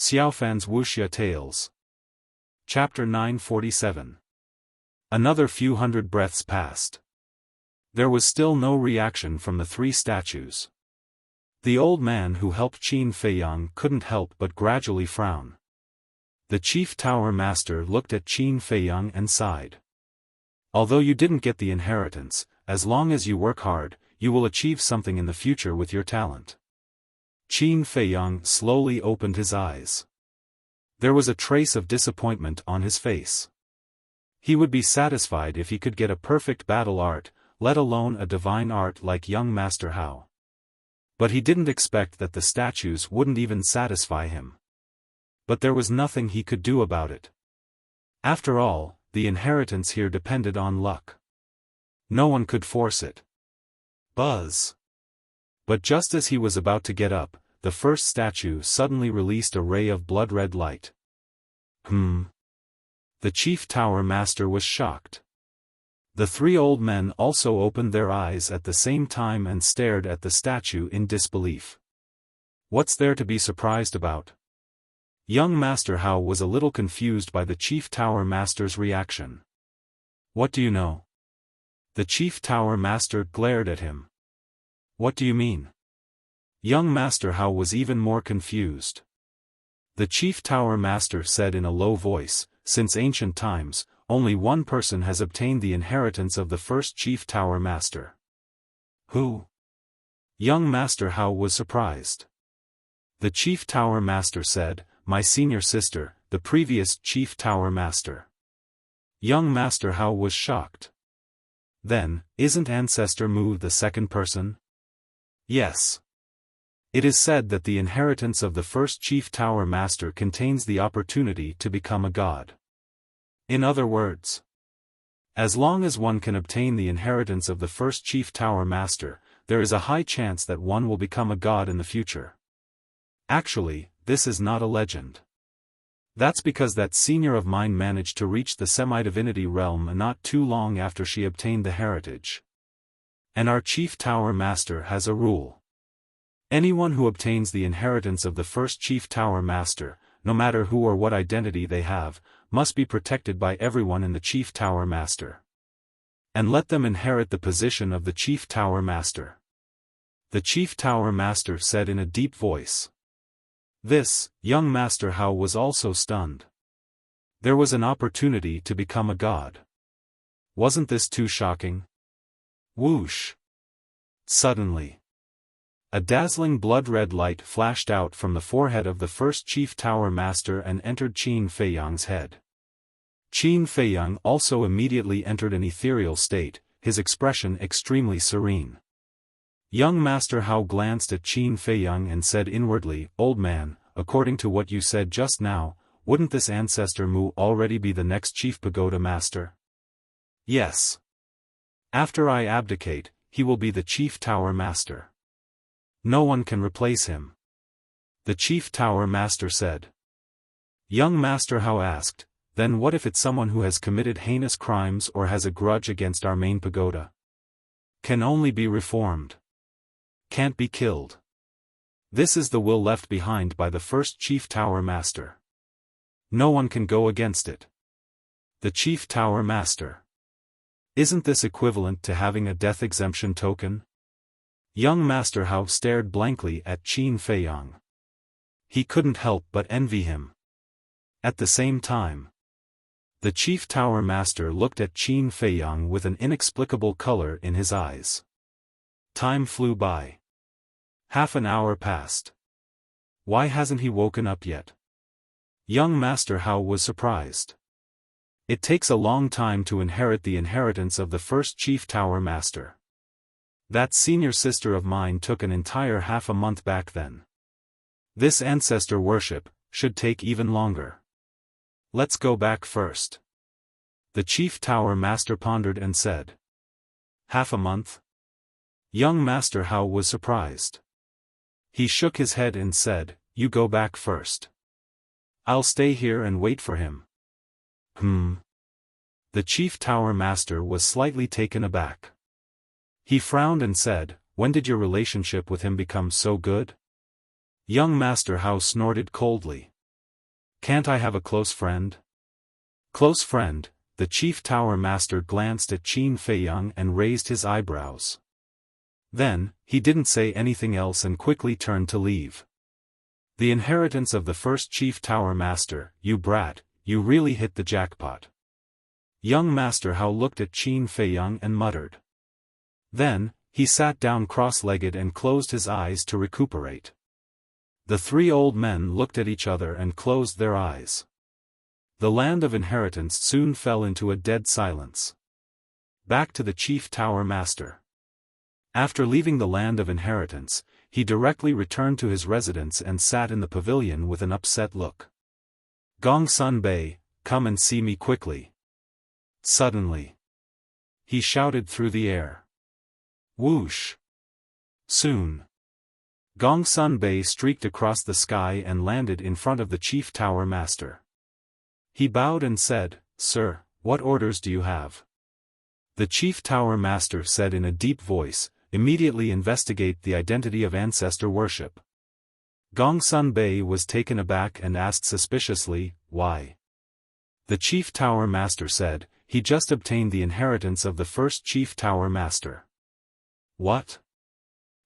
Xiaofan's Wuxia Tales. Chapter 947. Another few hundred breaths passed. There was still no reaction from the three statues. The old man who helped Qin Feiyang couldn't help but gradually frown. The chief tower master looked at Qin Feiyang and sighed. Although you didn't get the inheritance, as long as you work hard, you will achieve something in the future with your talent. Qin Feiyang slowly opened his eyes. There was a trace of disappointment on his face. He would be satisfied if he could get a perfect battle art, let alone a divine art like young Master Hao. But he didn't expect that the statues wouldn't even satisfy him. But there was nothing he could do about it. After all, the inheritance here depended on luck. No one could force it. Buzz! But just as he was about to get up, the first statue suddenly released a ray of blood-red light. The chief tower master was shocked. The three old men also opened their eyes at the same time and stared at the statue in disbelief. What's there to be surprised about? Young Master Hao was a little confused by the chief tower master's reaction. What do you know? The chief tower master glared at him. What do you mean? Young Master Hao was even more confused. The chief tower master said in a low voice, since ancient times, only one person has obtained the inheritance of the first chief tower master. Who? Young Master Hao was surprised. The chief tower master said, my senior sister, the previous chief tower master. Young Master Hao was shocked. Then, isn't Ancestor Mu the second person? Yes. It is said that the inheritance of the first chief tower master contains the opportunity to become a god. In other words, as long as one can obtain the inheritance of the first chief tower master, there is a high chance that one will become a god in the future. Actually, this is not a legend. That's because that senior of mine managed to reach the semi-divinity realm not too long after she obtained the heritage. And our chief tower master has a rule. Anyone who obtains the inheritance of the first chief tower master, no matter who or what identity they have, must be protected by everyone in the chief tower master. And let them inherit the position of the chief tower master. The chief tower master said in a deep voice. This, young Master Hao was also stunned. There was an opportunity to become a god. Wasn't this too shocking? Whoosh! Suddenly, a dazzling blood-red light flashed out from the forehead of the first chief tower master and entered Qin Feiyang's head. Qin Feiyang also immediately entered an ethereal state, his expression extremely serene. Young Master Hao glanced at Qin Feiyang and said inwardly, old man, according to what you said just now, wouldn't this Ancestor Mu already be the next chief pagoda master? Yes. After I abdicate, he will be the chief tower master. No one can replace him. The chief tower master said. Young Master Hao asked, then what if it's someone who has committed heinous crimes or has a grudge against our main pagoda? Can only be reformed. Can't be killed. This is the will left behind by the first chief tower master. No one can go against it. The chief tower master. Isn't this equivalent to having a death exemption token? Young Master Hao stared blankly at Qin Feiyang. He couldn't help but envy him. At the same time, the chief tower master looked at Qin Feiyang with an inexplicable color in his eyes. Time flew by. Half an hour passed. Why hasn't he woken up yet? Young Master Hao was surprised. It takes a long time to inherit the inheritance of the first chief tower master. That senior sister of mine took an entire half a month back then. This ancestor worship should take even longer. Let's go back first. The chief tower master pondered and said. Half a month? Young Master Hao was surprised. He shook his head and said, you go back first. I'll stay here and wait for him. The chief tower master was slightly taken aback. He frowned and said, when did your relationship with him become so good? Young Master Hao snorted coldly. Can't I have a close friend? Close friend? The chief tower master glanced at Qin Feiyang and raised his eyebrows. Then, he didn't say anything else and quickly turned to leave. The inheritance of the first chief tower master, you brat, you really hit the jackpot. Young Master Hao looked at Qin Feiyang and muttered. Then, he sat down cross-legged and closed his eyes to recuperate. The three old men looked at each other and closed their eyes. The land of inheritance soon fell into a dead silence. Back to the chief tower master. After leaving the land of inheritance, he directly returned to his residence and sat in the pavilion with an upset look. Gong Sun Bei, come and see me quickly. Suddenly, he shouted through the air. Whoosh! Soon, Gong Sun Bei streaked across the sky and landed in front of the chief tower master. He bowed and said, Sir, what orders do you have? The chief tower master said in a deep voice, immediately investigate the identity of ancestor worship. Gong Sun Bei was taken aback and asked suspiciously, why? The chief tower master said, he just obtained the inheritance of the first chief tower master. What?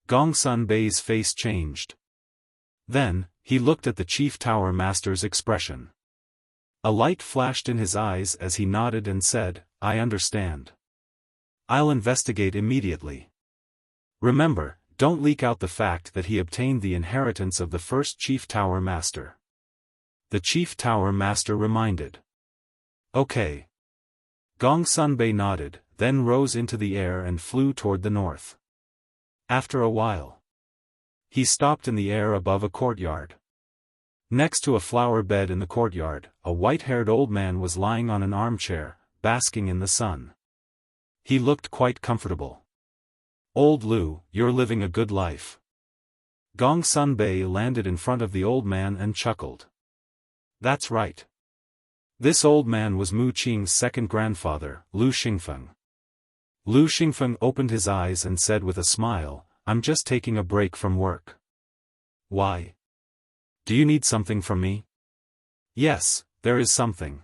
Gong Sun Bei's face changed. Then, he looked at the chief tower master's expression. A light flashed in his eyes as he nodded and said, I understand. I'll investigate immediately. Remember, don't leak out the fact that he obtained the inheritance of the first chief tower master. The chief tower master reminded. Okay. Gong Sun Bei nodded, then rose into the air and flew toward the north. After a while, he stopped in the air above a courtyard. Next to a flower bed in the courtyard, a white-haired old man was lying on an armchair, basking in the sun. He looked quite comfortable. Old Lu, you're living a good life. Gong Sun Bei landed in front of the old man and chuckled. That's right. This old man was Mu Qing's second grandfather, Lu Xingfeng. Lu Xingfeng opened his eyes and said with a smile, I'm just taking a break from work. Why? Do you need something from me? Yes, there is something.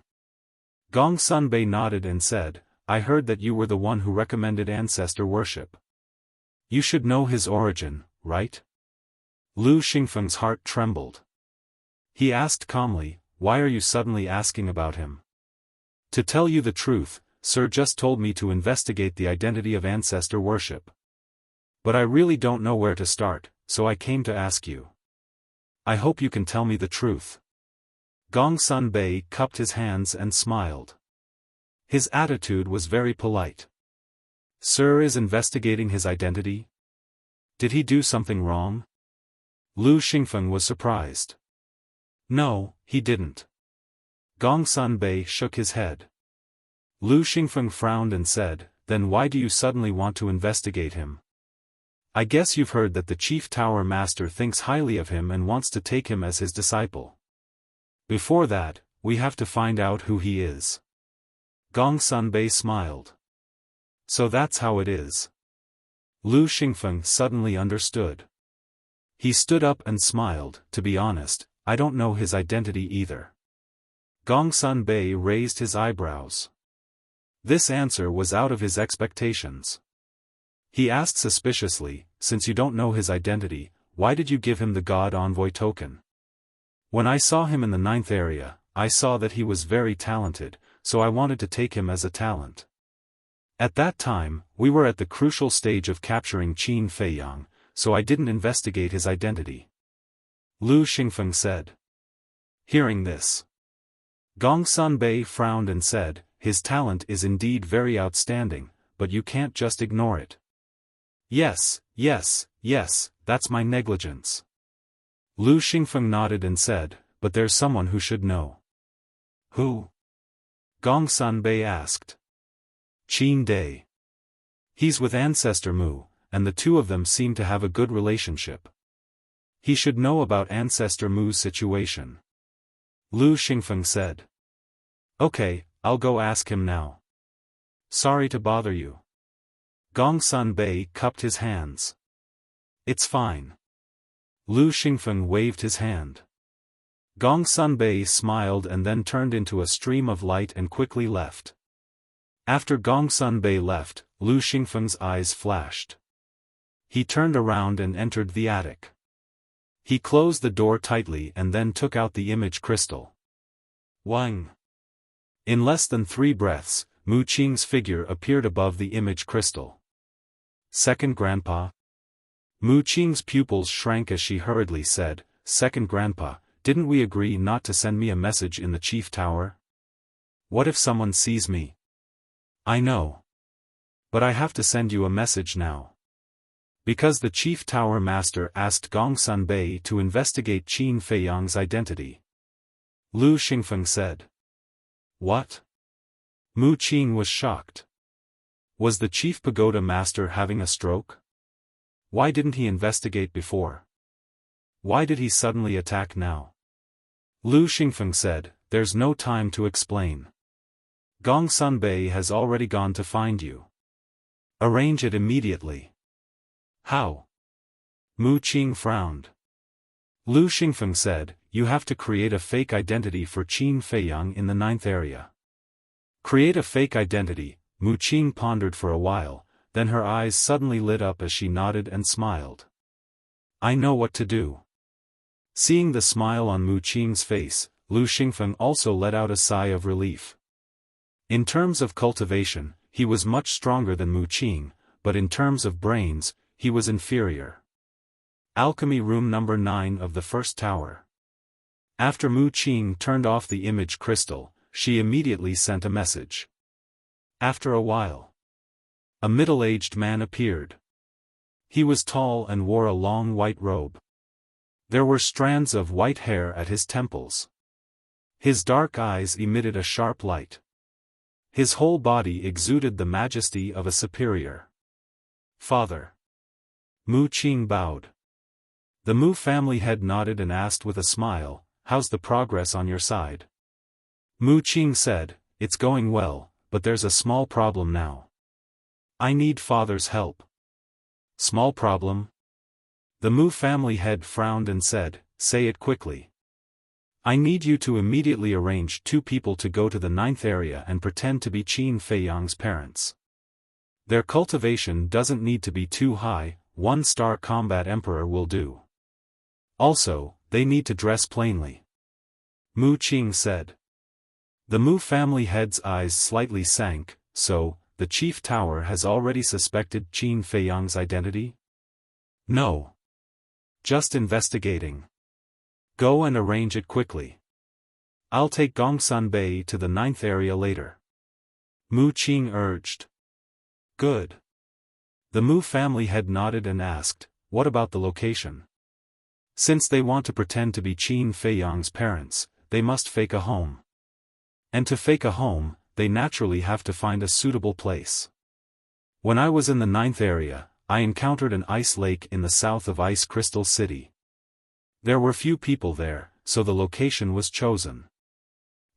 Gong Sun Bei nodded and said, I heard that you were the one who recommended ancestor worship. You should know his origin, right? Lu Xingfeng's heart trembled. He asked calmly, why are you suddenly asking about him? To tell you the truth, Sir just told me to investigate the identity of ancestor worship. But I really don't know where to start, so I came to ask you. I hope you can tell me the truth. Gong Sun Bei cupped his hands and smiled. His attitude was very polite. Sir is investigating his identity? Did he do something wrong? Lu Xingfeng was surprised. No, he didn't. Gong Sun Bei shook his head. Lu Xingfeng frowned and said, then why do you suddenly want to investigate him? I guess you've heard that the chief tower master thinks highly of him and wants to take him as his disciple. Before that, we have to find out who he is. Gong Sun Bei smiled. So that's how it is. Lu Xingfeng suddenly understood. He stood up and smiled, to be honest, I don't know his identity either. Gong Sun Bei raised his eyebrows. This answer was out of his expectations. He asked suspiciously, since you don't know his identity, why did you give him the God Envoy token? When I saw him in the 9th area, I saw that he was very talented, so I wanted to take him as a talent. At that time, we were at the crucial stage of capturing Qin Feiyang, so I didn't investigate his identity. Lu Xingfeng said. Hearing this, Gong Sun Bei frowned and said, his talent is indeed very outstanding, but you can't just ignore it. Yes, that's my negligence. Lu Xingfeng nodded and said, but there's someone who should know. Who? Gong Sun Bei asked. Qin Dai. He's with Ancestor Mu, and the two of them seem to have a good relationship. He should know about Ancestor Mu's situation. Lu Xingfeng said. Okay, I'll go ask him now. Sorry to bother you. Gong Sun Bei cupped his hands. It's fine. Lu Xingfeng waved his hand. Gongsun Bei smiled and then turned into a stream of light and quickly left. After Gongsun Bei left, Lu Xingfeng's eyes flashed. He turned around and entered the attic. He closed the door tightly and then took out the image crystal. Wang! In less than 3 breaths, Mu Qing's figure appeared above the image crystal. Second Grandpa? Mu Qing's pupils shrank as she hurriedly said, Second Grandpa, didn't we agree not to send me a message in the chief tower? What if someone sees me? I know. But I have to send you a message now. Because the chief tower master asked Gongsun Bei to investigate Qin Feiyang's identity. Lu Xingfeng said. What? Mu Qing was shocked. Was the chief pagoda master having a stroke? Why didn't he investigate before? Why did he suddenly attack now? Lu Xingfeng said, There's no time to explain. Gongsun Bei has already gone to find you. Arrange it immediately. How? Mu Qing frowned. Lu Xingfeng said, You have to create a fake identity for Qin Feiyang in the 9th area. Create a fake identity, Mu Qing pondered for a while, then her eyes suddenly lit up as she nodded and smiled. I know what to do. Seeing the smile on Mu Qing's face, Lu Xingfeng also let out a sigh of relief. In terms of cultivation, he was much stronger than Mu Qing, but in terms of brains, he was inferior. Alchemy Room Number 9 of the first tower. After Mu Qing turned off the image crystal, she immediately sent a message. After a while, a middle-aged man appeared. He was tall and wore a long white robe. There were strands of white hair at his temples. His dark eyes emitted a sharp light. His whole body exuded the majesty of a superior. Father. Mu Qing bowed. The Mu family head nodded and asked with a smile, How's the progress on your side? Mu Qing said, It's going well, but there's a small problem now. I need father's help. Small problem? The Mu family head frowned and said, Say it quickly. I need you to immediately arrange 2 people to go to the 9th area and pretend to be Qin Feiyang's parents. Their cultivation doesn't need to be too high, 1-star combat emperor will do. Also, they need to dress plainly. Mu Qing said. The Mu family head's eyes slightly sank, so, the chief tower has already suspected Qin Feiyang's identity? No. Just investigating. Go and arrange it quickly. I'll take Gongsun Bei to the 9th area later. Mu Qing urged. Good. The Mu family head nodded and asked, What about the location? Since they want to pretend to be Qin Feiyang's parents, they must fake a home. And to fake a home, they naturally have to find a suitable place. When I was in the 9th area, I encountered an ice lake in the south of Ice Crystal City. There were few people there, so the location was chosen.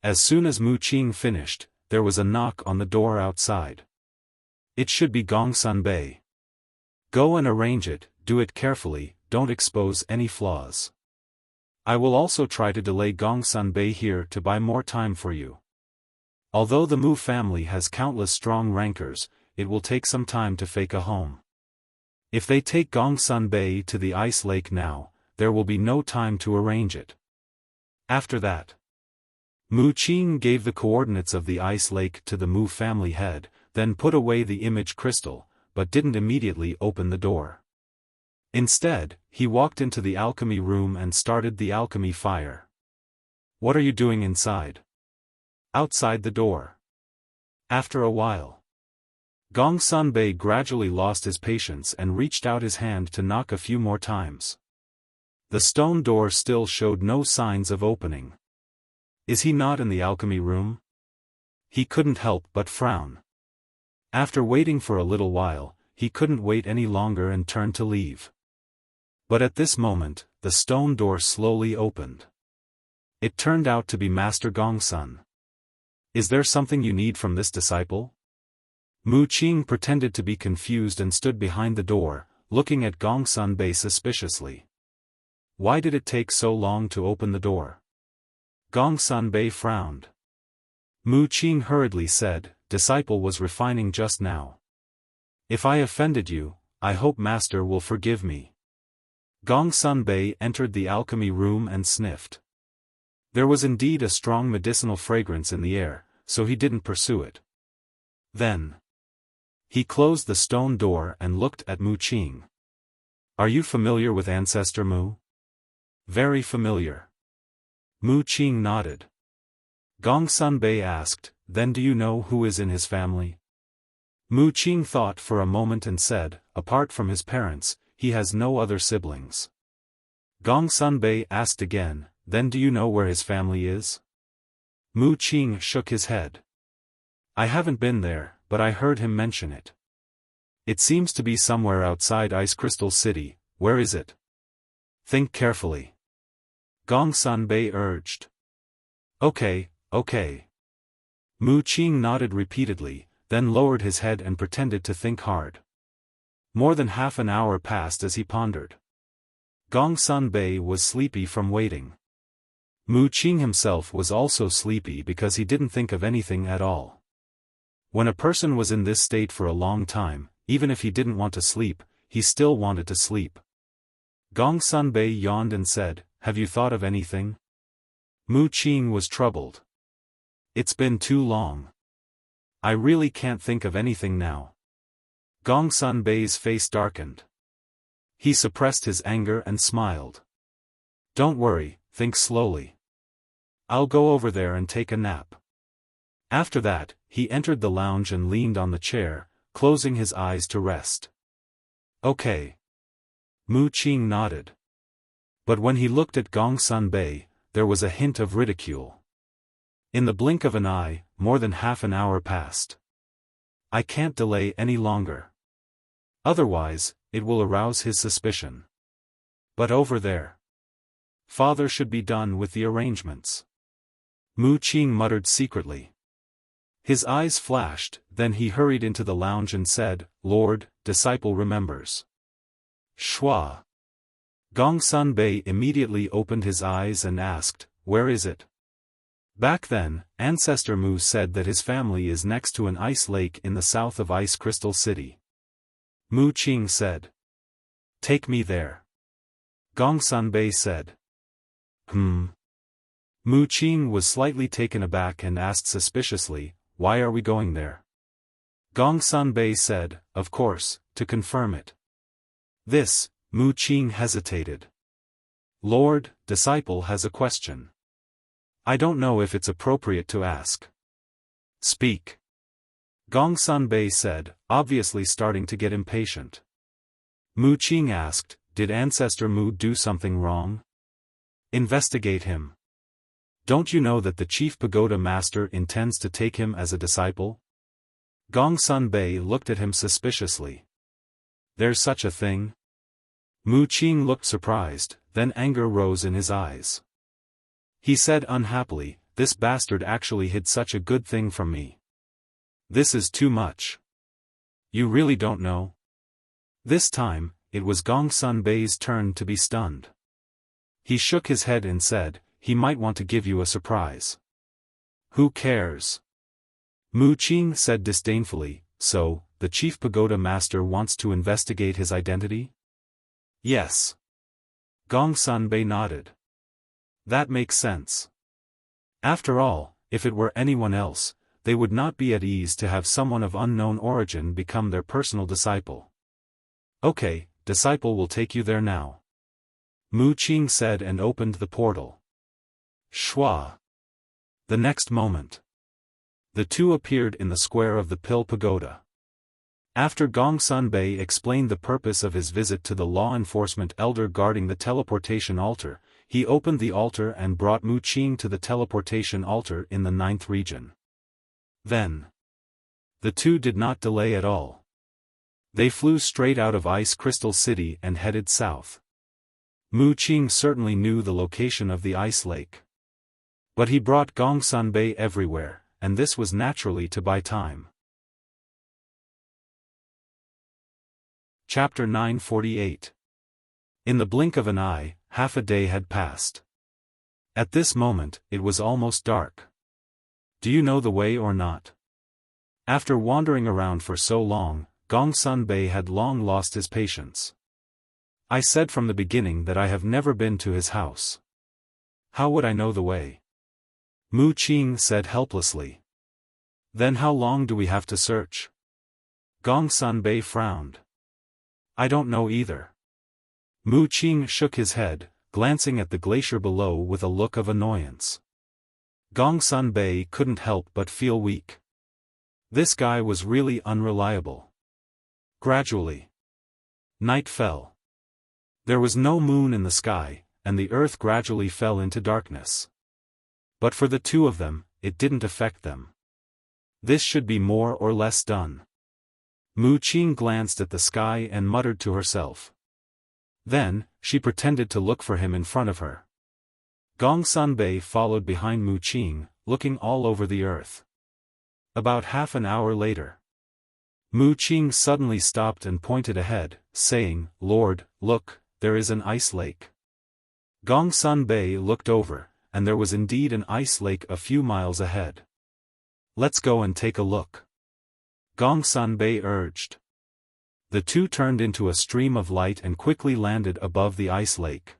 As soon as Mu Qing finished, there was a knock on the door outside. It should be Gongsun Bei. Go and arrange it, do it carefully, don't expose any flaws. I will also try to delay Gongsun Bei here to buy more time for you. Although the Mu family has countless strong rankers, it will take some time to fake a home. If they take Gongsun Bei to the ice lake now, there will be no time to arrange it. After that, Mu Qing gave the coordinates of the ice lake to the Mu family head, then put away the image crystal, but didn't immediately open the door. Instead, he walked into the alchemy room and started the alchemy fire. What are you doing inside? Outside the door. After a while, Gongsun Bei gradually lost his patience and reached out his hand to knock a few more times. The stone door still showed no signs of opening. Is he not in the alchemy room? He couldn't help but frown. After waiting for a little while, he couldn't wait any longer and turned to leave. But at this moment, the stone door slowly opened. It turned out to be Master Gongsun. Is there something you need from this disciple? Mu Qing pretended to be confused and stood behind the door, looking at Gongsun Bei suspiciously. Why did it take so long to open the door? Gongsun Bei frowned. Mu Qing hurriedly said, "Disciple was refining just now. If I offended you, I hope Master will forgive me." Gongsun Bei entered the alchemy room and sniffed. There was indeed a strong medicinal fragrance in the air, so he didn't pursue it. Then he closed the stone door and looked at Mu Qing. "Are you familiar with Ancestor Mu?" "Very familiar." Mu Qing nodded. Gongsun Bei asked, "Then do you know who is in his family?" Mu Qing thought for a moment and said, "Apart from his parents, he has no other siblings." Gongsun Bei asked again, "Then do you know where his family is?" Mu Qing shook his head. "I haven't been there, but I heard him mention it. It seems to be somewhere outside Ice Crystal City. Where is it?" "Think carefully," Gongsun Bei urged. Okay. Mu Qing nodded repeatedly, then lowered his head and pretended to think hard. More than half an hour passed as he pondered. Gongsun Bei was sleepy from waiting. Mu Qing himself was also sleepy because he didn't think of anything at all. When a person was in this state for a long time, even if he didn't want to sleep, he still wanted to sleep. Gongsun Bei yawned and said, "Have you thought of anything?" Mu Qing was troubled. "It's been too long. I really can't think of anything now." Gongsun Bei's face darkened. He suppressed his anger and smiled. "Don't worry, think slowly. I'll go over there and take a nap." After that, he entered the lounge and leaned on the chair, closing his eyes to rest. "Okay." Mu Qing nodded. But when he looked at Gongsun Bei, there was a hint of ridicule. In the blink of an eye, more than half an hour passed. "I can't delay any longer. Otherwise, it will arouse his suspicion. But over there, Father should be done with the arrangements." Mu Qing muttered secretly. His eyes flashed, then he hurried into the lounge and said, "Lord, disciple remembers." Shua. Gongsun Bei immediately opened his eyes and asked, "Where is it?" Back then, Ancestor Mu said that his family is next to an ice lake in the south of Ice Crystal City. Mu Qing said, "Take me there." Gongsun Bei said, Mu Qing was slightly taken aback and asked suspiciously, "Why are we going there?" Gongsun Bei said, "Of course, to confirm it." This, Mu Qing hesitated. "Lord, disciple has a question. I don't know if it's appropriate to ask." "Speak." Gongsun Bei said, obviously starting to get impatient. Mu Qing asked, "Did Ancestor Mu do something wrong? Investigate him. Don't you know that the Chief Pagoda Master intends to take him as a disciple?" Gongsun Bei looked at him suspiciously. "There's such a thing?" Mu Qing looked surprised, then anger rose in his eyes. He said unhappily, "This bastard actually hid such a good thing from me. This is too much. You really don't know?" This time, it was Gongsun Bei's turn to be stunned. He shook his head and said, "He might want to give you a surprise." "Who cares?" Mu Qing said disdainfully, "So, the Chief Pagoda Master wants to investigate his identity?" "Yes." Gongsun Bei nodded. "That makes sense. After all, if it were anyone else, they would not be at ease to have someone of unknown origin become their personal disciple." "Okay, disciple will take you there now," Mu Qing said and opened the portal. Shua. The next moment, the two appeared in the square of the Pill Pagoda. After Gongsun Bei explained the purpose of his visit to the law enforcement elder guarding the teleportation altar, he opened the altar and brought Mu Qing to the teleportation altar in the 9th region. Then, the two did not delay at all. They flew straight out of Ice Crystal City and headed south. Mu Qing certainly knew the location of the ice lake. But he brought Gongsun Bei everywhere, and this was naturally to buy time. Chapter 948. In the blink of an eye, half a day had passed. At this moment, it was almost dark. Do you know the way or not? After wandering around for so long, Gongsun Bei had long lost his patience. I said from the beginning that I have never been to his house. How would I know the way? Mu Qing said helplessly. Then how long do we have to search? Gongsun Bei frowned. I don't know either. Mu Qing shook his head, glancing at the glacier below with a look of annoyance. Gongsun Bei couldn't help but feel weak. This guy was really unreliable. Gradually, night fell. There was no moon in the sky, and the earth gradually fell into darkness. But for the two of them, it didn't affect them. This should be more or less done. Mu Qing glanced at the sky and muttered to herself. Then, she pretended to look for him in front of her. Gongsun Bei followed behind Mu Qing, looking all over the earth. About half an hour later, Mu Qing suddenly stopped and pointed ahead, saying, "Lord, look, there is an ice lake." Gongsun Bei looked over, and there was indeed an ice lake a few miles ahead. "Let's go and take a look," Gongsun Bei urged. The two turned into a stream of light and quickly landed above the ice lake.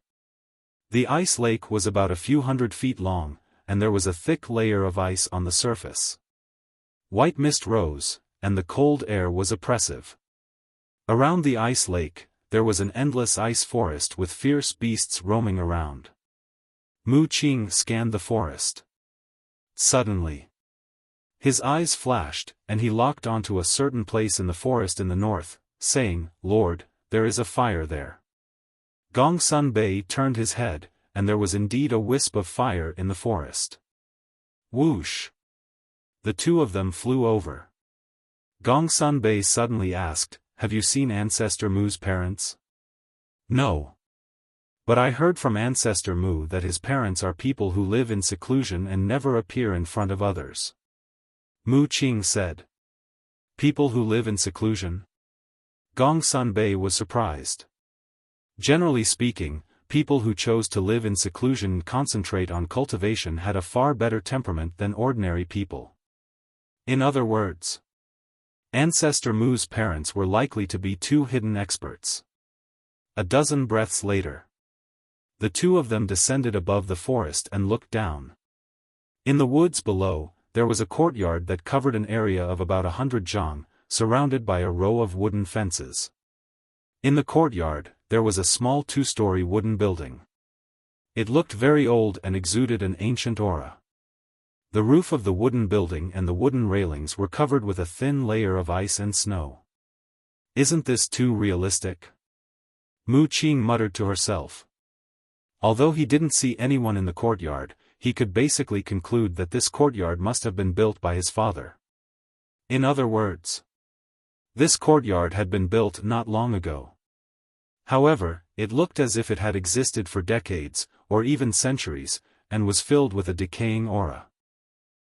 The ice lake was about a few 100 feet long, and there was a thick layer of ice on the surface. White mist rose, and the cold air was oppressive. Around the ice lake, there was an endless ice forest with fierce beasts roaming around. Mu Qing scanned the forest. Suddenly, his eyes flashed, and he locked onto a certain place in the forest in the north, saying, "Lord, there is a fire there." Gongsun Bei turned his head, and there was indeed a wisp of fire in the forest. Whoosh! The two of them flew over. Gongsun Bei suddenly asked, "Have you seen Ancestor Mu's parents?" "No. But I heard from Ancestor Mu that his parents are people who live in seclusion and never appear in front of others," Mu Qing said. "People who live in seclusion?" Gongsun Bei was surprised. Generally speaking, people who chose to live in seclusion and concentrate on cultivation had a far better temperament than ordinary people. In other words, Ancestor Mu's parents were likely to be two hidden experts. A dozen breaths later, the two of them descended above the forest and looked down. In the woods below, there was a courtyard that covered an area of about 100 zhang, surrounded by a row of wooden fences. In the courtyard, there was a small 2-story wooden building. It looked very old and exuded an ancient aura. The roof of the wooden building and the wooden railings were covered with a thin layer of ice and snow. "Isn't this too realistic?" Mu Qing muttered to herself. Although he didn't see anyone in the courtyard, he could basically conclude that this courtyard must have been built by his father. In other words, this courtyard had been built not long ago. However, it looked as if it had existed for decades, or even centuries, and was filled with a decaying aura.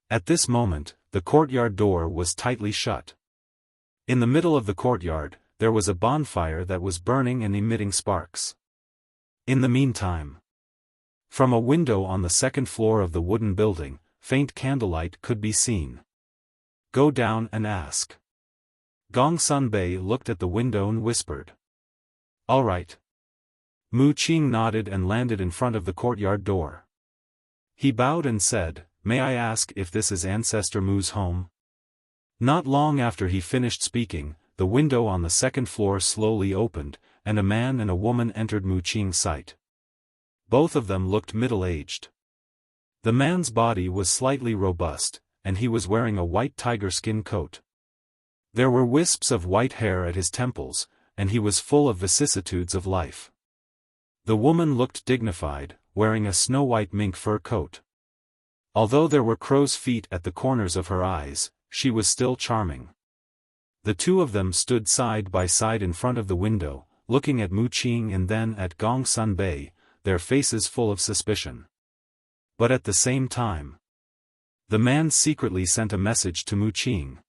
At this moment, the courtyard door was tightly shut. In the middle of the courtyard, there was a bonfire that was burning and emitting sparks. In the meantime, from a window on the second floor of the wooden building, faint candlelight could be seen. "Go down and ask." Gongsun Bei looked at the window and whispered. "All right." Mu Qing nodded and landed in front of the courtyard door. He bowed and said, "May I ask if this is Ancestor Mu's home?" Not long after he finished speaking, the window on the second floor slowly opened, and a man and a woman entered Mu Qing's sight. Both of them looked middle-aged. The man's body was slightly robust, and he was wearing a white tiger skin coat. There were wisps of white hair at his temples, and he was full of vicissitudes of life. The woman looked dignified, wearing a snow-white mink fur coat. Although there were crow's feet at the corners of her eyes, she was still charming. The two of them stood side by side in front of the window, looking at Mu Qing and then at Gongsun Bei, their faces full of suspicion. But at the same time, the man secretly sent a message to Mu Qing.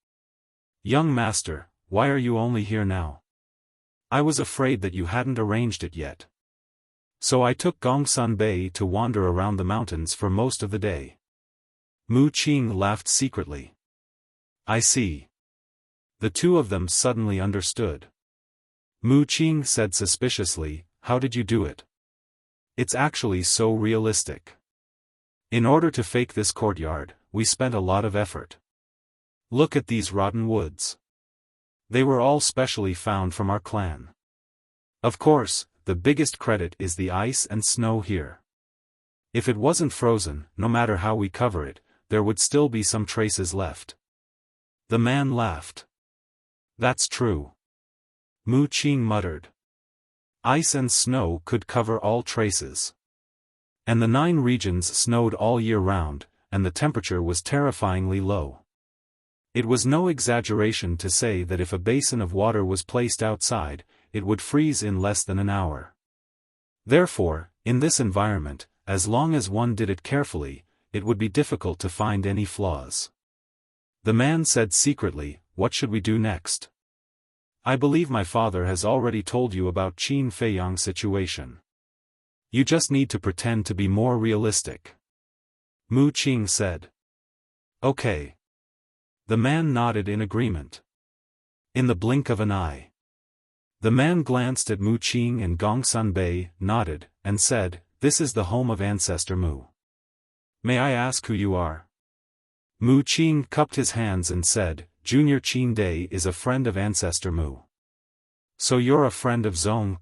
"Young master, why are you only here now? I was afraid that you hadn't arranged it yet." So I took Gongsun Bei to wander around the mountains for most of the day. Mu Qing laughed secretly. I see. The two of them suddenly understood. Mu Qing said suspiciously, how did you do it? It's actually so realistic. In order to fake this courtyard, we spent a lot of effort. Look at these rotten woods. They were all specially found from our clan. Of course, the biggest credit is the ice and snow here. If it wasn't frozen, no matter how we cover it, there would still be some traces left. The man laughed. That's true. Mu Qing muttered. Ice and snow could cover all traces. And the 9 regions snowed all year round, and the temperature was terrifyingly low. It was no exaggeration to say that if a basin of water was placed outside, it would freeze in less than an hour. Therefore, in this environment, as long as one did it carefully, it would be difficult to find any flaws. The man said secretly, what should we do next? I believe my father has already told you about Qin Feiyang's situation. You just need to pretend to be more realistic. Mu Qing said. Okay. The man nodded in agreement. In the blink of an eye. The man glanced at Mu Qing and Gongsun Bei, nodded, and said, this is the home of Ancestor Mu. May I ask who you are? Mu Qing cupped his hands and said, Junior Qin Dai is a friend of Ancestor Mu. So you're a friend of Zong,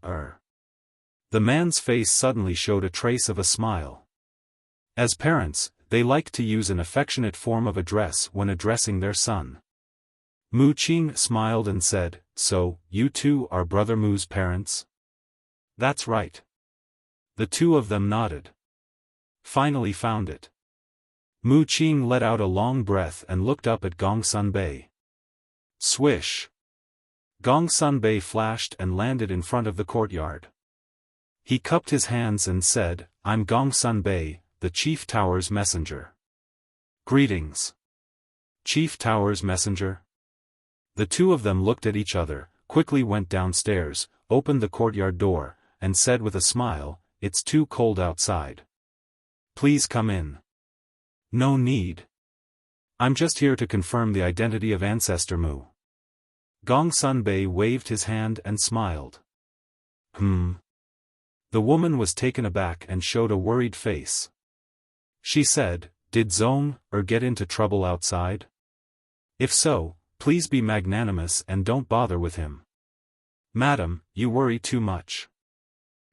The man's face suddenly showed a trace of a smile. As parents, they like to use an affectionate form of address when addressing their son. Mu Qing smiled and said, so, you two are Brother Mu's parents? That's right. The two of them nodded. Finally found it. Mu Qing let out a long breath and looked up at Gongsun Bei. Swish! Gongsun Bei flashed and landed in front of the courtyard. He cupped his hands and said, I'm Gongsun Bei, the Chief Tower's messenger. Greetings. Chief Tower's messenger? The two of them looked at each other, quickly went downstairs, opened the courtyard door, and said with a smile, it's too cold outside. Please come in. No need. I'm just here to confirm the identity of Ancestor Mu. Gongsun Bei waved his hand and smiled. The woman was taken aback and showed a worried face. She said, did Zong get into trouble outside? If so, please be magnanimous and don't bother with him. Madam, you worry too much.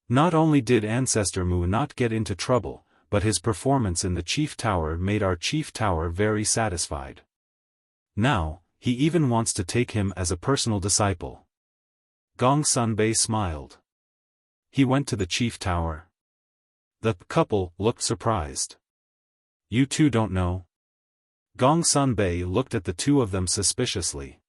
Not only did Ancestor Mu not get into trouble, but his performance in the Chief Tower made our Chief Tower very satisfied. Now, he even wants to take him as a personal disciple. Gongsun Bei smiled. He went to the Chief Tower. The couple looked surprised. You two don't know? Gongsun Bei looked at the two of them suspiciously.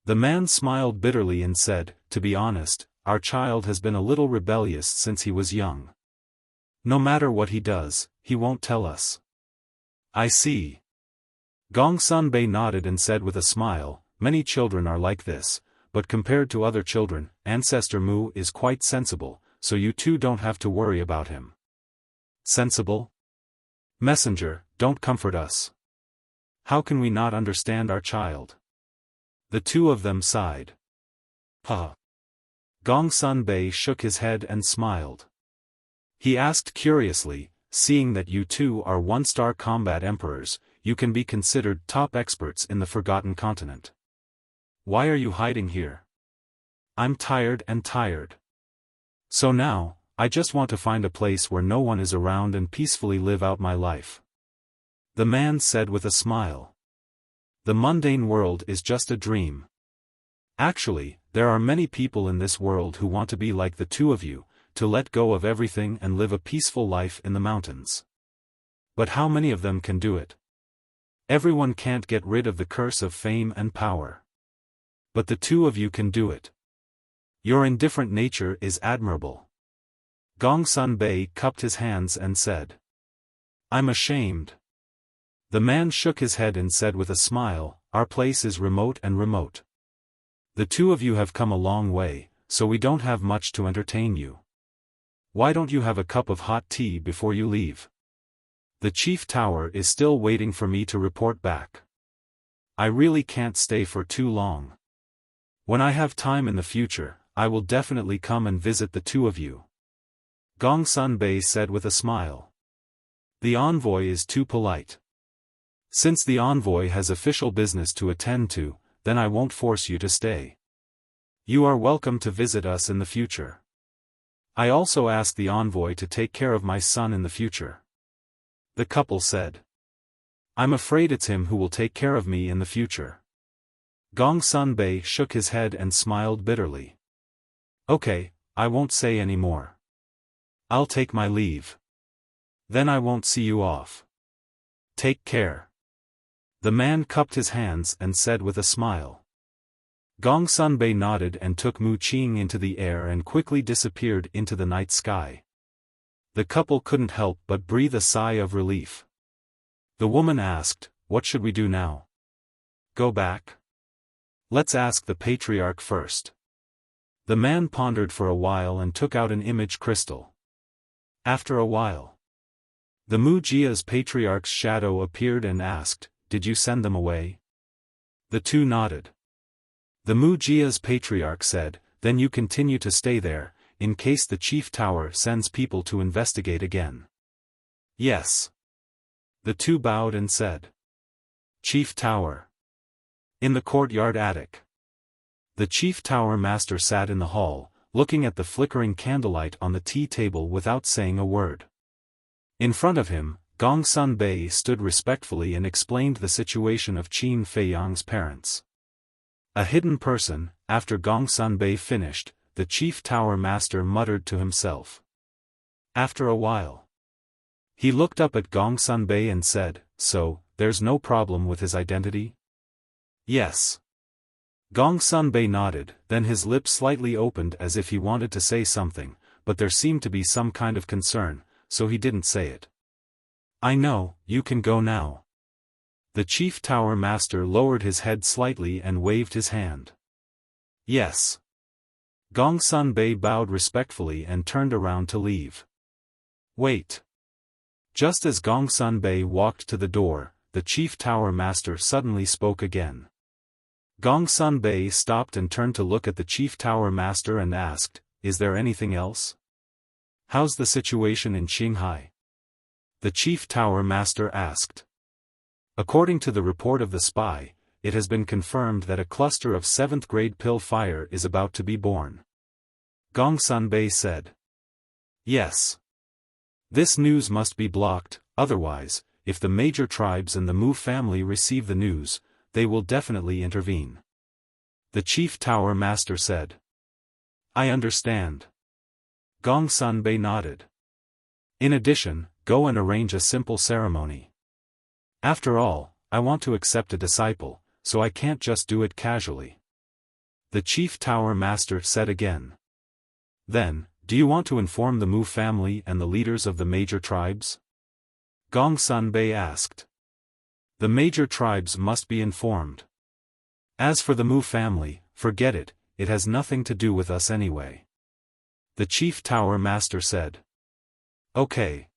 The man smiled bitterly and said, to be honest, our child has been a little rebellious since he was young. No matter what he does, he won't tell us. I see. Gongsun Bei nodded and said with a smile, many children are like this, but compared to other children, Ancestor Mu is quite sensible, so you two don't have to worry about him. Sensible? Messenger, don't comfort us. How can we not understand our child? The two of them sighed. Gongsun Bei shook his head and smiled. He asked curiously, seeing that you two are one-star combat emperors, you can be considered top experts in the Forgotten Continent. Why are you hiding here? I'm tired. So now, I just want to find a place where no one is around and peacefully live out my life. The man said with a smile. The mundane world is just a dream. Actually, there are many people in this world who want to be like the two of you, to let go of everything and live a peaceful life in the mountains. But how many of them can do it? Everyone can't get rid of the curse of fame and power. But the two of you can do it. Your indifferent nature is admirable. Gongsun Bei cupped his hands and said. I'm ashamed. The man shook his head and said with a smile, our place is remote. The two of you have come a long way, so we don't have much to entertain you. Why don't you have a cup of hot tea before you leave? The chief tower is still waiting for me to report back. I really can't stay for too long. When I have time in the future, I will definitely come and visit the two of you. Gongsun Bei said with a smile. The envoy is too polite. Since the envoy has official business to attend to, then I won't force you to stay. You are welcome to visit us in the future. I also asked the envoy to take care of my son in the future. The couple said. I'm afraid it's him who will take care of me in the future. Gongsun Bei shook his head and smiled bitterly. Okay, I won't say any more. I'll take my leave. Then I won't see you off. Take care. The man cupped his hands and said with a smile. Gongsun Bei nodded and took Mu Qing into the air and quickly disappeared into the night sky. The couple couldn't help but breathe a sigh of relief. The woman asked, "What should we do now? Go back? Let's ask the patriarch first." The man pondered for a while and took out an image crystal. After a while, the Mujia's patriarch's shadow appeared and asked, "Did you send them away?" The two nodded. The Mujia's patriarch said, "Then you continue to stay there, in case the chief tower sends people to investigate again." Yes. The two bowed and said. Chief Tower. In the courtyard attic. The chief tower master sat in the hall, looking at the flickering candlelight on the tea table without saying a word. In front of him, Gongsun Bei stood respectfully and explained the situation of Qin Feiyang's parents. A hidden person. After Gongsun Bei finished, the chief tower master muttered to himself. After a while, he looked up at Gongsun Bei and said, "So, there's no problem with his identity?" Yes. Gongsun Bei nodded, then his lips slightly opened as if he wanted to say something, but there seemed to be some kind of concern, so he didn't say it. "I know, you can go now." The chief tower master lowered his head slightly and waved his hand. Yes. Gongsun Bei bowed respectfully and turned around to leave. Wait. Just as Gongsun Bei walked to the door, the chief tower master suddenly spoke again. Gongsun Bei stopped and turned to look at the chief tower master and asked, "Is there anything else? How's the situation in Qinghai?" The chief tower master asked. According to the report of the spy, it has been confirmed that a cluster of 7th-grade pill fire is about to be born. Gongsun Bei said. Yes. This news must be blocked, otherwise, if the major tribes and the Mu family receive the news, they will definitely intervene. The chief tower master said. I understand. Gongsun Bei nodded. In addition, go and arrange a simple ceremony. After all, I want to accept a disciple, so I can't just do it casually. The chief tower master said again. Then, do you want to inform the Mu family and the leaders of the major tribes? Gongsun Bei asked. The major tribes must be informed. As for the Mu family, forget it, it has nothing to do with us anyway. The chief tower master said. Okay.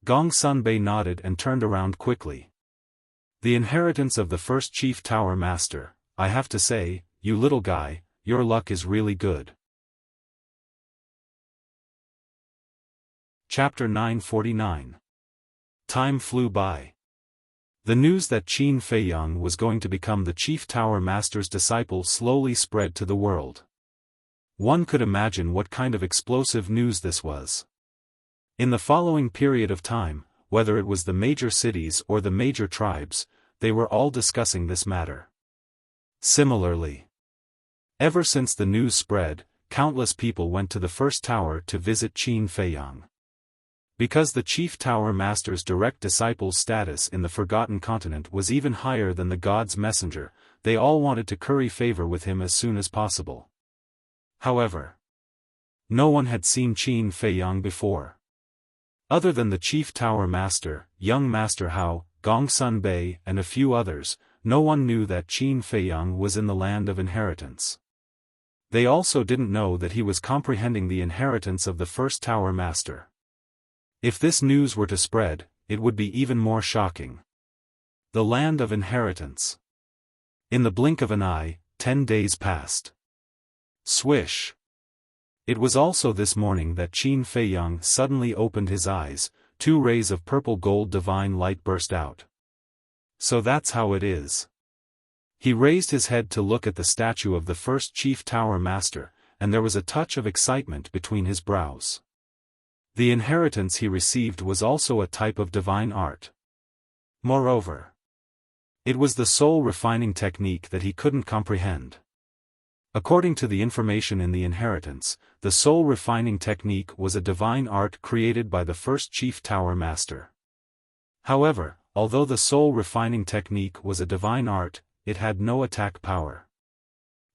Gongsun Bei nodded and turned around quickly. The inheritance of the first chief tower master, I have to say, you little guy, your luck is really good. Chapter 949. Time flew by. The news that Qin Feiyang was going to become the chief tower master's disciple slowly spread to the world. One could imagine what kind of explosive news this was. In the following period of time, whether it was the major cities or the major tribes, they were all discussing this matter. Similarly, ever since the news spread, countless people went to the first tower to visit Qin Feiyang. Because the chief tower master's direct disciple's status in the Forgotten Continent was even higher than the god's messenger, they all wanted to curry favor with him as soon as possible. However, no one had seen Qin Feiyang before. Other than the chief tower master, young Master Hao, Gongsun Bei and a few others, no one knew that Qin Feiyang was in the land of inheritance. They also didn't know that he was comprehending the inheritance of the first Tower Master. If this news were to spread, it would be even more shocking. The land of inheritance. In the blink of an eye, 10 days passed. Swish. It was also this morning that Qin Feiyang suddenly opened his eyes, 2 rays of purple gold divine light burst out. So that's how it is. He raised his head to look at the statue of the first Chief Tower Master, and there was a touch of excitement between his brows. The inheritance he received was also a type of divine art. Moreover, it was the soul refining technique that he couldn't comprehend. According to the information in the inheritance, the soul refining technique was a divine art created by the first Chief Tower Master. However, although the soul refining technique was a divine art, it had no attack power.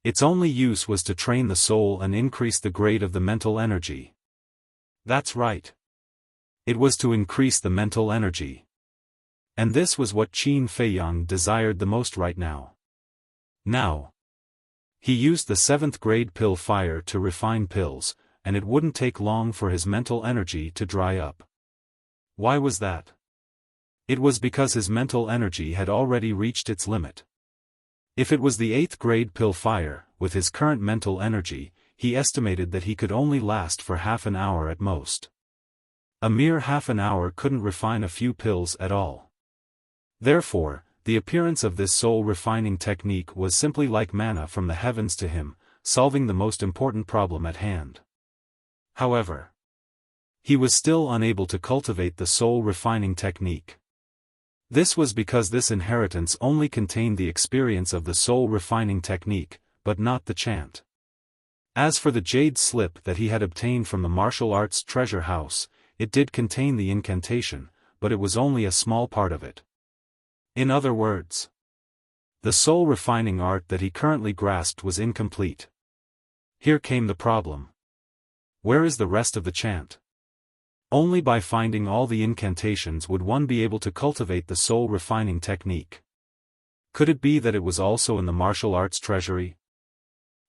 Its only use was to train the soul and increase the grade of the mental energy. That's right. It was to increase the mental energy. And this was what Qin Feiyang desired the most right now. Now, he used the 7th grade pill fire to refine pills, and it wouldn't take long for his mental energy to dry up. Why was that? It was because his mental energy had already reached its limit. If it was the 8th grade pill fire, with his current mental energy, he estimated that he could only last for half an hour at most. A mere half an hour couldn't refine a few pills at all. Therefore, the appearance of this soul refining technique was simply like manna from the heavens to him, solving the most important problem at hand. However, he was still unable to cultivate the soul refining technique. This was because this inheritance only contained the experience of the soul refining technique, but not the chant. As for the jade slip that he had obtained from the martial arts treasure house, it did contain the incantation, but it was only a small part of it. In other words, the soul refining art that he currently grasped was incomplete. Here came the problem. Where is the rest of the chant? Only by finding all the incantations would one be able to cultivate the soul refining technique. Could it be that it was also in the martial arts treasury?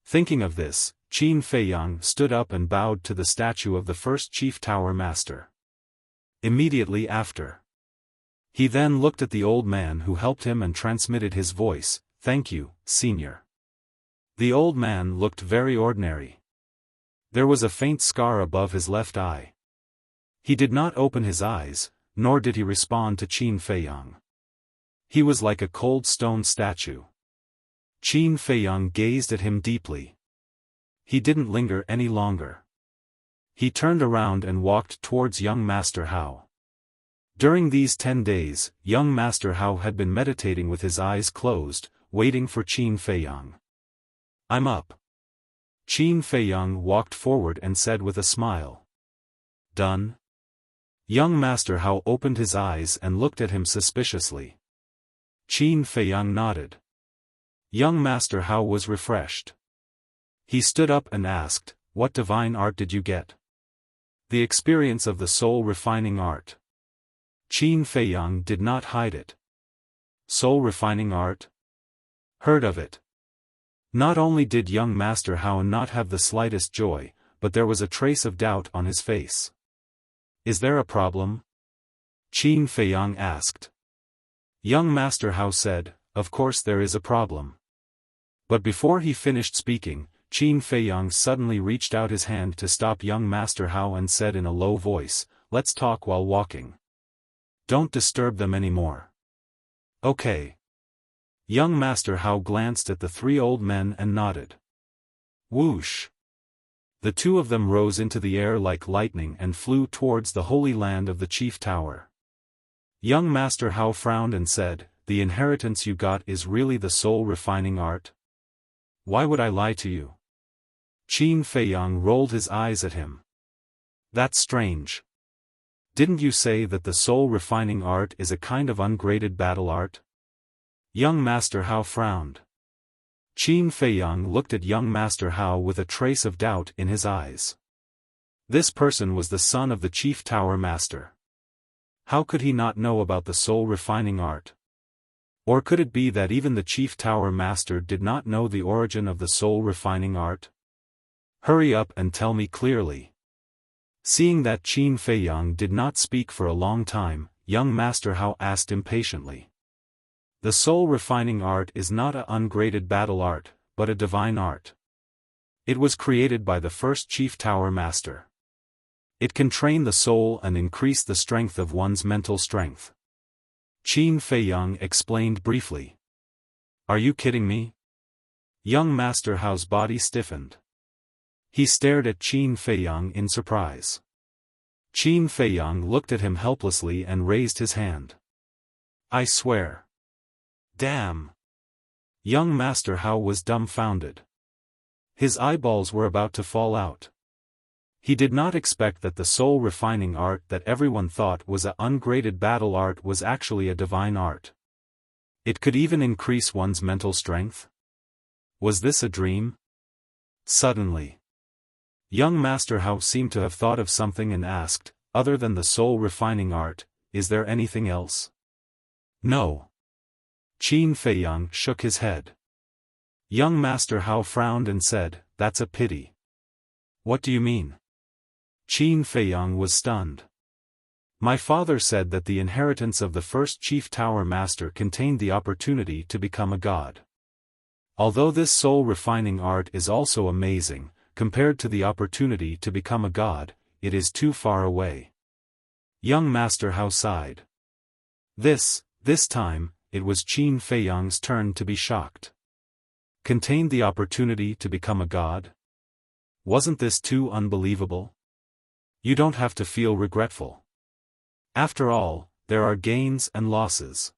Thinking of this, Qin Feiyang stood up and bowed to the statue of the first Chief Tower Master. Immediately after, he then looked at the old man who helped him and transmitted his voice, "Thank you, Senior." The old man looked very ordinary. There was a faint scar above his left eye. He did not open his eyes, nor did he respond to Qin Feiyang. He was like a cold stone statue. Qin Feiyang gazed at him deeply. He didn't linger any longer. He turned around and walked towards young Master Hao. During these 10 days, young Master Hao had been meditating with his eyes closed, waiting for Qin Feiyang. "I'm up." Qin Feiyang walked forward and said with a smile. "Done?" Young Master Hao opened his eyes and looked at him suspiciously. Qin Feiyang nodded. Young Master Hao was refreshed. He stood up and asked, "What divine art did you get?" "The experience of the soul refining art." Qin Feiyang did not hide it. "Soul refining art? Heard of it." Not only did young Master Hao not have the slightest joy, but there was a trace of doubt on his face. "Is there a problem?" Qin Feiyang asked. Young Master Hao said, "Of course there is a problem." But before he finished speaking, Qin Feiyang suddenly reached out his hand to stop young Master Hao and said in a low voice, "Let's talk while walking. Don't disturb them anymore." "Okay." Young Master Hao glanced at the 3 old men and nodded. Whoosh! The 2 of them rose into the air like lightning and flew towards the holy land of the Chief Tower. Young Master Hao frowned and said, "The inheritance you got is really the soul refining art? Why would I lie to you?" Qin Feiyang rolled his eyes at him. "That's strange. Didn't you say that the soul refining art is a kind of ungraded battle art?" Young Master Hao frowned. Qin Feiyang looked at young Master Hao with a trace of doubt in his eyes. This person was the son of the Chief Tower Master. How could he not know about the soul refining art? Or could it be that even the Chief Tower Master did not know the origin of the soul refining art? Hurry up and tell me clearly. Seeing that Qin Feiyang did not speak for a long time, young Master Hao asked impatiently. The soul refining art is not an ungraded battle art, but a divine art. It was created by the first Chief Tower Master. It can train the soul and increase the strength of one's mental strength. Qin Feiyang explained briefly. Are you kidding me? Young Master Hao's body stiffened. He stared at Qin Feiyang in surprise. Qin Feiyang looked at him helplessly and raised his hand. I swear. Damn! Young Master Hao was dumbfounded. His eyeballs were about to fall out. He did not expect that the soul-refining art that everyone thought was an ungraded battle art was actually a divine art. It could even increase one's mental strength? Was this a dream? Suddenly, young Master Hao seemed to have thought of something and asked, other than the soul-refining art, is there anything else? No. Qin Feiyang shook his head. Young Master Hao frowned and said, that's a pity. What do you mean? Qin Feiyang was stunned. My father said that the inheritance of the first Chief Tower Master contained the opportunity to become a god. Although this soul-refining art is also amazing, compared to the opportunity to become a god, it is too far away. Young Master Hao sighed. This time, it was Qin Feiyang's turn to be shocked. Contained the opportunity to become a god? Wasn't this too unbelievable? You don't have to feel regretful. After all, there are gains and losses.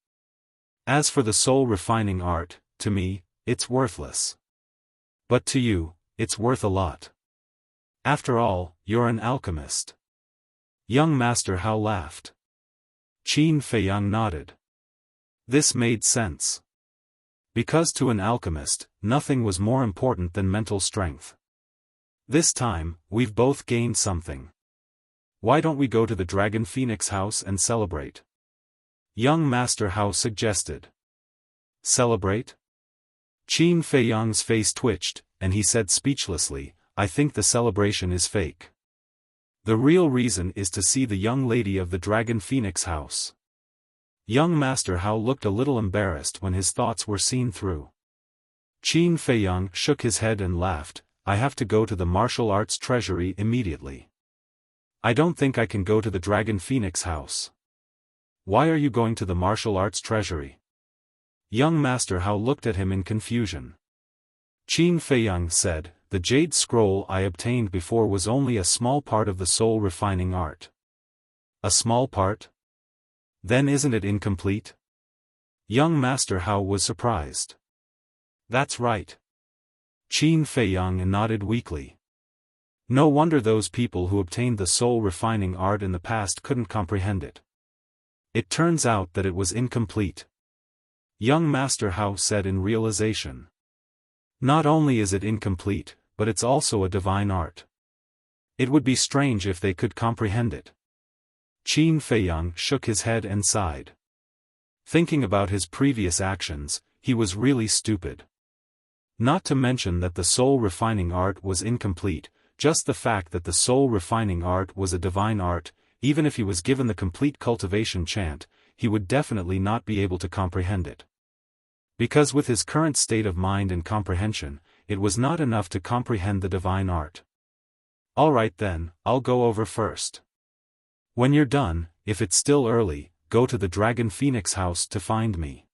As for the soul-refining art, to me, it's worthless. But to you, it's worth a lot. After all, you're an alchemist. Young Master Hao laughed. Qin Feiyang nodded. This made sense. Because to an alchemist, nothing was more important than mental strength. This time, we've both gained something. Why don't we go to the Dragon Phoenix house and celebrate? Young Master Hao suggested. Celebrate? Qin Feiyang's face twitched, and he said speechlessly, I think the celebration is fake. The real reason is to see the young lady of the Dragon Phoenix house. Young Master Hao looked a little embarrassed when his thoughts were seen through. Qin Feiyang shook his head and laughed, I have to go to the martial arts treasury immediately. I don't think I can go to the Dragon Phoenix house. Why are you going to the martial arts treasury? Young Master Hao looked at him in confusion. Qin Feiyang said, the jade scroll I obtained before was only a small part of the soul-refining art. A small part? Then isn't it incomplete? Young Master Hao was surprised. That's right. Qin Feiyang nodded weakly. No wonder those people who obtained the soul-refining art in the past couldn't comprehend it. It turns out that it was incomplete. Young Master Hao said in realization. Not only is it incomplete, but it's also a divine art. It would be strange if they could comprehend it. Qin Feiyang shook his head and sighed. Thinking about his previous actions, he was really stupid. Not to mention that the soul-refining art was incomplete, just the fact that the soul-refining art was a divine art, even if he was given the complete cultivation chant, he would definitely not be able to comprehend it. Because with his current state of mind and comprehension, it was not enough to comprehend the divine art. Alright then, I'll go over first. When you're done, if it's still early, go to the Dragon Phoenix house to find me.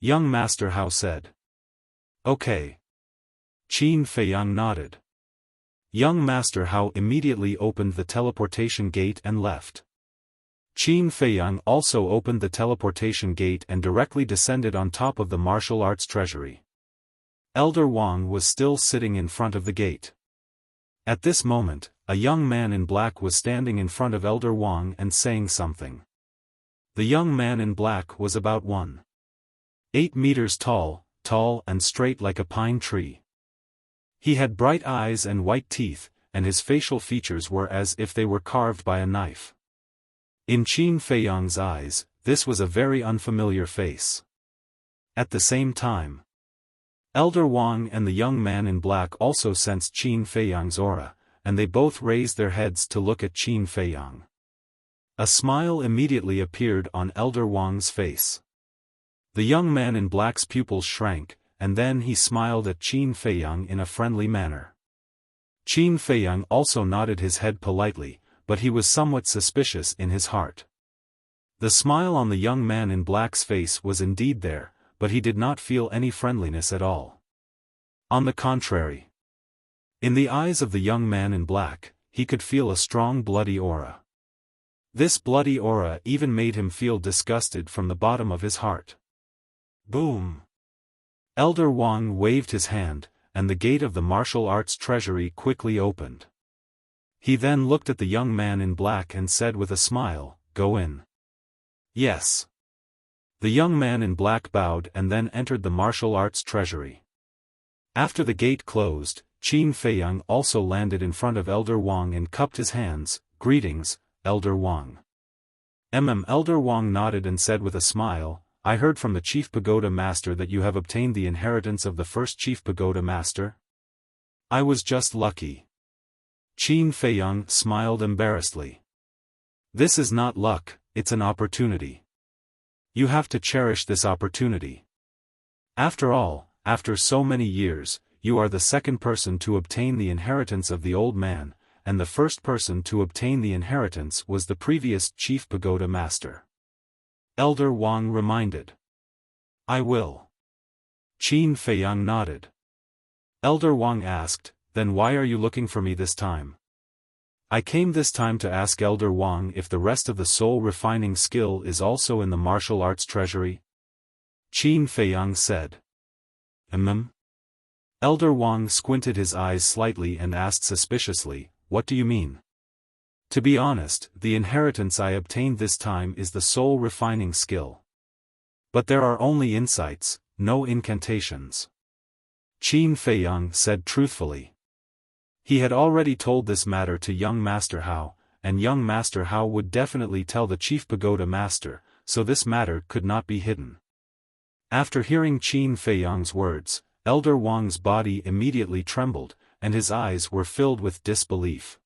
Young Master Hao said. Okay. Qin Feiyang nodded. Young Master Hao immediately opened the teleportation gate and left. Qin Feiyang also opened the teleportation gate and directly descended on top of the martial arts treasury. Elder Wang was still sitting in front of the gate. At this moment, a young man in black was standing in front of Elder Wang and saying something. The young man in black was about 1.8 meters tall and straight like a pine tree. He had bright eyes and white teeth, and his facial features were as if they were carved by a knife. In Qin Feiyang's eyes, this was a very unfamiliar face. At the same time, Elder Wang and the young man in black also sensed Qin Feiyang's aura, and they both raised their heads to look at Qin Feiyang. A smile immediately appeared on Elder Wang's face. The young man in black's pupils shrank, and then he smiled at Qin Feiyang in a friendly manner. Qin Feiyang also nodded his head politely, but he was somewhat suspicious in his heart. The smile on the young man in black's face was indeed there, but he did not feel any friendliness at all. On the contrary, in the eyes of the young man in black, he could feel a strong bloody aura. This bloody aura even made him feel disgusted from the bottom of his heart. Boom! Elder Wang waved his hand, and the gate of the martial arts treasury quickly opened. He then looked at the young man in black and said with a smile, "Go in." Yes. The young man in black bowed and then entered the martial arts treasury. After the gate closed, Qin Feiyang also landed in front of Elder Wang and cupped his hands. "Greetings, Elder Wang." Elder Wang nodded and said with a smile, "I heard from the Chief Pagoda Master that you have obtained the inheritance of the first Chief Pagoda Master. I was just lucky." Qin Feiyang smiled embarrassedly. "This is not luck, it's an opportunity. You have to cherish this opportunity. After all, after so many years, you are the second person to obtain the inheritance of the old man, and the first person to obtain the inheritance was the previous Chief Pagoda Master." Elder Wang reminded. "I will." Qin Feiyang nodded. Elder Wang asked, "Then why are you looking for me this time?" "I came this time to ask Elder Wang if the rest of the soul refining skill is also in the martial arts treasury." Qin Feiyang said. Elder Wang squinted his eyes slightly and asked suspiciously, "What do you mean?" "To be honest, the inheritance I obtained this time is the soul refining skill. But there are only insights, no incantations." Qin Feiyang said truthfully. He had already told this matter to young Master Hao, and young Master Hao would definitely tell the Chief Pagoda Master, so this matter could not be hidden. After hearing Qin Feiyang's words, Elder Wang's body immediately trembled, and his eyes were filled with disbelief.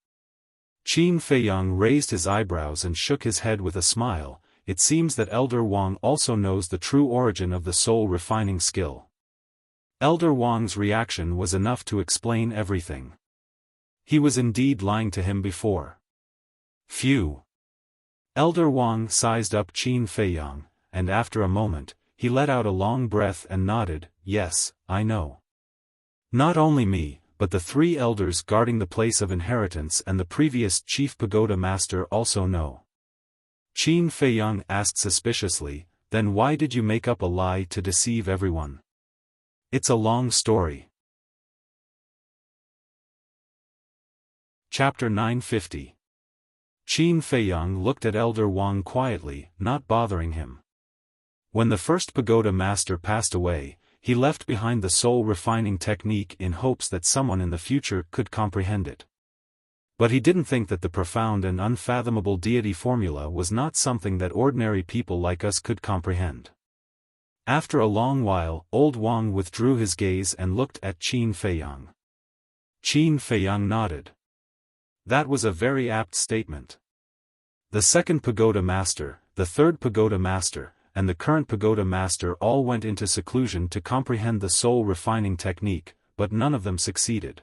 Qin Feiyang raised his eyebrows and shook his head with a smile. It seems that Elder Wang also knows the true origin of the soul refining skill. Elder Wang's reaction was enough to explain everything. He was indeed lying to him before. Phew! Elder Wang sized up Qin Feiyang, and after a moment, he let out a long breath and nodded, "Yes, I know. Not only me, but the three elders guarding the place of inheritance and the previous Chief Pagoda Master also know." Qin Feiyang asked suspiciously, "Then why did you make up a lie to deceive everyone?" "It's a long story." Chapter 950. Qin Feiyang looked at Elder Wang quietly, not bothering him. When the first Pagoda Master passed away, he left behind the soul refining technique in hopes that someone in the future could comprehend it. But he didn't think that the profound and unfathomable deity formula was not something that ordinary people like us could comprehend. After a long while, old Wang withdrew his gaze and looked at Qin Feiyang. Qin Feiyang nodded. That was a very apt statement. The second Pagoda Master, the third Pagoda Master, and the current Pagoda Master all went into seclusion to comprehend the soul refining technique, but none of them succeeded.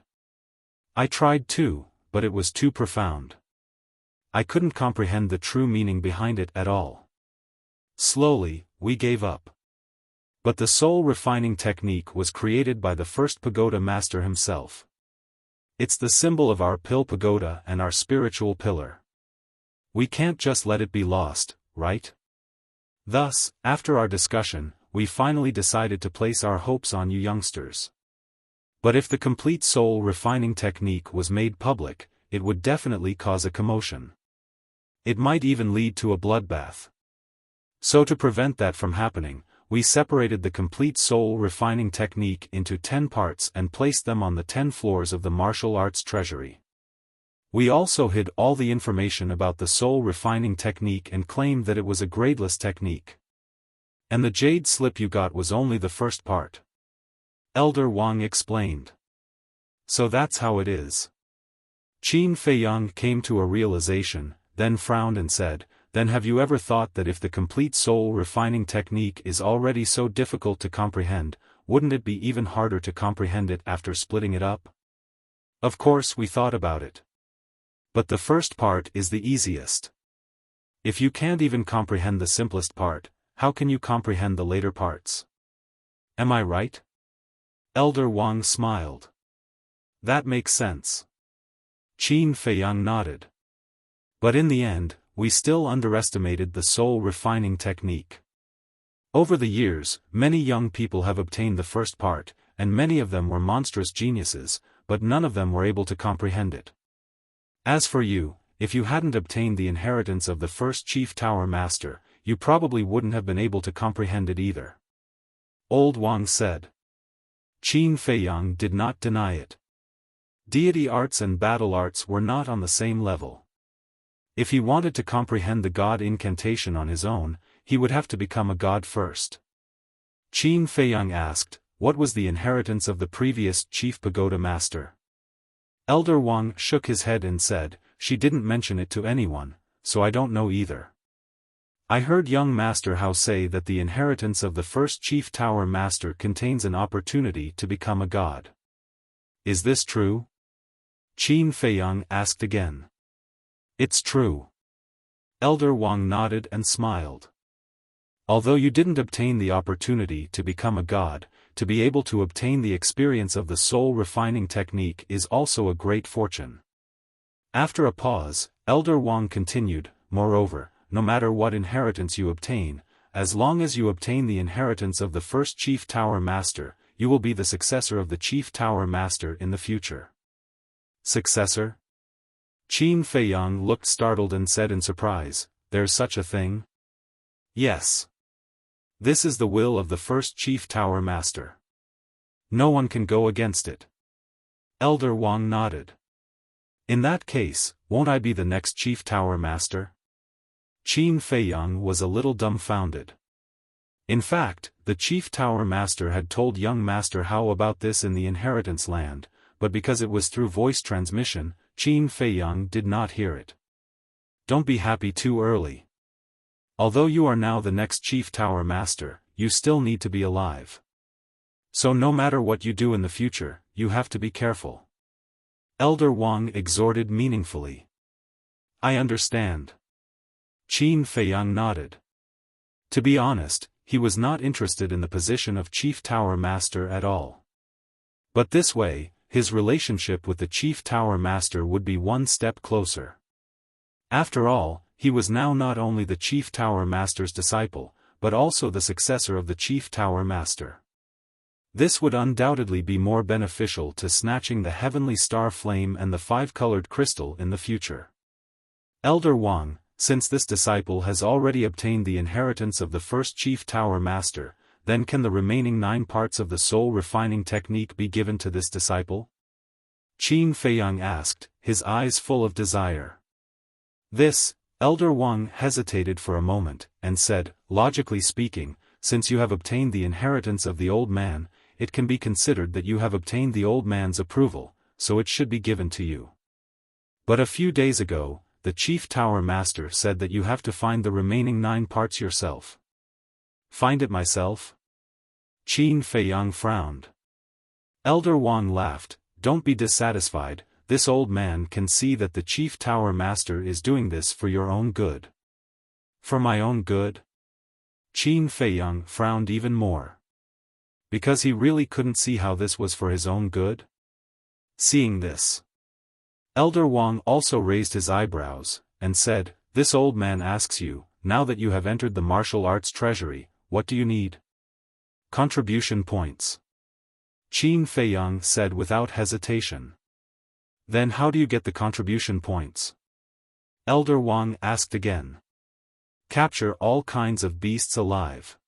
I tried too, but it was too profound. I couldn't comprehend the true meaning behind it at all. Slowly, we gave up. But the soul refining technique was created by the first Pagoda Master himself. It's the symbol of our Pill Pagoda and our spiritual pillar. We can't just let it be lost, right? Thus, after our discussion, we finally decided to place our hopes on you youngsters. But if the complete soul refining technique was made public, it would definitely cause a commotion. It might even lead to a bloodbath. So to prevent that from happening, we separated the complete soul refining technique into 10 parts and placed them on the 10 floors of the martial arts treasury. We also hid all the information about the soul refining technique and claimed that it was a gradeless technique. And the jade slip you got was only the first part. Elder Wang explained. So that's how it is. Qin Feiyang came to a realization, then frowned and said, then have you ever thought that if the complete soul refining technique is already so difficult to comprehend, wouldn't it be even harder to comprehend it after splitting it up? Of course we thought about it. But the first part is the easiest. If you can't even comprehend the simplest part, how can you comprehend the later parts? Am I right? Elder Wang smiled. That makes sense. Qin Feiyang nodded. But in the end, we still underestimated the soul refining technique. Over the years, many young people have obtained the first part, and many of them were monstrous geniuses, but none of them were able to comprehend it. As for you, if you hadn't obtained the inheritance of the first Chief Tower Master, you probably wouldn't have been able to comprehend it either. Old Wang said. Qin Feiyang did not deny it. Deity arts and battle arts were not on the same level. If he wanted to comprehend the god incantation on his own, he would have to become a god first. Qin Feiyang asked, what was the inheritance of the previous Chief Pagoda Master? Elder Wang shook his head and said, she didn't mention it to anyone, so I don't know either. I heard young Master Hao say that the inheritance of the first Chief Tower Master contains an opportunity to become a god. Is this true? Qin Feiyang asked again. It's true. Elder Wang nodded and smiled. Although you didn't obtain the opportunity to become a god, to be able to obtain the experience of the soul refining technique is also a great fortune. After a pause, Elder Wang continued, moreover, no matter what inheritance you obtain, as long as you obtain the inheritance of the first Chief Tower Master, you will be the successor of the Chief Tower Master in the future. Successor? Qin Feiyang looked startled and said in surprise, there's such a thing? Yes. This is the will of the first Chief Tower Master. No one can go against it. Elder Wang nodded. In that case, won't I be the next Chief Tower Master? Qin Feiyang was a little dumbfounded. In fact, the Chief Tower Master had told young Master Hao about this in the Inheritance Land, but because it was through voice transmission, Qin Feiyang did not hear it. Don't be happy too early. Although you are now the next Chief Tower Master, you still need to be alive. So no matter what you do in the future, you have to be careful. Elder Wang exhorted meaningfully. I understand. Qin Feiyang nodded. To be honest, he was not interested in the position of Chief Tower Master at all. But this way, his relationship with the Chief Tower Master would be one step closer. After all, he was now not only the Chief Tower Master's disciple, but also the successor of the Chief Tower Master. This would undoubtedly be more beneficial to snatching the heavenly star flame and the five-colored crystal in the future. Elder Wang, since this disciple has already obtained the inheritance of the first Chief Tower Master, then can the remaining 9 parts of the soul refining technique be given to this disciple? Qin Feiyang asked, his eyes full of desire. This, Elder Wang hesitated for a moment, and said, logically speaking, since you have obtained the inheritance of the old man, it can be considered that you have obtained the old man's approval, so it should be given to you. But a few days ago, the Chief Tower Master said that you have to find the remaining 9 parts yourself. Find it myself? Qin Feiyang frowned. Elder Wang laughed, don't be dissatisfied, this old man can see that the Chief Tower Master is doing this for your own good. For my own good? Qin Feiyang frowned even more. Because he really couldn't see how this was for his own good? Seeing this, Elder Wang also raised his eyebrows, and said, this old man asks you, now that you have entered the martial arts treasury, what do you need? Contribution points. Qin Feiyang said without hesitation. Then how do you get the contribution points? Elder Wang asked again. Capture all kinds of beasts alive.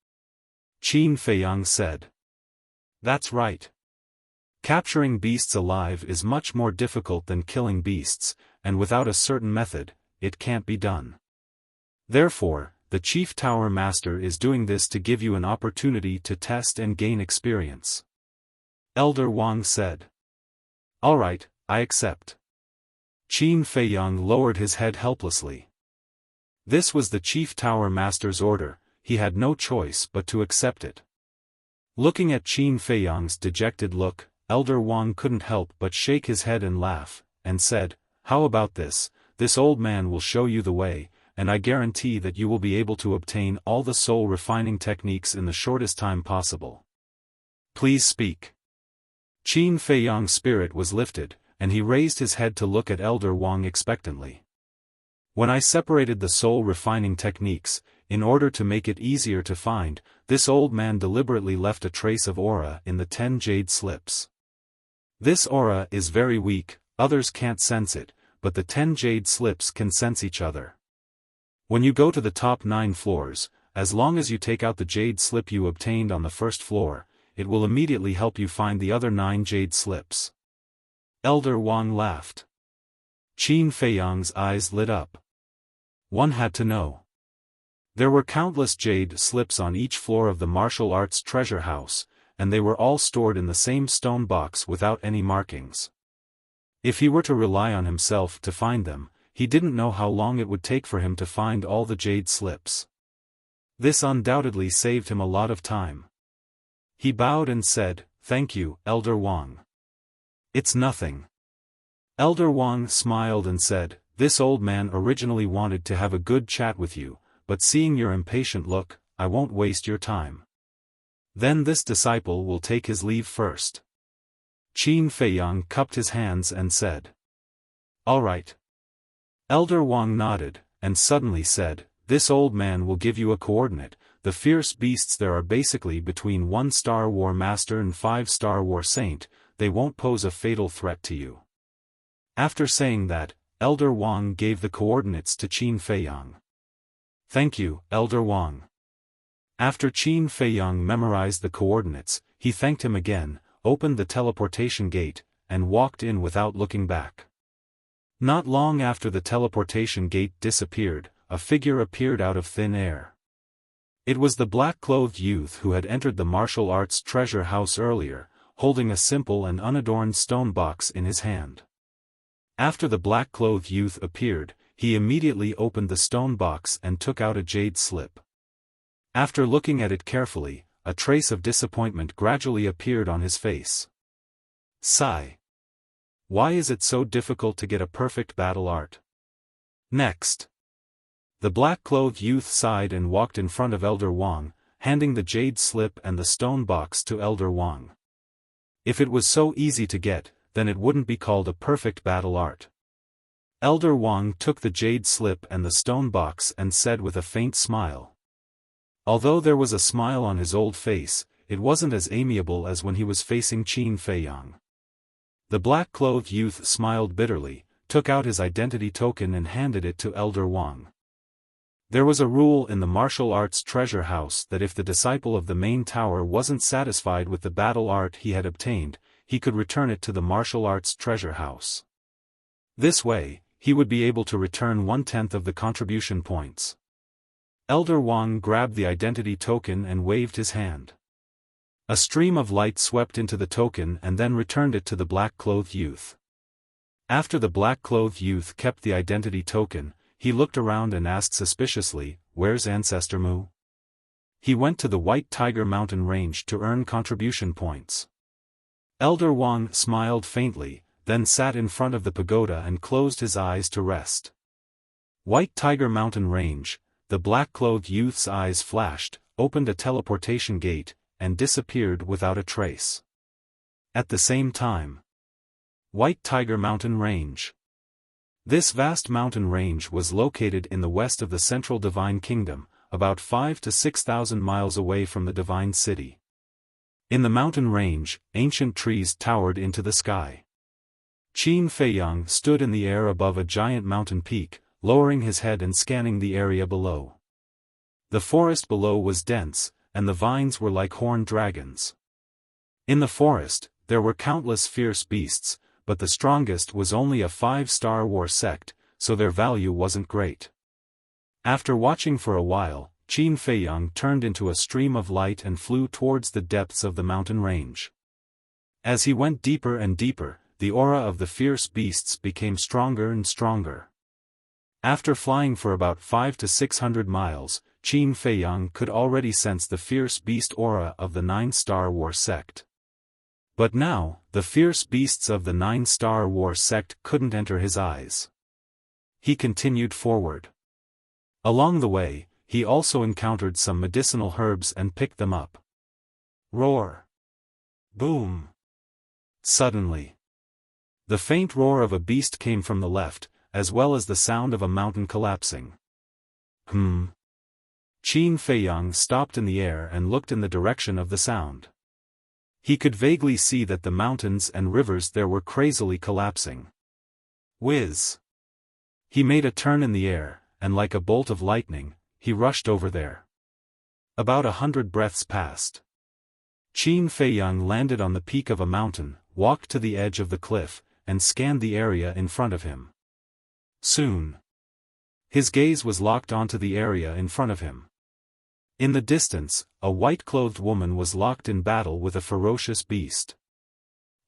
Qin Feiyang said. That's right. Capturing beasts alive is much more difficult than killing beasts, and without a certain method, it can't be done. Therefore, the Chief Tower Master is doing this to give you an opportunity to test and gain experience. Elder Wang said. All right, I accept. Qin Feiyang lowered his head helplessly. This was the Chief Tower Master's order, he had no choice but to accept it. Looking at Qin Feiyang's dejected look, Elder Wang couldn't help but shake his head and laugh, and said, How about this? This old man will show you the way, and I guarantee that you will be able to obtain all the soul refining techniques in the shortest time possible. Please speak. Qin Feiyang's spirit was lifted, and he raised his head to look at Elder Wang expectantly. When I separated the soul refining techniques, in order to make it easier to find, this old man deliberately left a trace of aura in the 10 jade slips. This aura is very weak, others can't sense it, but the 10 jade slips can sense each other. When you go to the top 9 floors, as long as you take out the jade slip you obtained on the first floor, it will immediately help you find the other 9 jade slips. Elder Wang laughed. Qin Feiyang's eyes lit up. One had to know. There were countless jade slips on each floor of the martial arts treasure house, and they were all stored in the same stone box without any markings. If he were to rely on himself to find them, he didn't know how long it would take for him to find all the jade slips. This undoubtedly saved him a lot of time. He bowed and said, Thank you, Elder Wang. It's nothing. Elder Wang smiled and said, This old man originally wanted to have a good chat with you, but seeing your impatient look, I won't waste your time. Then this disciple will take his leave first. Qin Feiyang cupped his hands and said. All right. Elder Wang nodded, and suddenly said, This old man will give you a coordinate. The fierce beasts there are basically between 1-star war master and 5-star war saint, they won't pose a fatal threat to you. After saying that, Elder Wang gave the coordinates to Qin Feiyang. Thank you, Elder Wang. After Qin Feiyang memorized the coordinates, he thanked him again, opened the teleportation gate, and walked in without looking back. Not long after the teleportation gate disappeared, a figure appeared out of thin air. It was the black-clothed youth who had entered the martial arts treasure house earlier, holding a simple and unadorned stone box in his hand. After the black-clothed youth appeared, he immediately opened the stone box and took out a jade slip. After looking at it carefully, a trace of disappointment gradually appeared on his face. Sigh. Why is it so difficult to get a perfect battle art? Next. The black-clothed youth sighed and walked in front of Elder Wang, handing the jade slip and the stone box to Elder Wang. If it was so easy to get, then it wouldn't be called a perfect battle art. Elder Wang took the jade slip and the stone box and said with a faint smile. Although there was a smile on his old face, it wasn't as amiable as when he was facing Qin Feiyang. The black-clothed youth smiled bitterly, took out his identity token and handed it to Elder Wang. There was a rule in the martial arts treasure house that if the disciple of the main tower wasn't satisfied with the battle art he had obtained, he could return it to the martial arts treasure house. This way, he would be able to return 1/10 of the contribution points. Elder Wang grabbed the identity token and waved his hand. A stream of light swept into the token and then returned it to the black-clothed youth. After the black-clothed youth kept the identity token, he looked around and asked suspiciously, Where's Ancestor Mu? He went to the White Tiger Mountain Range to earn contribution points. Elder Wang smiled faintly, then sat in front of the pagoda and closed his eyes to rest. White Tiger Mountain Range, the black-clothed youth's eyes flashed, opened a teleportation gate, and disappeared without a trace. At the same time, White Tiger Mountain Range. This vast mountain range was located in the west of the central Divine Kingdom, about 5,000 to 6,000 miles away from the Divine City. In the mountain range, ancient trees towered into the sky. Qin Feiyang stood in the air above a giant mountain peak, lowering his head and scanning the area below. The forest below was dense, and the vines were like horned dragons. In the forest, there were countless fierce beasts, but the strongest was only a 5-star war sect, so their value wasn't great. After watching for a while, Qin Feiyang turned into a stream of light and flew towards the depths of the mountain range. As he went deeper and deeper, the aura of the fierce beasts became stronger and stronger. After flying for about 500 to 600 miles, Qin Feiyang could already sense the fierce beast aura of the Nine-Star War sect. But now, the fierce beasts of the Nine-Star War sect couldn't enter his eyes. He continued forward. Along the way, he also encountered some medicinal herbs and picked them up. Roar! Boom! Suddenly, the faint roar of a beast came from the left, as well as the sound of a mountain collapsing. Qin Feiyang stopped in the air and looked in the direction of the sound. He could vaguely see that the mountains and rivers there were crazily collapsing. Whiz! He made a turn in the air, and like a bolt of lightning, he rushed over there. About 100 breaths passed. Qin Feiyang landed on the peak of a mountain, walked to the edge of the cliff, and scanned the area in front of him. Soon, his gaze was locked onto the area in front of him. In the distance, a white-clothed woman was locked in battle with a ferocious beast.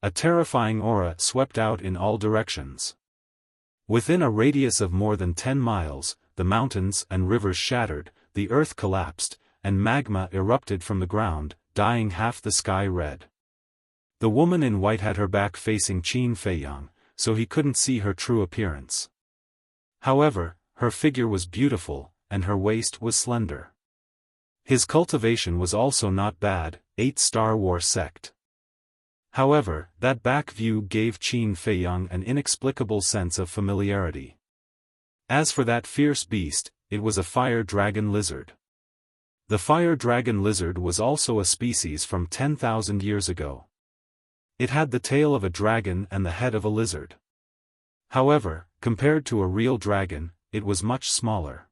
A terrifying aura swept out in all directions. Within a radius of more than 10 miles, the mountains and rivers shattered, the earth collapsed, and magma erupted from the ground, dyeing half the sky red. The woman in white had her back facing Qin Feiyang, so he couldn't see her true appearance. However, her figure was beautiful, and her waist was slender. His cultivation was also not bad, 8-Star War sect. However, that back view gave Qin Feiyang an inexplicable sense of familiarity. As for that fierce beast, it was a fire dragon lizard. The fire dragon lizard was also a species from 10,000 years ago. It had the tail of a dragon and the head of a lizard. However, compared to a real dragon, it was much smaller.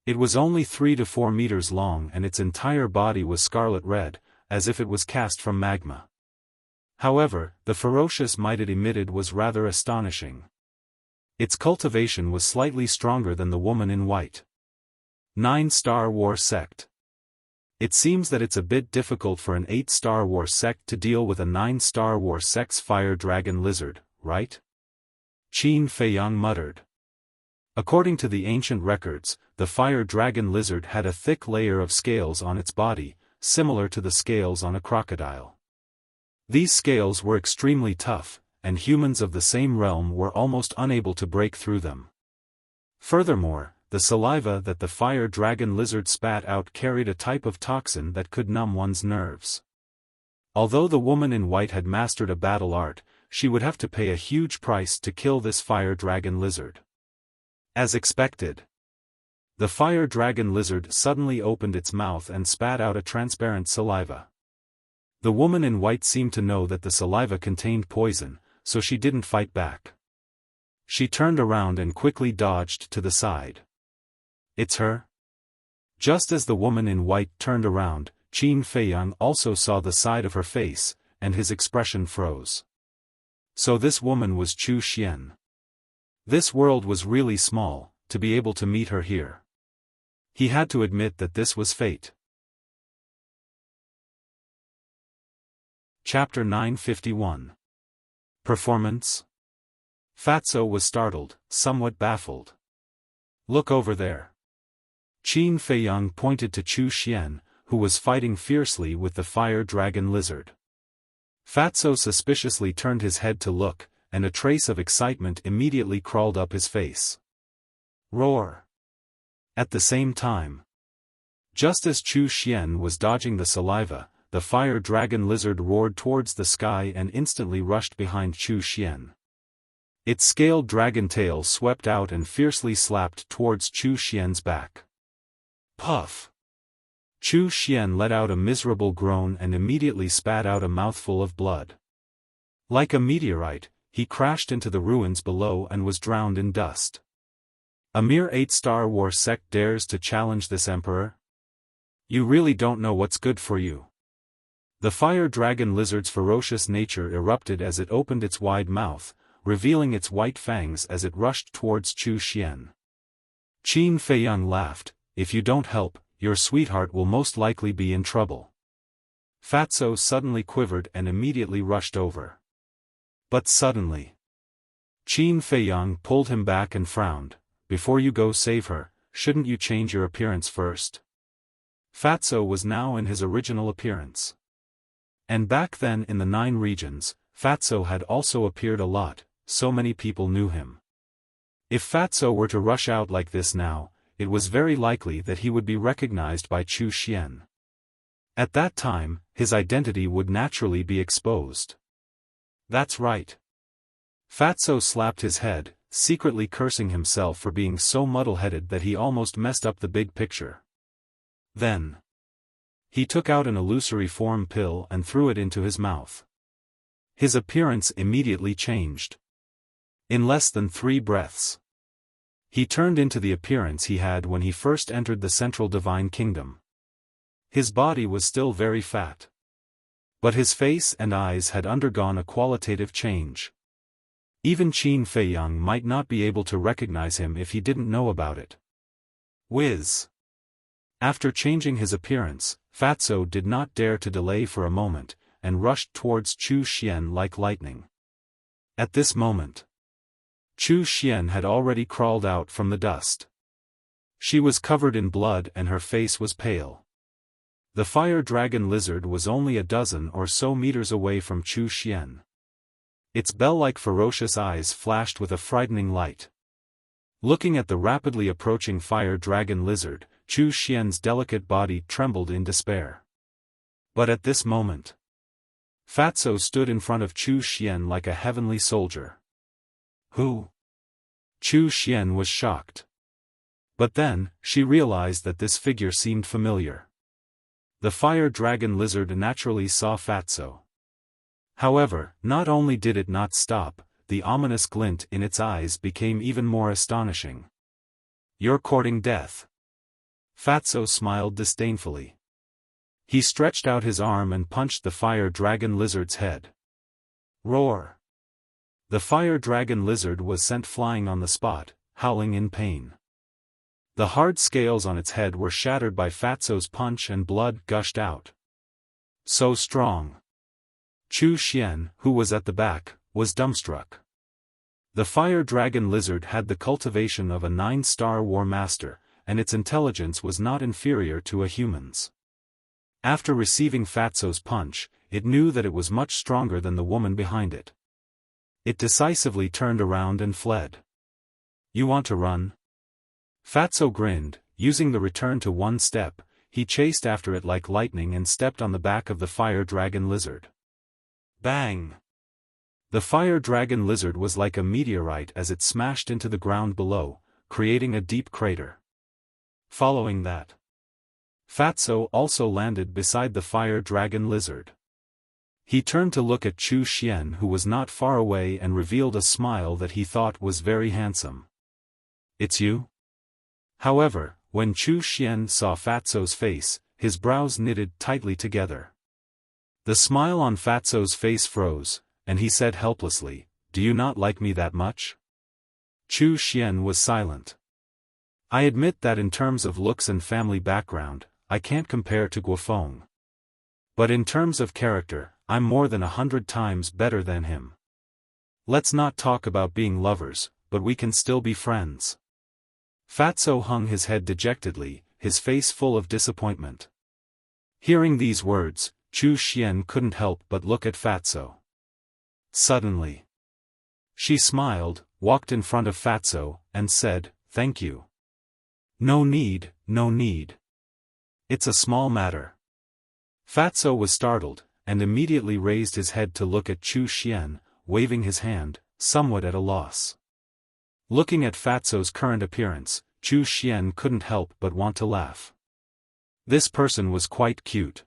It was only 3 to 4 meters long and its entire body was scarlet red, as if it was cast from magma. However, the ferocious might it emitted was rather astonishing. Its cultivation was slightly stronger than the woman in white. 9-Star War sect. It seems that it's a bit difficult for an 8-Star War sect to deal with a 9-Star War sect's fire dragon lizard, right? Qin Feiyang muttered. According to the ancient records, the fire dragon lizard had a thick layer of scales on its body, similar to the scales on a crocodile. These scales were extremely tough, and humans of the same realm were almost unable to break through them. Furthermore, the saliva that the fire dragon lizard spat out carried a type of toxin that could numb one's nerves. Although the woman in white had mastered a battle art, she would have to pay a huge price to kill this fire dragon lizard. As expected, the fire dragon lizard suddenly opened its mouth and spat out a transparent saliva. The woman in white seemed to know that the saliva contained poison, so she didn't fight back. She turned around and quickly dodged to the side. It's her? Just as the woman in white turned around, Qin Feiyang also saw the side of her face, and his expression froze. So this woman was Chu Xian. This world was really small, to be able to meet her here. He had to admit that this was fate. Chapter 951. Performance? Fatso was startled, somewhat baffled. Look over there. Qin Feiyang pointed to Chu Xian, who was fighting fiercely with the fire dragon lizard. Fatso suspiciously turned his head to look, and a trace of excitement immediately crawled up his face. Roar! At the same time, just as Chu Xian was dodging the saliva, the fire dragon lizard roared towards the sky and instantly rushed behind Chu Xian. Its scaled dragon tail swept out and fiercely slapped towards Chu Xian's back. Puff! Chu Xian let out a miserable groan and immediately spat out a mouthful of blood. Like a meteorite, he crashed into the ruins below and was drowned in dust. A mere 8-Star War sect dares to challenge this emperor? You really don't know what's good for you. The fire dragon lizard's ferocious nature erupted as it opened its wide mouth, revealing its white fangs as it rushed towards Chu Xian. Qin Feiyang laughed. If you don't help, your sweetheart will most likely be in trouble. Fatso suddenly quivered and immediately rushed over. But suddenly, Qin Feiyang pulled him back and frowned. Before you go save her, shouldn't you change your appearance first? Fatso was now in his original appearance. And back then in the 9 regions, Fatso had also appeared a lot, so many people knew him. If Fatso were to rush out like this now, it was very likely that he would be recognized by Chu Xian. At that time, his identity would naturally be exposed. That's right. Fatso slapped his head, secretly cursing himself for being so muddle-headed that he almost messed up the big picture. Then, he took out an illusory form pill and threw it into his mouth. His appearance immediately changed. In less than 3 breaths, he turned into the appearance he had when he first entered the Central Divine Kingdom. His body was still very fat. But his face and eyes had undergone a qualitative change. Even Qin Feiyang might not be able to recognize him if he didn't know about it. Whiz! After changing his appearance, Fatso did not dare to delay for a moment, and rushed towards Chu Xian like lightning. At this moment, Chu Xian had already crawled out from the dust. She was covered in blood and her face was pale. The fire dragon lizard was only a dozen or so meters away from Chu Xian. Its bell-like ferocious eyes flashed with a frightening light. Looking at the rapidly approaching fire dragon lizard, Chu Xian's delicate body trembled in despair. But at this moment, Fatso stood in front of Chu Xian like a heavenly soldier. Who? Chu Xian was shocked. But then, she realized that this figure seemed familiar. The fire dragon lizard naturally saw Fatso. However, not only did it not stop, the ominous glint in its eyes became even more astonishing. You're courting death. Fatso smiled disdainfully. He stretched out his arm and punched the fire dragon lizard's head. Roar! The fire dragon lizard was sent flying on the spot, howling in pain. The hard scales on its head were shattered by Fatso's punch and blood gushed out. So strong. Chu Xian, who was at the back, was dumbstruck. The fire dragon lizard had the cultivation of a 9-star war master, and its intelligence was not inferior to a human's. After receiving Fatso's punch, it knew that it was much stronger than the woman behind it. It decisively turned around and fled. You want to run? Fatso grinned. Using the return to 1 step, he chased after it like lightning and stepped on the back of the fire dragon lizard. Bang! The fire dragon lizard was like a meteorite as it smashed into the ground below, creating a deep crater. Following that, Fatso also landed beside the fire dragon lizard. He turned to look at Chu Xian, who was not far away, and revealed a smile that he thought was very handsome. It's you? However, when Chu Xian saw Fatso's face, his brows knitted tightly together. The smile on Fatso's face froze, and he said helplessly, "Do you not like me that much?" Chu Xian was silent. I admit that in terms of looks and family background, I can't compare to Guofeng. But in terms of character, I'm more than 100 times better than him. Let's not talk about being lovers, but we can still be friends. Fatso hung his head dejectedly, his face full of disappointment. Hearing these words, Chu Xian couldn't help but look at Fatso. Suddenly, she smiled, walked in front of Fatso, and said, "Thank you." No need, no need. It's a small matter." Fatso was startled, and immediately raised his head to look at Chu Xian, waving his hand, somewhat at a loss. Looking at Fatso's current appearance, Chu Xian couldn't help but want to laugh. This person was quite cute.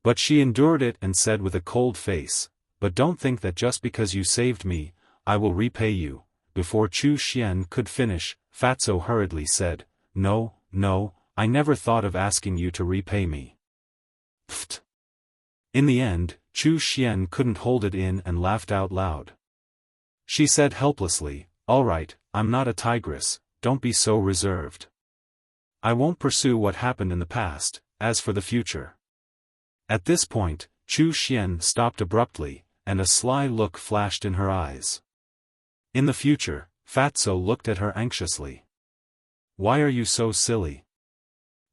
But she endured it and said with a cold face, "But don't think that just because you saved me, I will repay you." Before Chu Xian could finish, Fatso hurriedly said, "No, no, I never thought of asking you to repay me." Pfft. In the end, Chu Xian couldn't hold it in and laughed out loud. She said helplessly, "All right, I'm not a tigress, don't be so reserved. I won't pursue what happened in the past, as for the future." At this point, Chu Xian stopped abruptly, and a sly look flashed in her eyes. In the future, Fatso looked at her anxiously. Why are you so silly?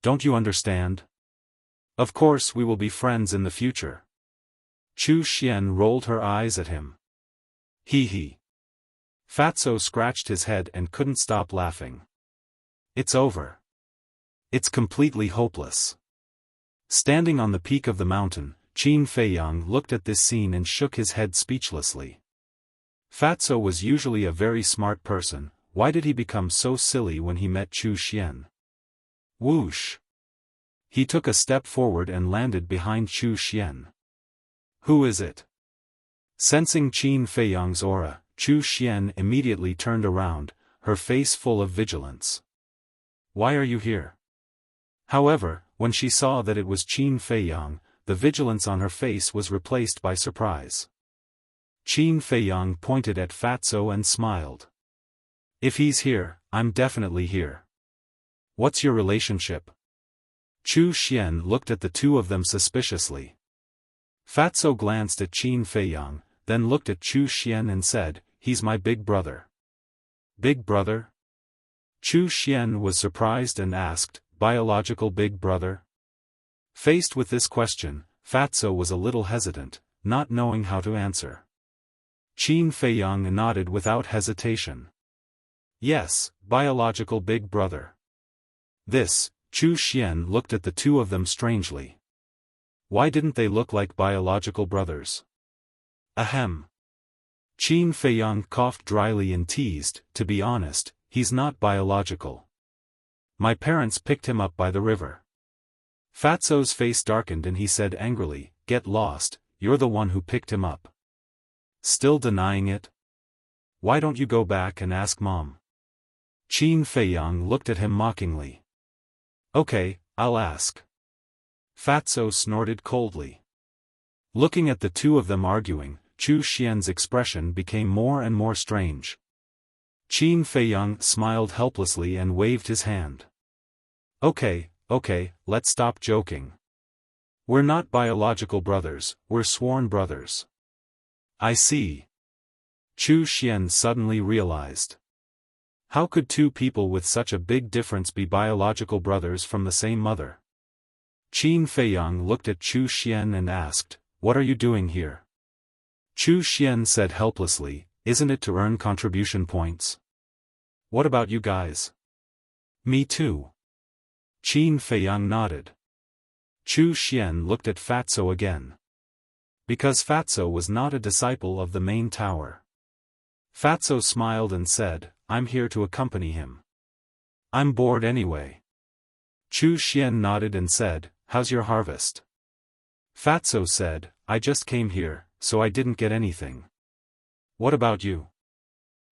Don't you understand? Of course we will be friends in the future. Chu Xian rolled her eyes at him. He. Fatso scratched his head and couldn't stop laughing. It's over. It's completely hopeless. Standing on the peak of the mountain, Qin Feiyang looked at this scene and shook his head speechlessly. Fatso was usually a very smart person, why did he become so silly when he met Chu Xian? Whoosh! He took a step forward and landed behind Chu Xian. Who is it? Sensing Qin Feiyang's aura, Chu Xian immediately turned around, her face full of vigilance. Why are you here? However, when she saw that it was Qin Feiyang, the vigilance on her face was replaced by surprise. Qin Feiyang pointed at Fatso and smiled. If he's here, I'm definitely here. What's your relationship? Chu Xian looked at the two of them suspiciously. Fatso glanced at Qin Feiyang, then looked at Chu Xian and said, he's my big brother. Big brother? Chu Xian was surprised and asked, biological big brother? Faced with this question, Fatso was a little hesitant, not knowing how to answer. Qin Feiyang nodded without hesitation. Yes, biological big brother. This, Chu Xian looked at the two of them strangely. Why didn't they look like biological brothers? Ahem. Qin Feiyang coughed dryly and teased, to be honest, he's not biological. My parents picked him up by the river. Fatso's face darkened and he said angrily, get lost, you're the one who picked him up. Still denying it? Why don't you go back and ask Mom? Qin Feiyang looked at him mockingly. Okay, I'll ask. Fatso snorted coldly. Looking at the two of them arguing, Chu Xian's expression became more and more strange. Qin Feiyang smiled helplessly and waved his hand. Okay, let's stop joking. We're not biological brothers, we're sworn brothers. I see. Chu Xian suddenly realized. How could two people with such a big difference be biological brothers from the same mother? Qin Feiyang looked at Chu Xian and asked, what are you doing here? Chu Xian said helplessly, isn't it to earn contribution points? What about you guys? Me too. Qin Feiyang nodded. Chu Xian looked at Fatso again. Because Fatso was not a disciple of the main tower. Fatso smiled and said, I'm here to accompany him. I'm bored anyway. Chu Xian nodded and said, how's your harvest? Fatso said, I just came here, so I didn't get anything. What about you?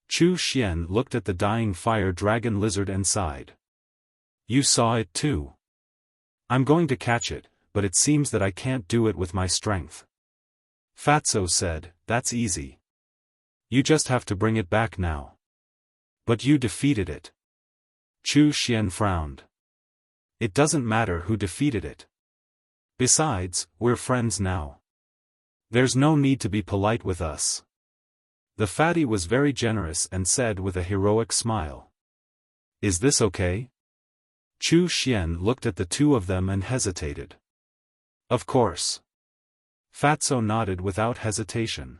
Chu Xian looked at the dying fire dragon lizard and sighed. You saw it too. I'm going to catch it, but it seems that I can't do it with my strength. Fatso said, that's easy. You just have to bring it back now. But you defeated it. Chu Xian frowned. It doesn't matter who defeated it. Besides, we're friends now. There's no need to be polite with us. The fatty was very generous and said with a heroic smile. Is this okay? Chu Xian looked at the two of them and hesitated. Of course. Fatso nodded without hesitation.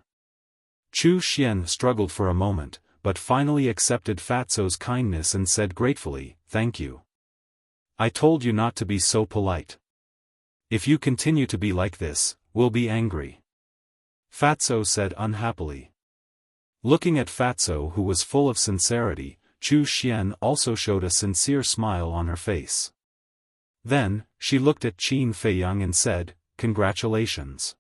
Chu Xian struggled for a moment, but finally accepted Fatso's kindness and said gratefully, thank you. I told you not to be so polite. If you continue to be like this, we'll be angry. Fatso said unhappily. Looking at Fatso, who was full of sincerity, Chu Xian also showed a sincere smile on her face. Then, she looked at Qin Feiyang and said, congratulations.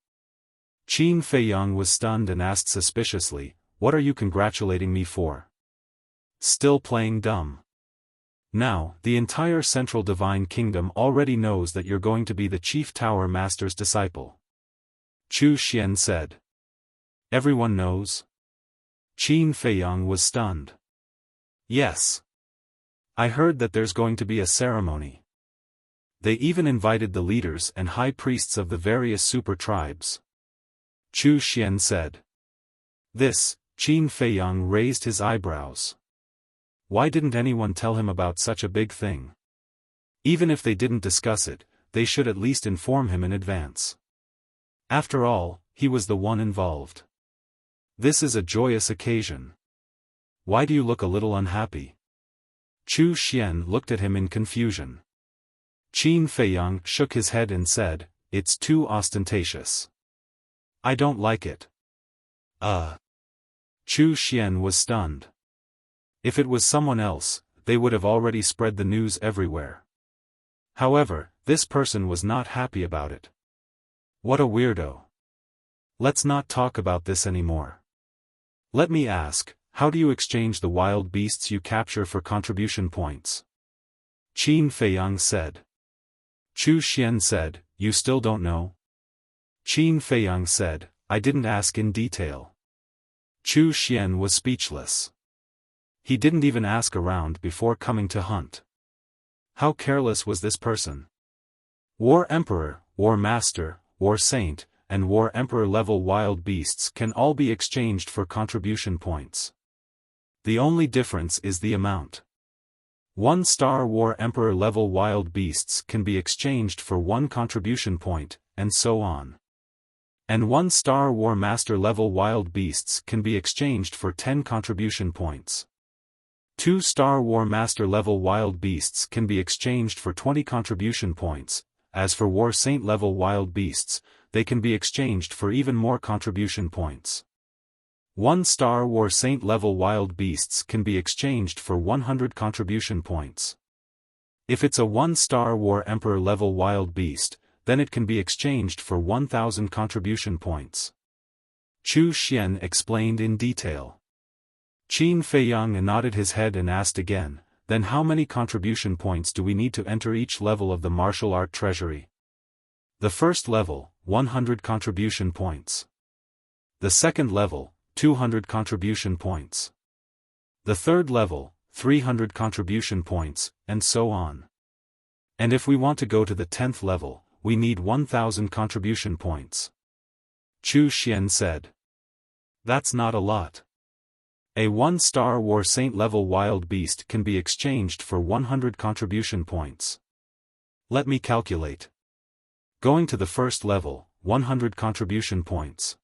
Qin Feiyang was stunned and asked suspiciously, what are you congratulating me for? Still playing dumb. Now, the entire Central Divine Kingdom already knows that you're going to be the Chief Tower Master's disciple. Chu Xian said. Everyone knows? Qin Feiyang was stunned. Yes. I heard that there's going to be a ceremony. They even invited the leaders and high priests of the various super tribes. Chu Xian said. This, Qin Feiyang raised his eyebrows. Why didn't anyone tell him about such a big thing? Even if they didn't discuss it, they should at least inform him in advance. After all, he was the one involved. This is a joyous occasion. Why do you look a little unhappy? Chu Xian looked at him in confusion. Qin Feiyang shook his head and said, "It's too ostentatious. I don't like it." Chu Xian was stunned. If it was someone else, they would have already spread the news everywhere. However, this person was not happy about it. What a weirdo. Let's not talk about this anymore. Let me ask, how do you exchange the wild beasts you capture for contribution points? Qin Feiyang said. Chu Xian said, "You still don't know?" Qin Feiyang said, "I didn't ask in detail." Chu Xian was speechless. He didn't even ask around before coming to hunt. How careless was this person? War Emperor, War Master, War Saint, and War Emperor level wild beasts can all be exchanged for contribution points. The only difference is the amount. 1-star War Emperor level wild beasts can be exchanged for 1 contribution point, and so on. And 1-star War Master level wild beasts can be exchanged for 10 contribution points. 2-star War Master level wild beasts can be exchanged for 20 contribution points. As for War Saint level wild beasts, they can be exchanged for even more contribution points. 1-star War Saint level wild beasts can be exchanged for 100 contribution points. If it's a 1-star War Emperor level wild beast, then it can be exchanged for 1,000 contribution points. Chu Xian explained in detail. Qin Feiyang nodded his head and asked again, "Then how many contribution points do we need to enter each level of the martial art treasury?" The first level, 100 contribution points. The second level, 200 contribution points. The third level, 300 contribution points, and so on. And if we want to go to the 10th level, we need 1,000 contribution points. Chu Xian said. That's not a lot. A 1-star War Saint level wild beast can be exchanged for 100 contribution points. Let me calculate. Going to the first level, 100 contribution points.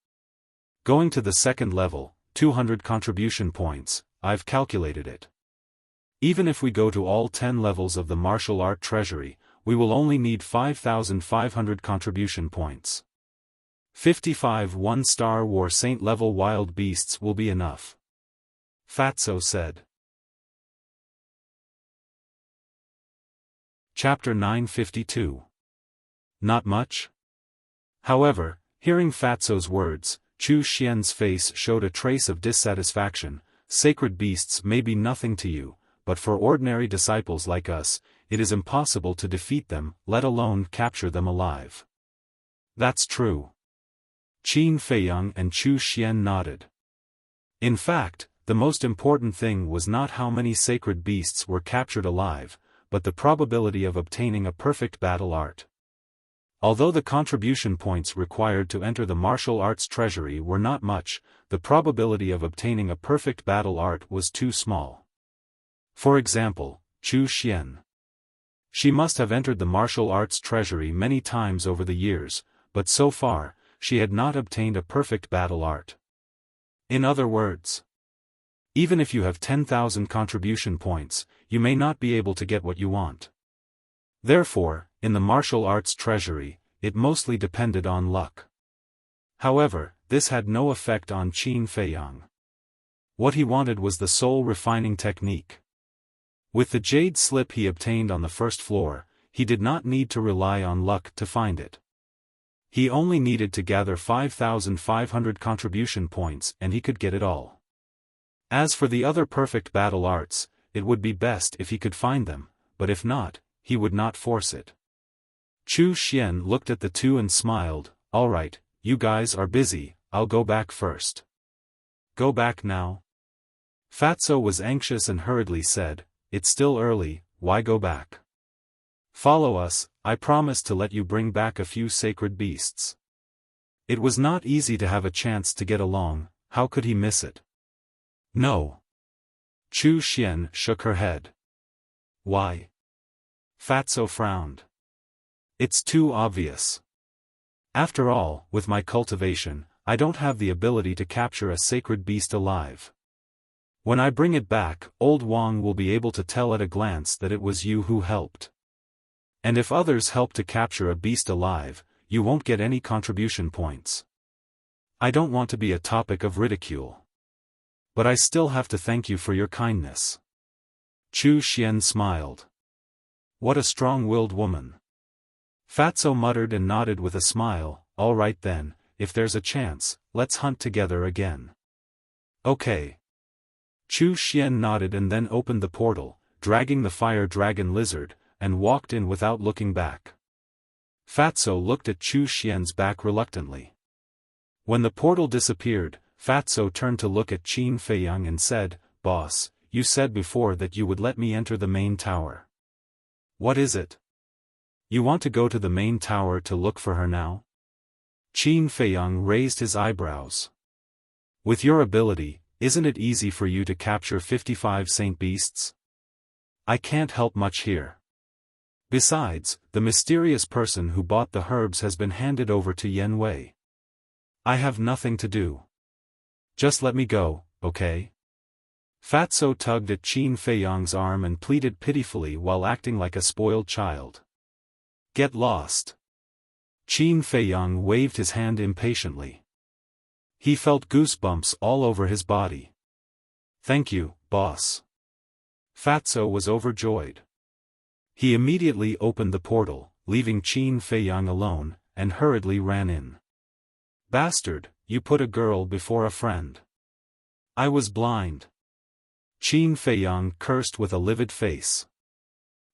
Going to the second level, 200 contribution points. I've calculated it. Even if we go to all 10 levels of the martial art treasury, we will only need 5,500 contribution points. 55 1-star War Saint level wild beasts will be enough. Fatso said. Chapter 952. Not much? However, hearing Fatso's words, Chu Xian's face showed a trace of dissatisfaction. Sacred beasts may be nothing to you, but for ordinary disciples like us, it is impossible to defeat them, let alone capture them alive. That's true. Qin Feiyang and Chu Xian nodded. In fact, the most important thing was not how many sacred beasts were captured alive, but the probability of obtaining a perfect battle art. Although the contribution points required to enter the martial arts treasury were not much, the probability of obtaining a perfect battle art was too small. For example, Chu Xian. She must have entered the martial arts treasury many times over the years, but so far, she had not obtained a perfect battle art. In other words, even if you have 10,000 contribution points, you may not be able to get what you want. Therefore, in the martial arts treasury, it mostly depended on luck. However, this had no effect on Qin Feiyang. What he wanted was the soul refining technique. With the jade slip he obtained on the first floor, he did not need to rely on luck to find it. He only needed to gather 5,500 contribution points and he could get it all. As for the other perfect battle arts, it would be best if he could find them, but if not, he would not force it. Chu Xian looked at the two and smiled. All right, you guys are busy, I'll go back first. Go back now? Fatso was anxious and hurriedly said, it's still early, why go back? Follow us, I promised to let you bring back a few sacred beasts. It was not easy to have a chance to get along, how could he miss it? No. Chu Xian shook her head. Why? Fatso frowned. It's too obvious. After all, with my cultivation, I don't have the ability to capture a sacred beast alive. When I bring it back, old Wang will be able to tell at a glance that it was you who helped. And if others help to capture a beast alive, you won't get any contribution points. I don't want to be a topic of ridicule. But I still have to thank you for your kindness. Chu Xian smiled. What a strong-willed woman. Fatso muttered and nodded with a smile. All right then, if there's a chance, let's hunt together again. Okay. Chu Xian nodded and then opened the portal, dragging the fire dragon lizard, and walked in without looking back. Fatso looked at Chu Xian's back reluctantly. When the portal disappeared, Fatso turned to look at Qin Feiyang and said, Boss, you said before that you would let me enter the main tower. What is it? You want to go to the main tower to look for her now? Qin Feiyang raised his eyebrows. With your ability, isn't it easy for you to capture 55 saint beasts? I can't help much here. Besides, the mysterious person who bought the herbs has been handed over to Yen Wei. I have nothing to do. Just let me go, okay? Fatso tugged at Qin Feiyang's arm and pleaded pitifully while acting like a spoiled child. Get lost. Qin Feiyang waved his hand impatiently. He felt goosebumps all over his body. Thank you, boss. Fatso was overjoyed. He immediately opened the portal, leaving Qin Feiyang alone, and hurriedly ran in. Bastard, you put a girl before a friend. I was blind. Qin Feiyang cursed with a livid face.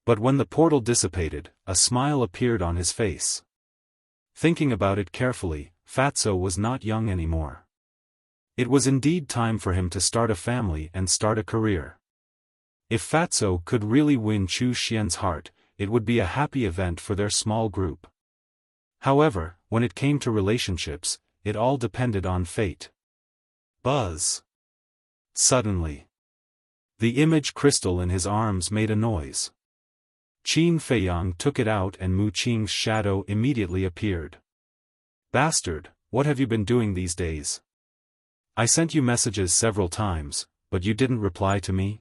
But when the portal dissipated, a smile appeared on his face. Thinking about it carefully, Fatso was not young anymore. It was indeed time for him to start a family and start a career. If Fatso could really win Chu Xian's heart, it would be a happy event for their small group. However, when it came to relationships, it all depended on fate. Buzz. Suddenly, the image crystal in his arms made a noise. Qin Feiyang took it out and Mu Qing's shadow immediately appeared. Bastard, what have you been doing these days? I sent you messages several times, but you didn't reply to me?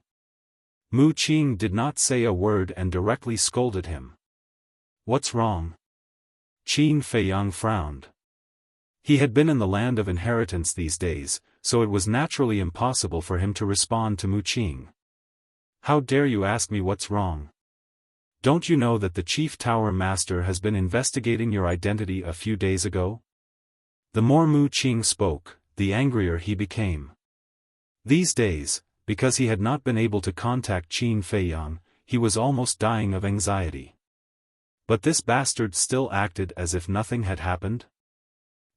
Mu Qing did not say a word and directly scolded him. What's wrong? Qin Feiyang frowned. He had been in the land of inheritance these days, so it was naturally impossible for him to respond to Mu Qing. How dare you ask me what's wrong? Don't you know that the Chief Tower Master has been investigating your identity a few days ago? The more Mu Qing spoke, the angrier he became. These days, because he had not been able to contact Qin Feiyang, he was almost dying of anxiety. But this bastard still acted as if nothing had happened?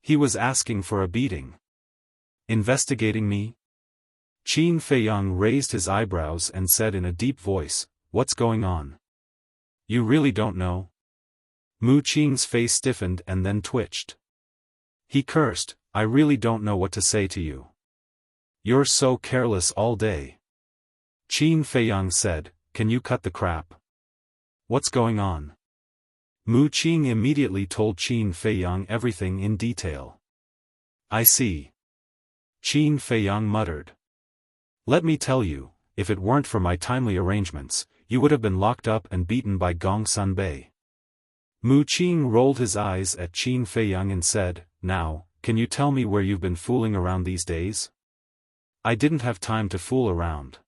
He was asking for a beating. Investigating me? Qin Feiyang raised his eyebrows and said in a deep voice, What's going on? You really don't know? Mu Qing's face stiffened and then twitched. He cursed, I really don't know what to say to you. You're so careless all day. Qin Feiyang said, Can you cut the crap? What's going on? Mu Qing immediately told Qin Feiyang everything in detail. I see. Qin Feiyang muttered. Let me tell you, if it weren't for my timely arrangements, you would have been locked up and beaten by Gong Sunbei. Mu Qing rolled his eyes at Qin Feiyang and said, Now, can you tell me where you've been fooling around these days? I didn't have time to fool around.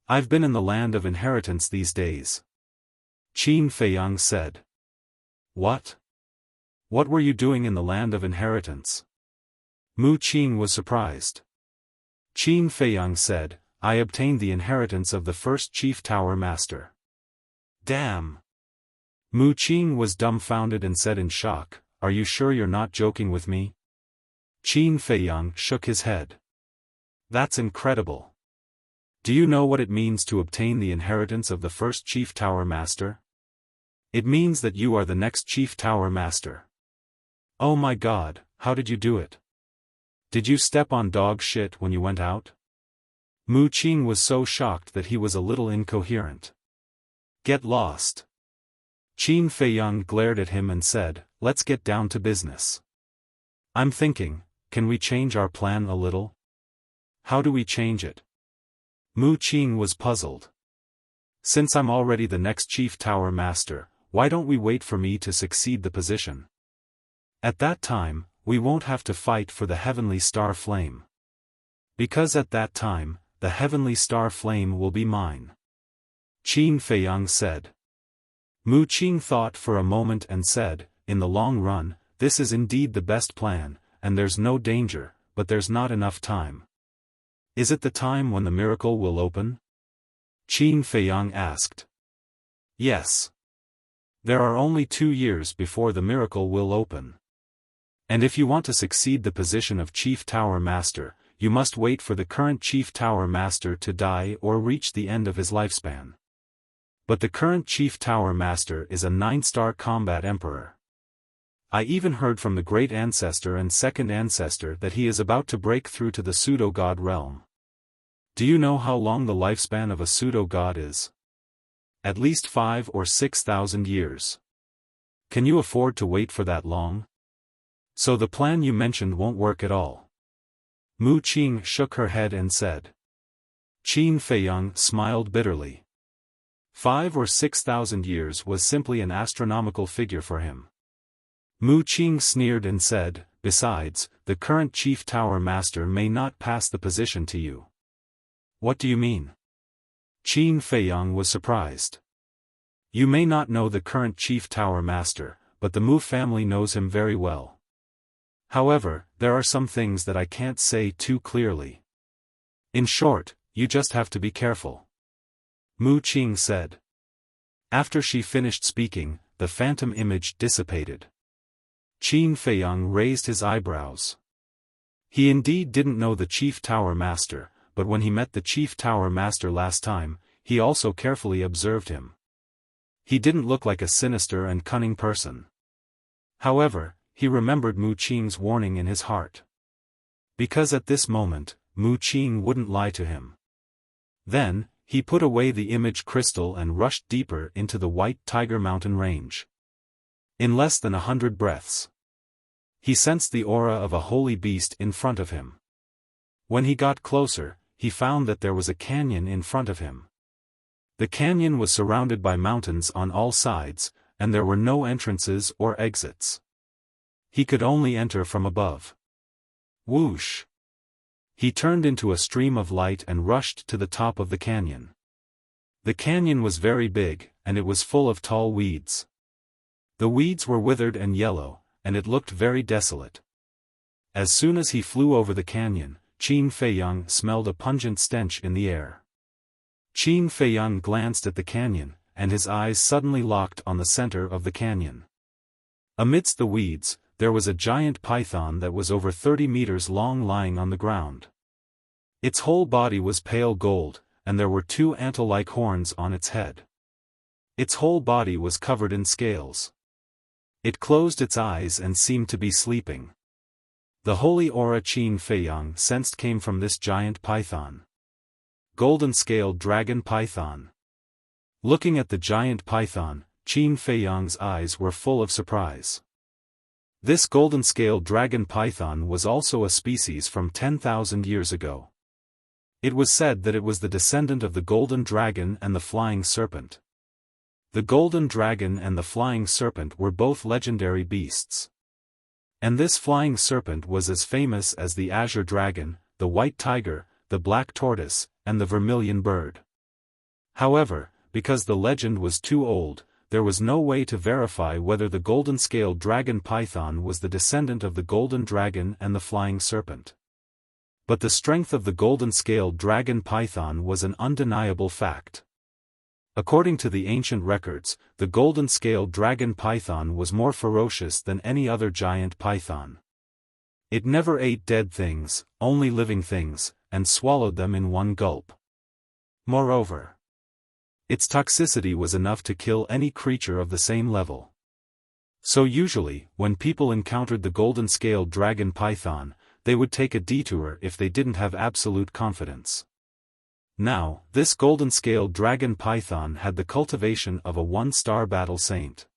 I've been in the land of inheritance these days. Qin Feiyang said. What? What were you doing in the land of inheritance? Mu Qing was surprised. Qin Feiyang said, I obtained the inheritance of the first Chief Tower Master. Damn! Mu Qing was dumbfounded and said in shock, Are you sure you're not joking with me? Qin Feiyang shook his head. That's incredible. Do you know what it means to obtain the inheritance of the first Chief Tower Master? It means that you are the next chief tower master. Oh my god, how did you do it? Did you step on dog shit when you went out? Mu Qing was so shocked that he was a little incoherent. Get lost. Qin Feiyang glared at him and said, let's get down to business. I'm thinking, can we change our plan a little? How do we change it? Mu Qing was puzzled. Since I'm already the next chief tower master, why don't we wait for me to succeed the position? At that time, we won't have to fight for the heavenly star flame. Because at that time, the heavenly star flame will be mine. Qin Feiyang said. Mu Qing thought for a moment and said, in the long run, this is indeed the best plan, and there's no danger, but there's not enough time. Is it the time when the miracle will open? Qin Feiyang asked. Yes. There are only 2 years before the miracle will open. And if you want to succeed the position of Chief Tower Master, you must wait for the current Chief Tower Master to die or reach the end of his lifespan. But the current Chief Tower Master is a 9-star combat emperor. I even heard from the Great Ancestor and Second Ancestor that he is about to break through to the pseudo-god realm. Do you know how long the lifespan of a pseudo-god is? At least 5,000 or 6,000 years. Can you afford to wait for that long? So the plan you mentioned won't work at all. Mu Qing shook her head and said. Qin Feiyang smiled bitterly. 5,000 or 6,000 years was simply an astronomical figure for him. Mu Qing sneered and said, besides, the current Chief Tower Master may not pass the position to you. What do you mean? Qin Feiyang was surprised. You may not know the current Chief Tower Master, but the Mu family knows him very well. However, there are some things that I can't say too clearly. In short, you just have to be careful. Mu Qing said. After she finished speaking, the phantom image dissipated. Qin Feiyang raised his eyebrows. He indeed didn't know the Chief Tower Master, but when he met the Chief Tower Master last time, he also carefully observed him. He didn't look like a sinister and cunning person. However, he remembered Mu Qing's warning in his heart. Because at this moment, Mu Qing wouldn't lie to him. Then, he put away the image crystal and rushed deeper into the White Tiger Mountain range. In less than 100 breaths, he sensed the aura of a holy beast in front of him. When he got closer, he found that there was a canyon in front of him. The canyon was surrounded by mountains on all sides, and there were no entrances or exits. He could only enter from above. Whoosh! He turned into a stream of light and rushed to the top of the canyon. The canyon was very big, and it was full of tall weeds. The weeds were withered and yellow, and it looked very desolate. As soon as he flew over the canyon, Qin Feiyang smelled a pungent stench in the air. Qin Feiyang glanced at the canyon, and his eyes suddenly locked on the center of the canyon. Amidst the weeds, there was a giant python that was over 30 meters long lying on the ground. Its whole body was pale gold, and there were 2 ant-like horns on its head. Its whole body was covered in scales. It closed its eyes and seemed to be sleeping. The holy aura Qin Feiyang sensed came from this giant python. Golden-scaled dragon python. Looking at the giant python, Qin Feiyang's eyes were full of surprise. This golden-scaled dragon python was also a species from 10,000 years ago. It was said that it was the descendant of the golden dragon and the flying serpent. The golden dragon and the flying serpent were both legendary beasts. And this flying serpent was as famous as the azure dragon, the white tiger, the black tortoise, and the vermilion bird. However, because the legend was too old, there was no way to verify whether the golden-scaled dragon python was the descendant of the golden dragon and the flying serpent. But the strength of the golden-scaled dragon python was an undeniable fact. According to the ancient records, the golden-scaled dragon python was more ferocious than any other giant python. It never ate dead things, only living things, and swallowed them in one gulp. Moreover, Its toxicity was enough to kill any creature of the same level. So usually, when people encountered the golden-scaled dragon python, they would take a detour if they didn't have absolute confidence. Now, this golden-scaled dragon python had the cultivation of a one-star battle saint.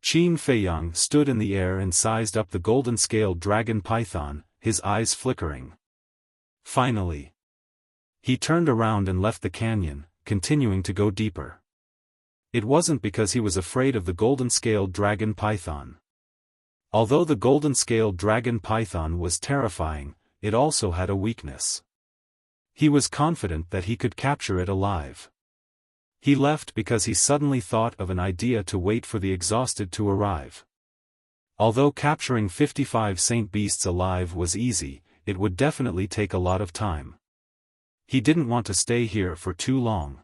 Qin Feiyang stood in the air and sized up the golden-scaled dragon python, his eyes flickering. Finally, he turned around and left the canyon, continuing to go deeper. It wasn't because he was afraid of the golden-scaled dragon python. Although the golden-scaled dragon python was terrifying, it also had a weakness. He was confident that he could capture it alive. He left because he suddenly thought of an idea to wait for the exhausted to arrive. Although capturing 55 saint beasts alive was easy, it would definitely take a lot of time. He didn't want to stay here for too long.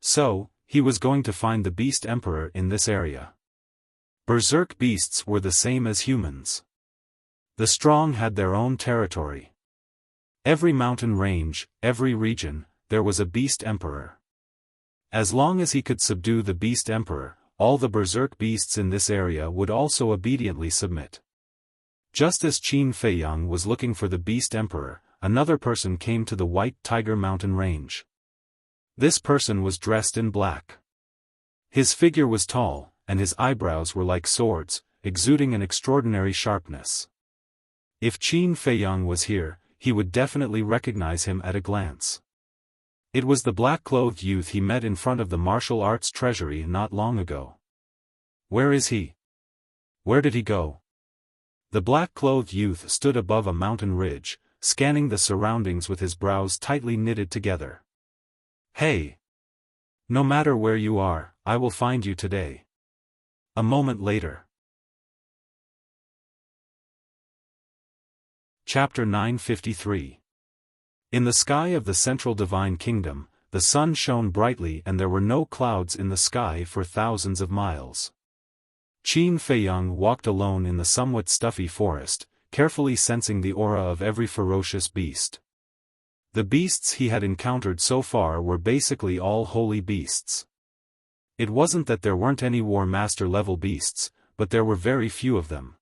So, he was going to find the Beast Emperor in this area. Berserk beasts were the same as humans. The strong had their own territory. Every mountain range, every region, there was a Beast Emperor. As long as he could subdue the Beast Emperor, all the berserk beasts in this area would also obediently submit. Just as Qin Feiyang was looking for the Beast Emperor, another person came to the White Tiger Mountain Range. This person was dressed in black. His figure was tall, and his eyebrows were like swords, exuding an extraordinary sharpness. If Qin Feiyang was here, he would definitely recognize him at a glance. It was the black-clothed youth he met in front of the martial arts treasury not long ago. Where is he? Where did he go? The black-clothed youth stood above a mountain ridge, scanning the surroundings with his brows tightly knitted together. Hey! No matter where you are, I will find you today. A moment later. Chapter 953. In the sky of the central divine kingdom, the sun shone brightly and there were no clouds in the sky for thousands of miles. Qin Feiyang walked alone in the somewhat stuffy forest, carefully sensing the aura of every ferocious beast. The beasts he had encountered so far were basically all holy beasts. It wasn't that there weren't any War Master level beasts, but there were very few of them.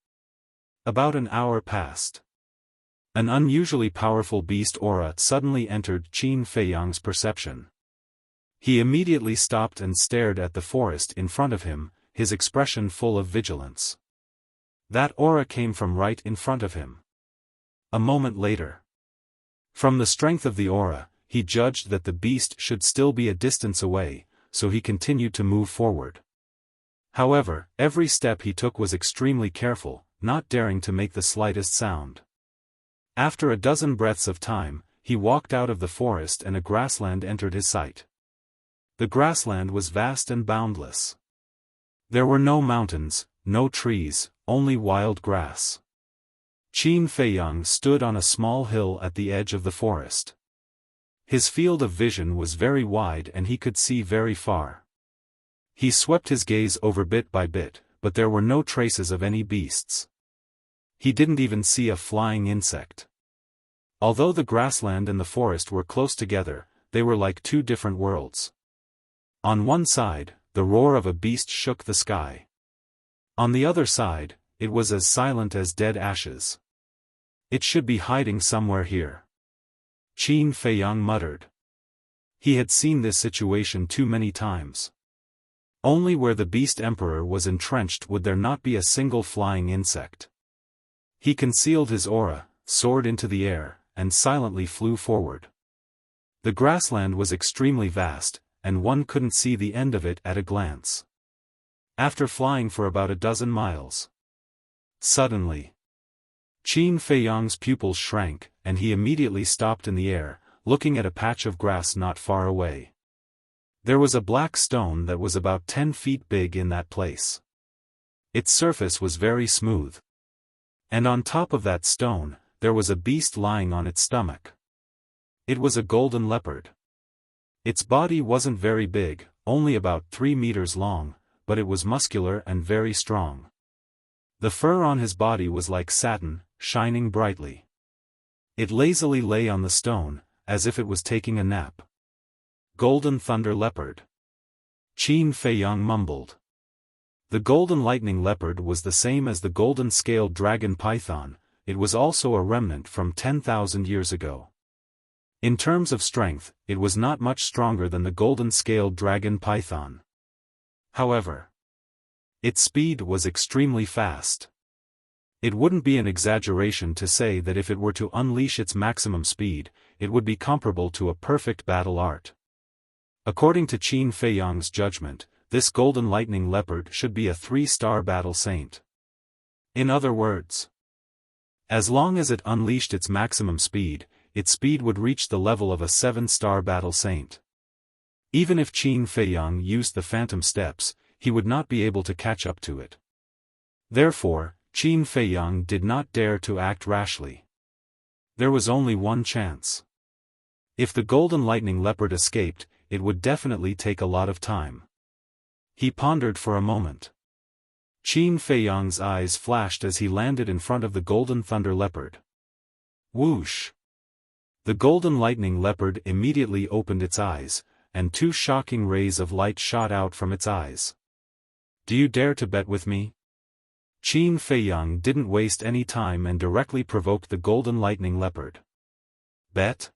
About an hour passed. An unusually powerful beast aura suddenly entered Qin Feiyang's perception. He immediately stopped and stared at the forest in front of him, his expression full of vigilance. That aura came from right in front of him. A moment later. From the strength of the aura, he judged that the beast should still be a distance away, so he continued to move forward. However, every step he took was extremely careful, not daring to make the slightest sound. After a dozen breaths of time, he walked out of the forest and a grassland entered his sight. The grassland was vast and boundless. There were no mountains, no trees, only wild grass. Qin Feiyang stood on a small hill at the edge of the forest. His field of vision was very wide and he could see very far. He swept his gaze over bit by bit, but there were no traces of any beasts. He didn't even see a flying insect. Although the grassland and the forest were close together, they were like two different worlds. On one side, the roar of a beast shook the sky. On the other side, it was as silent as dead ashes. It should be hiding somewhere here. Qin Feiyang muttered. He had seen this situation too many times. Only where the Beast Emperor was entrenched would there not be a single flying insect. He concealed his aura, soared into the air, and silently flew forward. The grassland was extremely vast, and one couldn't see the end of it at a glance. After flying for about a dozen miles. Suddenly, Qin Feiyang's pupils shrank, and he immediately stopped in the air, looking at a patch of grass not far away. There was a black stone that was about 10 feet big in that place. Its surface was very smooth. And on top of that stone, there was a beast lying on its stomach. It was a golden leopard. Its body wasn't very big, only about 3 meters long, but it was muscular and very strong. The fur on his body was like satin, shining brightly. It lazily lay on the stone, as if it was taking a nap. Golden Thunder Leopard. Qin Feiyang mumbled. The golden lightning leopard was the same as the golden-scaled dragon python. It was also a remnant from 10,000 years ago. In terms of strength, it was not much stronger than the golden-scaled dragon python. However, its speed was extremely fast. It wouldn't be an exaggeration to say that if it were to unleash its maximum speed, it would be comparable to a perfect battle art. According to Qin Feiyang's judgment, this golden lightning leopard should be a 3-star battle saint. In other words, as long as it unleashed its maximum speed, its speed would reach the level of a 7-star battle saint. Even if Qin Feiyang used the phantom steps, he would not be able to catch up to it. Therefore, Qin Feiyang did not dare to act rashly. There was only one chance. If the golden lightning leopard escaped, it would definitely take a lot of time. He pondered for a moment. Qin Feiyang's eyes flashed as he landed in front of the golden thunder leopard. Whoosh! The golden lightning leopard immediately opened its eyes, and 2 shocking rays of light shot out from its eyes. Do you dare to bet with me? Qin Feiyang didn't waste any time and directly provoked the golden lightning leopard. Bet?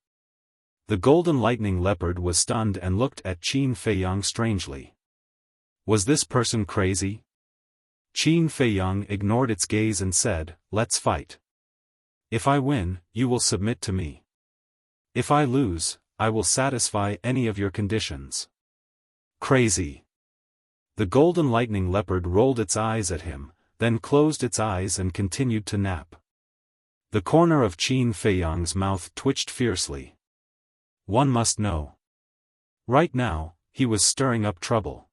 The golden lightning leopard was stunned and looked at Qin Feiyang strangely. Was this person crazy? Qin Feiyang ignored its gaze and said, "Let's fight. If I win, you will submit to me. If I lose, I will satisfy any of your conditions." Crazy. The golden lightning leopard rolled its eyes at him, then closed its eyes and continued to nap. The corner of Qin Feiyang's mouth twitched fiercely. One must know. Right now, he was stirring up trouble.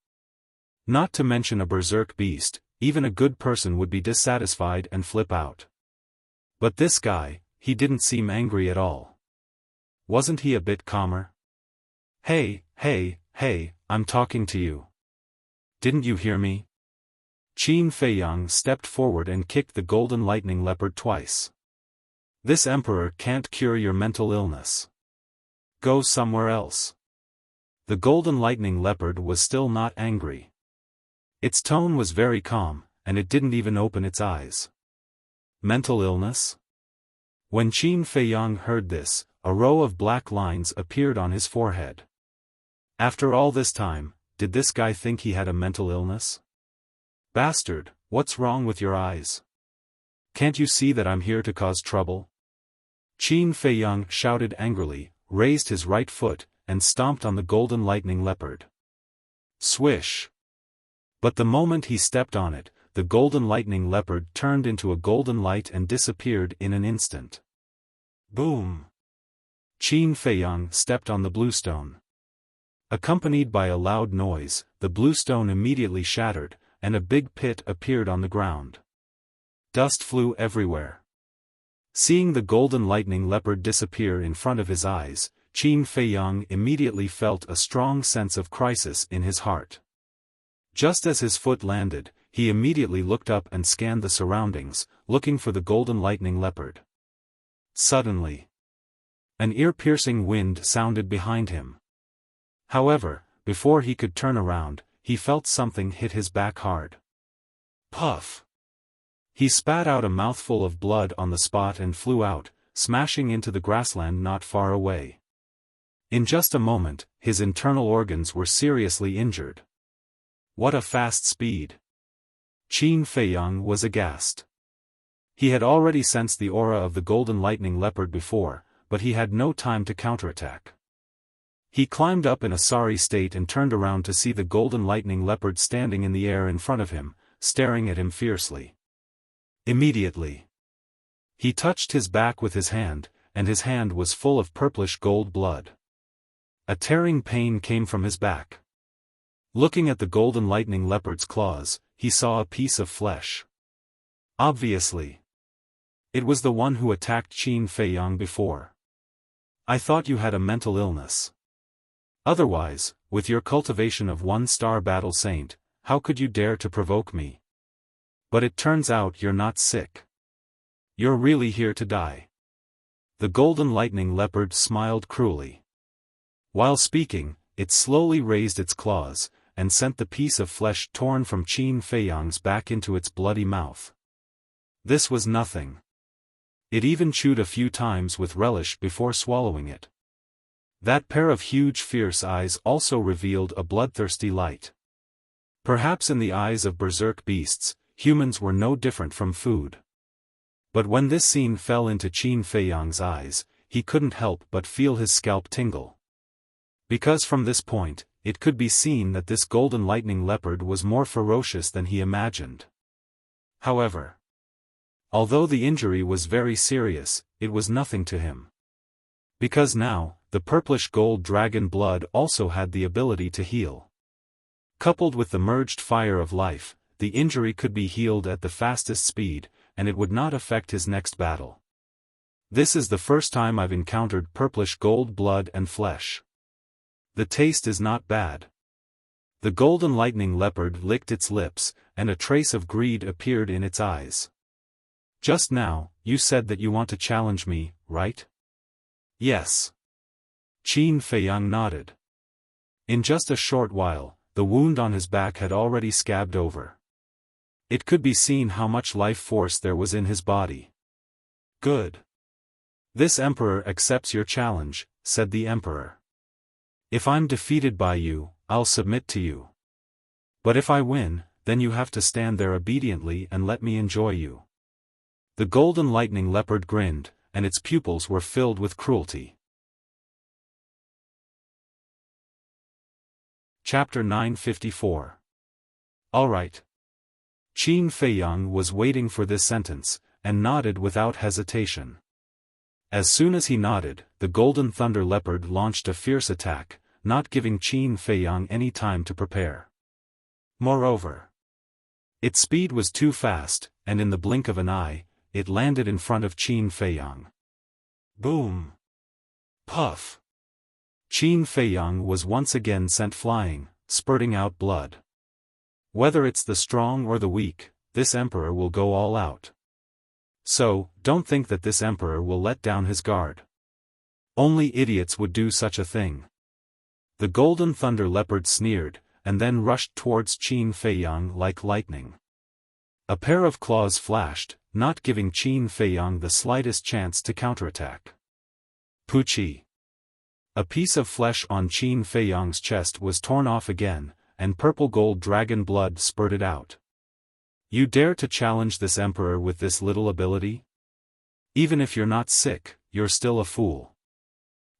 Not to mention a berserk beast, even a good person would be dissatisfied and flip out. But this guy, he didn't seem angry at all. Wasn't he a bit calmer? Hey, I'm talking to you. Didn't you hear me? Qin Feiyang stepped forward and kicked the golden lightning leopard twice. This emperor can't cure your mental illness. Go somewhere else. The golden lightning leopard was still not angry. Its tone was very calm, and it didn't even open its eyes. Mental illness? When Qin Feiyang heard this, a row of black lines appeared on his forehead. After all this time, did this guy think he had a mental illness? Bastard, what's wrong with your eyes? Can't you see that I'm here to cause trouble? Qin Feiyang shouted angrily, raised his right foot, and stomped on the golden lightning leopard. Swish! But the moment he stepped on it, the golden lightning leopard turned into a golden light and disappeared in an instant. Boom! Qin Feiyang stepped on the bluestone. Accompanied by a loud noise, the bluestone immediately shattered, and a big pit appeared on the ground. Dust flew everywhere. Seeing the golden lightning leopard disappear in front of his eyes, Qin Feiyang immediately felt a strong sense of crisis in his heart. Just as his foot landed, he immediately looked up and scanned the surroundings, looking for the golden lightning leopard. Suddenly, an ear-piercing wind sounded behind him. However, before he could turn around, he felt something hit his back hard. Puff! He spat out a mouthful of blood on the spot and flew out, smashing into the grassland not far away. In just a moment, his internal organs were seriously injured. What a fast speed! Qin Feiyang was aghast. He had already sensed the aura of the golden lightning leopard before, but he had no time to counterattack. He climbed up in a sorry state and turned around to see the golden lightning leopard standing in the air in front of him, staring at him fiercely. Immediately, he touched his back with his hand, and his hand was full of purplish gold blood. A tearing pain came from his back. Looking at the golden lightning leopard's claws, he saw a piece of flesh. Obviously, it was the one who attacked Qin Feiyang before. I thought you had a mental illness. Otherwise, with your cultivation of 1-star battle saint, how could you dare to provoke me? But it turns out you're not sick. You're really here to die. The golden lightning leopard smiled cruelly. While speaking, it slowly raised its claws, and sent the piece of flesh torn from Qin Feiyang's back into its bloody mouth. This was nothing. It even chewed a few times with relish before swallowing it. That pair of huge fierce eyes also revealed a bloodthirsty light. Perhaps in the eyes of berserk beasts, humans were no different from food. But when this scene fell into Qin Feiyang's eyes, he couldn't help but feel his scalp tingle. Because from this point, it could be seen that this golden lightning leopard was more ferocious than he imagined. However, although the injury was very serious, it was nothing to him. Because now, the purplish gold dragon blood also had the ability to heal. Coupled with the merged fire of life, the injury could be healed at the fastest speed, and it would not affect his next battle. This is the first time I've encountered purplish gold blood and flesh. The taste is not bad. The golden lightning leopard licked its lips, and a trace of greed appeared in its eyes. Just now, you said that you want to challenge me, right? Yes. Qin Feiyang nodded. In just a short while, the wound on his back had already scabbed over. It could be seen how much life force there was in his body. Good. This emperor accepts your challenge, said the emperor. If I'm defeated by you, I'll submit to you. But if I win, then you have to stand there obediently and let me enjoy you. The golden lightning leopard grinned, and its pupils were filled with cruelty. Chapter 954. All right. Qin Feiyang was waiting for this sentence, and nodded without hesitation. As soon as he nodded, the golden thunder leopard launched a fierce attack, not giving Qin Feiyang any time to prepare. Moreover, its speed was too fast, and in the blink of an eye, it landed in front of Qin Feiyang. Boom! Puff! Qin Feiyang was once again sent flying, spurting out blood. Whether it's the strong or the weak, this emperor will go all out. So, don't think that this emperor will let down his guard. Only idiots would do such a thing. The golden thunder leopard sneered, and then rushed towards Qin Feiyang like lightning. A pair of claws flashed, not giving Qin Feiyang the slightest chance to counterattack. Puchi! A piece of flesh on Qin Feiyang's chest was torn off again, and purple gold dragon blood spurted out. You dare to challenge this emperor with this little ability? Even if you're not sick, you're still a fool.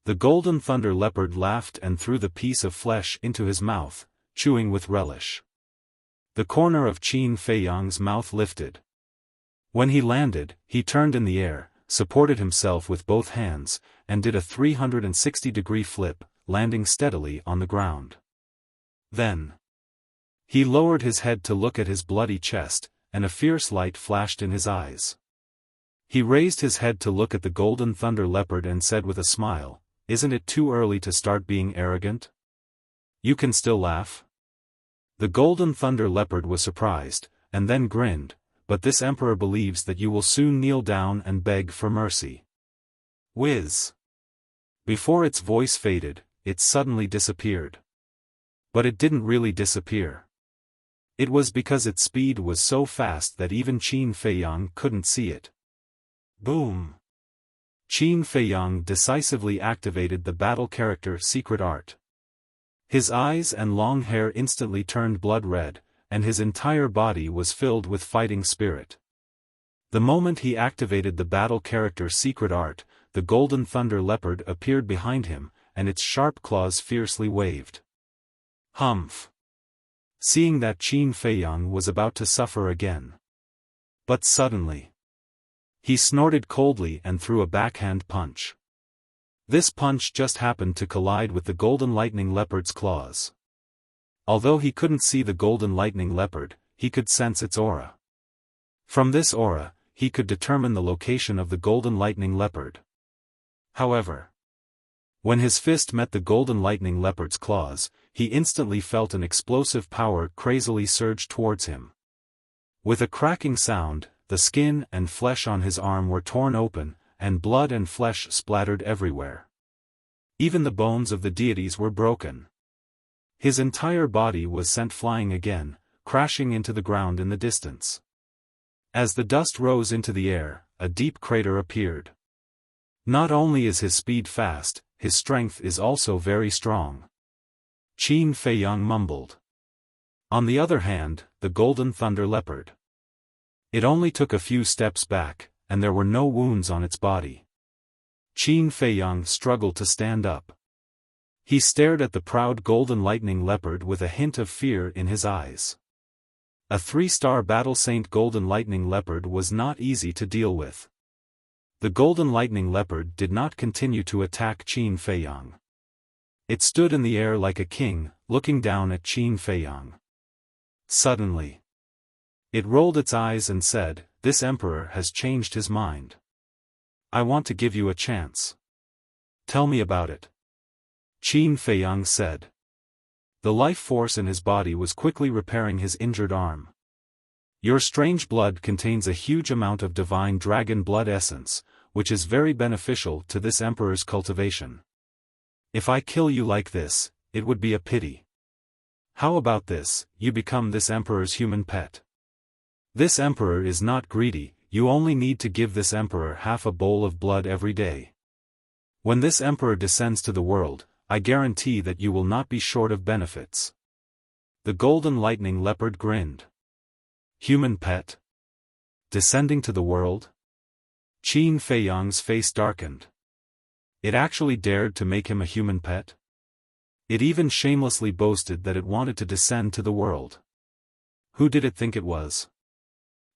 The golden thunder leopard laughed and threw the piece of flesh into his mouth, chewing with relish. The corner of Qin Feiyang's mouth lifted. When he landed, he turned in the air, supported himself with both hands, and did a 360-degree flip, landing steadily on the ground. Then he lowered his head to look at his bloody chest, and a fierce light flashed in his eyes. He raised his head to look at the golden thunder leopard and said with a smile, "Isn't it too early to start being arrogant? You can still laugh?" The golden thunder leopard was surprised, and then grinned, "But this emperor believes that you will soon kneel down and beg for mercy." Whiz! Before its voice faded, it suddenly disappeared. But it didn't really disappear. It was because its speed was so fast that even Qin Feiyang couldn't see it. Boom! Qin Feiyang decisively activated the battle character Secret Art. His eyes and long hair instantly turned blood red, and his entire body was filled with fighting spirit. The moment he activated the battle character Secret Art, the golden thunder leopard appeared behind him, and its sharp claws fiercely waved. Humph! Seeing that Qin Feiyang was about to suffer again. But suddenly, he snorted coldly and threw a backhand punch. This punch just happened to collide with the golden lightning leopard's claws. Although he couldn't see the golden lightning leopard, he could sense its aura. From this aura, he could determine the location of the golden lightning leopard. However, when his fist met the golden lightning leopard's claws, he instantly felt an explosive power crazily surge towards him. With a cracking sound, the skin and flesh on his arm were torn open, and blood and flesh splattered everywhere. Even the bones of the deities were broken. His entire body was sent flying again, crashing into the ground in the distance. As the dust rose into the air, a deep crater appeared. Not only is his speed fast, his strength is also very strong. Qin Feiyang mumbled. On the other hand, the golden thunder leopard. It only took a few steps back, and there were no wounds on its body. Qin Feiyang struggled to stand up. He stared at the proud golden lightning leopard with a hint of fear in his eyes. A 3-star battle saint golden lightning leopard was not easy to deal with. The golden lightning leopard did not continue to attack Qin Feiyang. It stood in the air like a king, looking down at Qin Feiyang. Suddenly, it rolled its eyes and said, "This emperor has changed his mind. I want to give you a chance. Tell me about it." Qin Feiyang said. The life force in his body was quickly repairing his injured arm. "Your strange blood contains a huge amount of divine dragon blood essence, which is very beneficial to this emperor's cultivation. If I kill you like this, it would be a pity. How about this, you become this emperor's human pet? This emperor is not greedy, you only need to give this emperor half a bowl of blood every day. When this emperor descends to the world, I guarantee that you will not be short of benefits." The golden lightning leopard grinned. Human pet? Descending to the world? Qin Feiyang's face darkened. It actually dared to make him a human pet? It even shamelessly boasted that it wanted to descend to the world. Who did it think it was?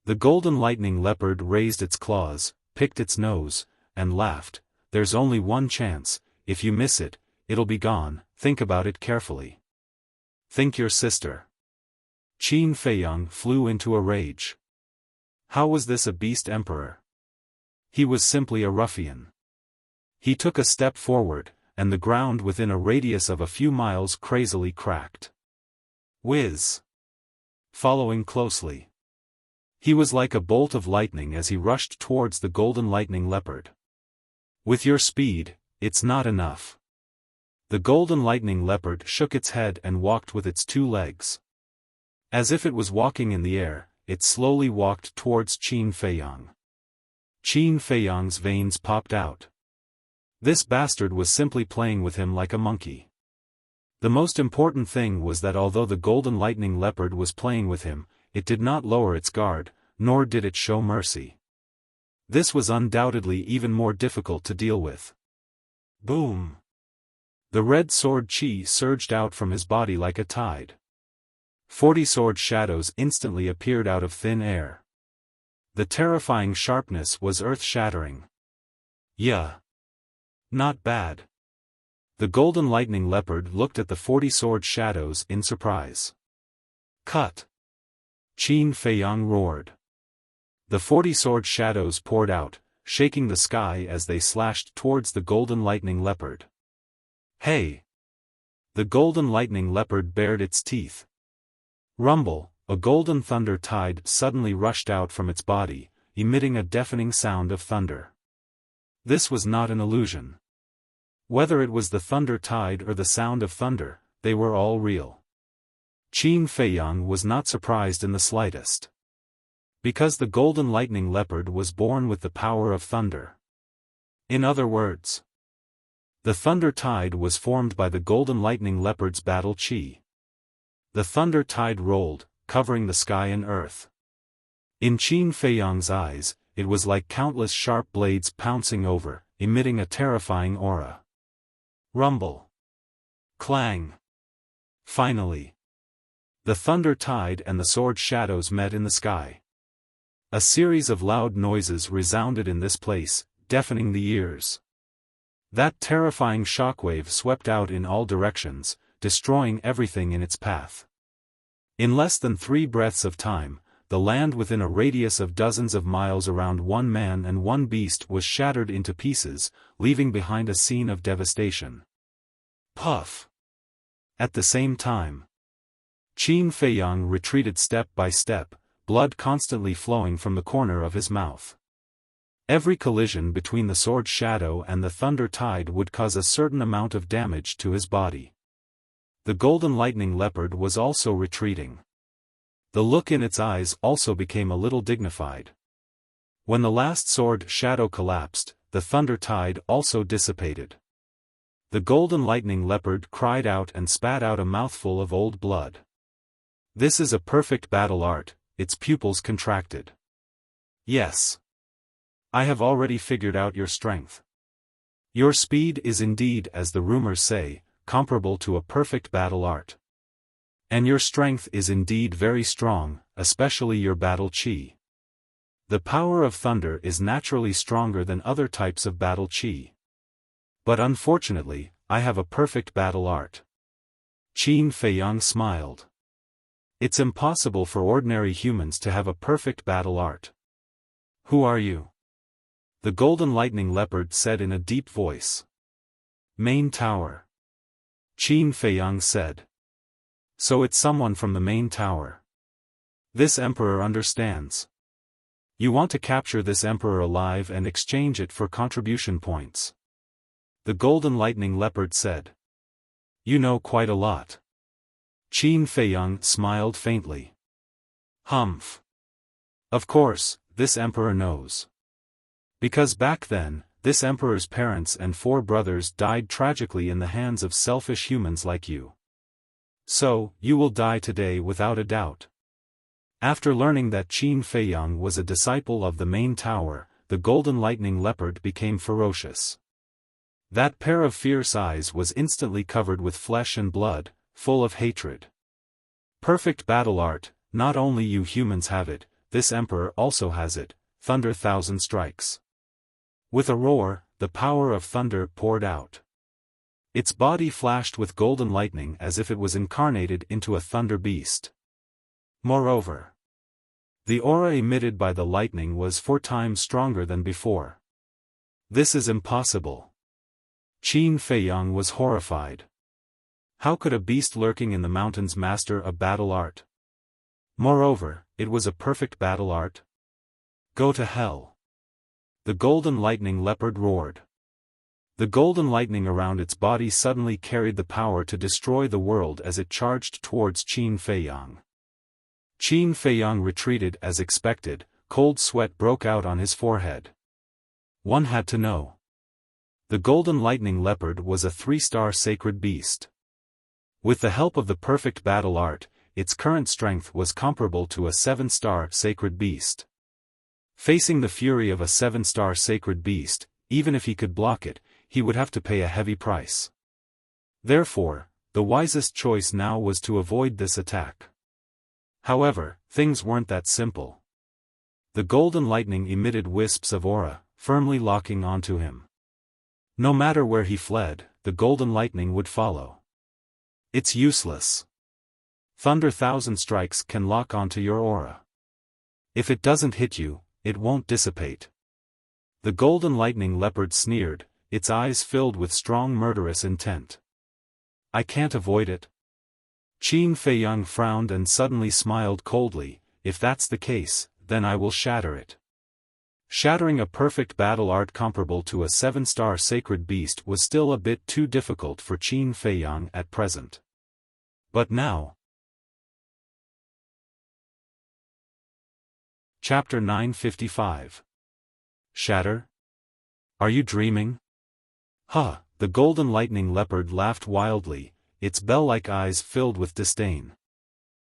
The golden lightning leopard raised its claws, picked its nose, and laughed. "There's only one chance, if you miss it, it'll be gone, think about it carefully. Think your sister." Qin Feiyang flew into a rage. How was this a beast emperor? He was simply a ruffian. He took a step forward, and the ground within a radius of a few miles crazily cracked. Whiz! Following closely. He was like a bolt of lightning as he rushed towards the golden lightning leopard. "With your speed, it's not enough." The golden lightning leopard shook its head and walked with its 2 legs. As if it was walking in the air, it slowly walked towards Qin Feiyang. Qin Feiyang's veins popped out. This bastard was simply playing with him like a monkey. The most important thing was that although the golden lightning leopard was playing with him, it did not lower its guard, nor did it show mercy. This was undoubtedly even more difficult to deal with. Boom! The red sword chi surged out from his body like a tide. 40 sword shadows instantly appeared out of thin air. The terrifying sharpness was earth-shattering. Yeah. Not bad. The golden lightning leopard looked at the 40 sword shadows in surprise. Cut! Qin Feiyang roared. The 40 sword shadows poured out, shaking the sky as they slashed towards the golden lightning leopard. Hey! The golden lightning leopard bared its teeth. Rumble! A golden thunder tide suddenly rushed out from its body, emitting a deafening sound of thunder. This was not an illusion. Whether it was the thunder tide or the sound of thunder, they were all real. Qin Feiyang was not surprised in the slightest. Because the golden lightning leopard was born with the power of thunder. In other words, the thunder tide was formed by the golden lightning leopard's battle chi. The thunder tide rolled, covering the sky and earth. In Qin Feiyang's eyes, it was like countless sharp blades pouncing over, emitting a terrifying aura. Rumble. Clang. Finally, the thunder tide and the sword shadows met in the sky. A series of loud noises resounded in this place, deafening the ears. That terrifying shockwave swept out in all directions, destroying everything in its path. In less than 3 breaths of time, the land within a radius of dozens of miles around one man and one beast was shattered into pieces, leaving behind a scene of devastation. Puff! At the same time, Qin Feiyang retreated step by step, blood constantly flowing from the corner of his mouth. Every collision between the sword shadow and the thunder tide would cause a certain amount of damage to his body. The golden lightning leopard was also retreating. The look in its eyes also became a little dignified. When the last sword shadow collapsed, the thunder tide also dissipated. The golden lightning leopard cried out and spat out a mouthful of old blood. This is a perfect battle art, its pupils contracted. Yes. I have already figured out your strength. Your speed is indeed, as the rumors say, comparable to a perfect battle art. And your strength is indeed very strong, especially your battle chi. The power of thunder is naturally stronger than other types of battle chi. But unfortunately, I have a perfect battle art. Qin Feiyang smiled. It's impossible for ordinary humans to have a perfect battle art. Who are you? The golden lightning leopard said in a deep voice. Main tower. Qin Feiyang said. So it's someone from the main tower. This emperor understands. You want to capture this emperor alive and exchange it for contribution points. The golden lightning leopard said. You know quite a lot. Qin Feiyang smiled faintly. Humph. Of course, this emperor knows. Because back then, this emperor's parents and 4 brothers died tragically in the hands of selfish humans like you. So, you will die today without a doubt. After learning that Qin Feiyang was a disciple of the main tower, the golden lightning leopard became ferocious. That pair of fierce eyes was instantly covered with flesh and blood, full of hatred. Perfect battle art, not only you humans have it, this emperor also has it, Thunder Thousand Strikes. With a roar, the power of thunder poured out. Its body flashed with golden lightning as if it was incarnated into a thunder beast. Moreover, the aura emitted by the lightning was 4 times stronger than before. This is impossible. Qin Feiyang was horrified. How could a beast lurking in the mountains master a battle art? Moreover, it was a perfect battle art. Go to hell. The golden lightning leopard roared. The golden lightning around its body suddenly carried the power to destroy the world as it charged towards Qin Feiyang. Qin Feiyang retreated as expected, cold sweat broke out on his forehead. One had to know. The golden lightning leopard was a 3-star sacred beast. With the help of the perfect battle art, its current strength was comparable to a 7-star sacred beast. Facing the fury of a 7-star sacred beast, even if he could block it, he would have to pay a heavy price. Therefore, the wisest choice now was to avoid this attack. However, things weren't that simple. The golden lightning emitted wisps of aura, firmly locking onto him. No matter where he fled, the golden lightning would follow. It's useless. Thunder Thousand Strikes can lock onto your aura. If it doesn't hit you, it won't dissipate. The golden lightning leopard sneered, its eyes filled with strong murderous intent. I can't avoid it. Qin Feiyang frowned and suddenly smiled coldly. If that's the case, then I will shatter it. Shattering a perfect battle art comparable to a 7-star sacred beast was still a bit too difficult for Qin Feiyang at present. But now. Chapter 955. Shatter? Are you dreaming? Huh, the golden lightning leopard laughed wildly, its bell-like eyes filled with disdain.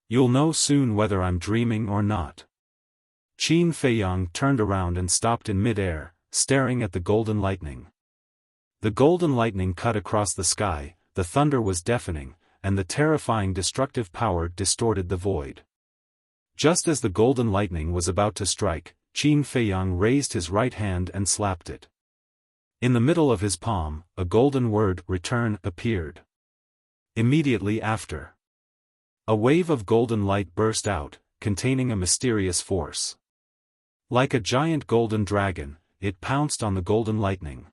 You'll know soon whether I'm dreaming or not. Qin Feiyang turned around and stopped in mid-air, staring at the golden lightning. The golden lightning cut across the sky, the thunder was deafening, and the terrifying destructive power distorted the void. Just as the golden lightning was about to strike, Qin Feiyang raised his right hand and slapped it. In the middle of his palm, a golden word, return, appeared. Immediately after, a wave of golden light burst out, containing a mysterious force. Like a giant golden dragon, it pounced on the golden lightning.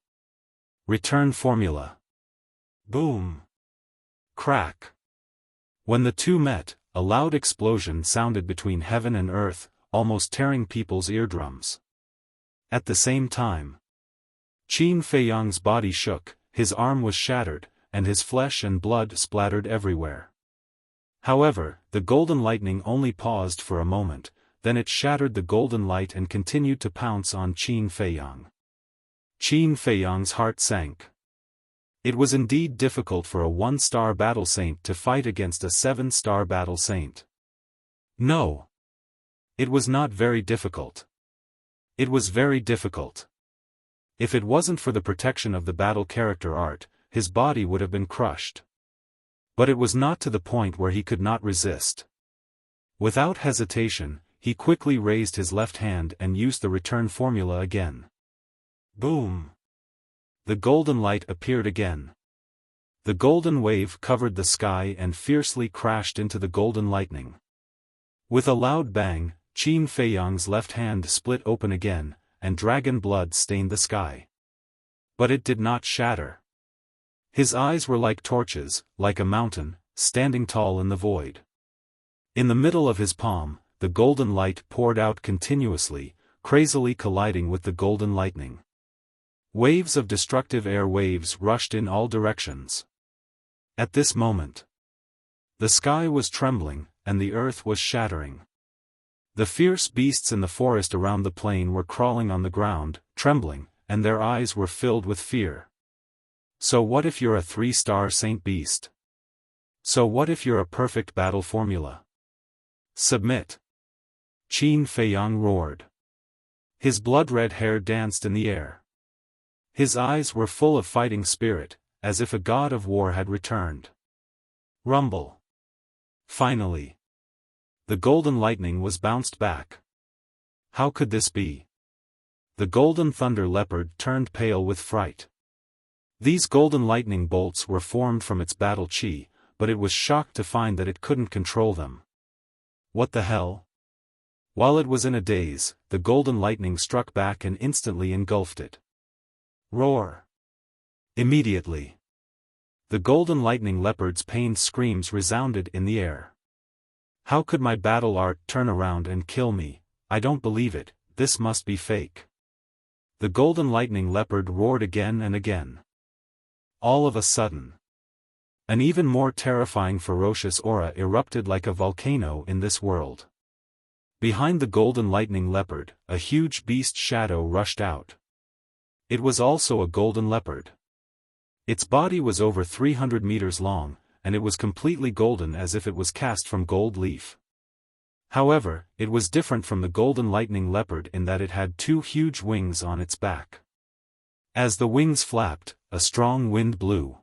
Return formula. Boom. Crack. When the two met, a loud explosion sounded between heaven and earth, almost tearing people's eardrums. At the same time, Qin Feiyang's body shook, his arm was shattered, and his flesh and blood splattered everywhere. However, the golden lightning only paused for a moment, then it shattered the golden light and continued to pounce on Qin Feiyang. Qin Feiyang's heart sank. It was indeed difficult for a 1-star battle saint to fight against a 7-star battle saint. No. It was not very difficult. It was very difficult. If it wasn't for the protection of the battle character art, his body would have been crushed. But it was not to the point where he could not resist. Without hesitation, he quickly raised his left hand and used the return formula again. Boom! The golden light appeared again. The golden wave covered the sky and fiercely crashed into the golden lightning. With a loud bang, Qin Feiyang's left hand split open again, and dragon blood stained the sky. But it did not shatter. His eyes were like torches, like a mountain, standing tall in the void. In the middle of his palm, the golden light poured out continuously, crazily colliding with the golden lightning. Waves of destructive air waves rushed in all directions. At this moment, the sky was trembling, and the earth was shattering. The fierce beasts in the forest around the plain were crawling on the ground, trembling, and their eyes were filled with fear. So what if you're a 3-star saint beast? So what if you're a perfect battle formula? Submit! Qin Feiyang roared. His blood-red hair danced in the air. His eyes were full of fighting spirit, as if a god of war had returned. Rumble! Finally, the golden lightning was bounced back. How could this be? The golden thunder leopard turned pale with fright. These golden lightning bolts were formed from its battle chi, but it was shocked to find that it couldn't control them. What the hell? While it was in a daze, the golden lightning struck back and instantly engulfed it. Roar! Immediately, the golden lightning leopard's pained screams resounded in the air. How could my battle art turn around and kill me? I don't believe it, this must be fake. The golden lightning leopard roared again and again. All of a sudden, an even more terrifying ferocious aura erupted like a volcano in this world. Behind the golden lightning leopard, a huge beast shadow rushed out. It was also a golden leopard. Its body was over 300 meters long, and it was completely golden as if it was cast from gold leaf. However, it was different from the golden lightning leopard in that it had 2 huge wings on its back. As the wings flapped, a strong wind blew.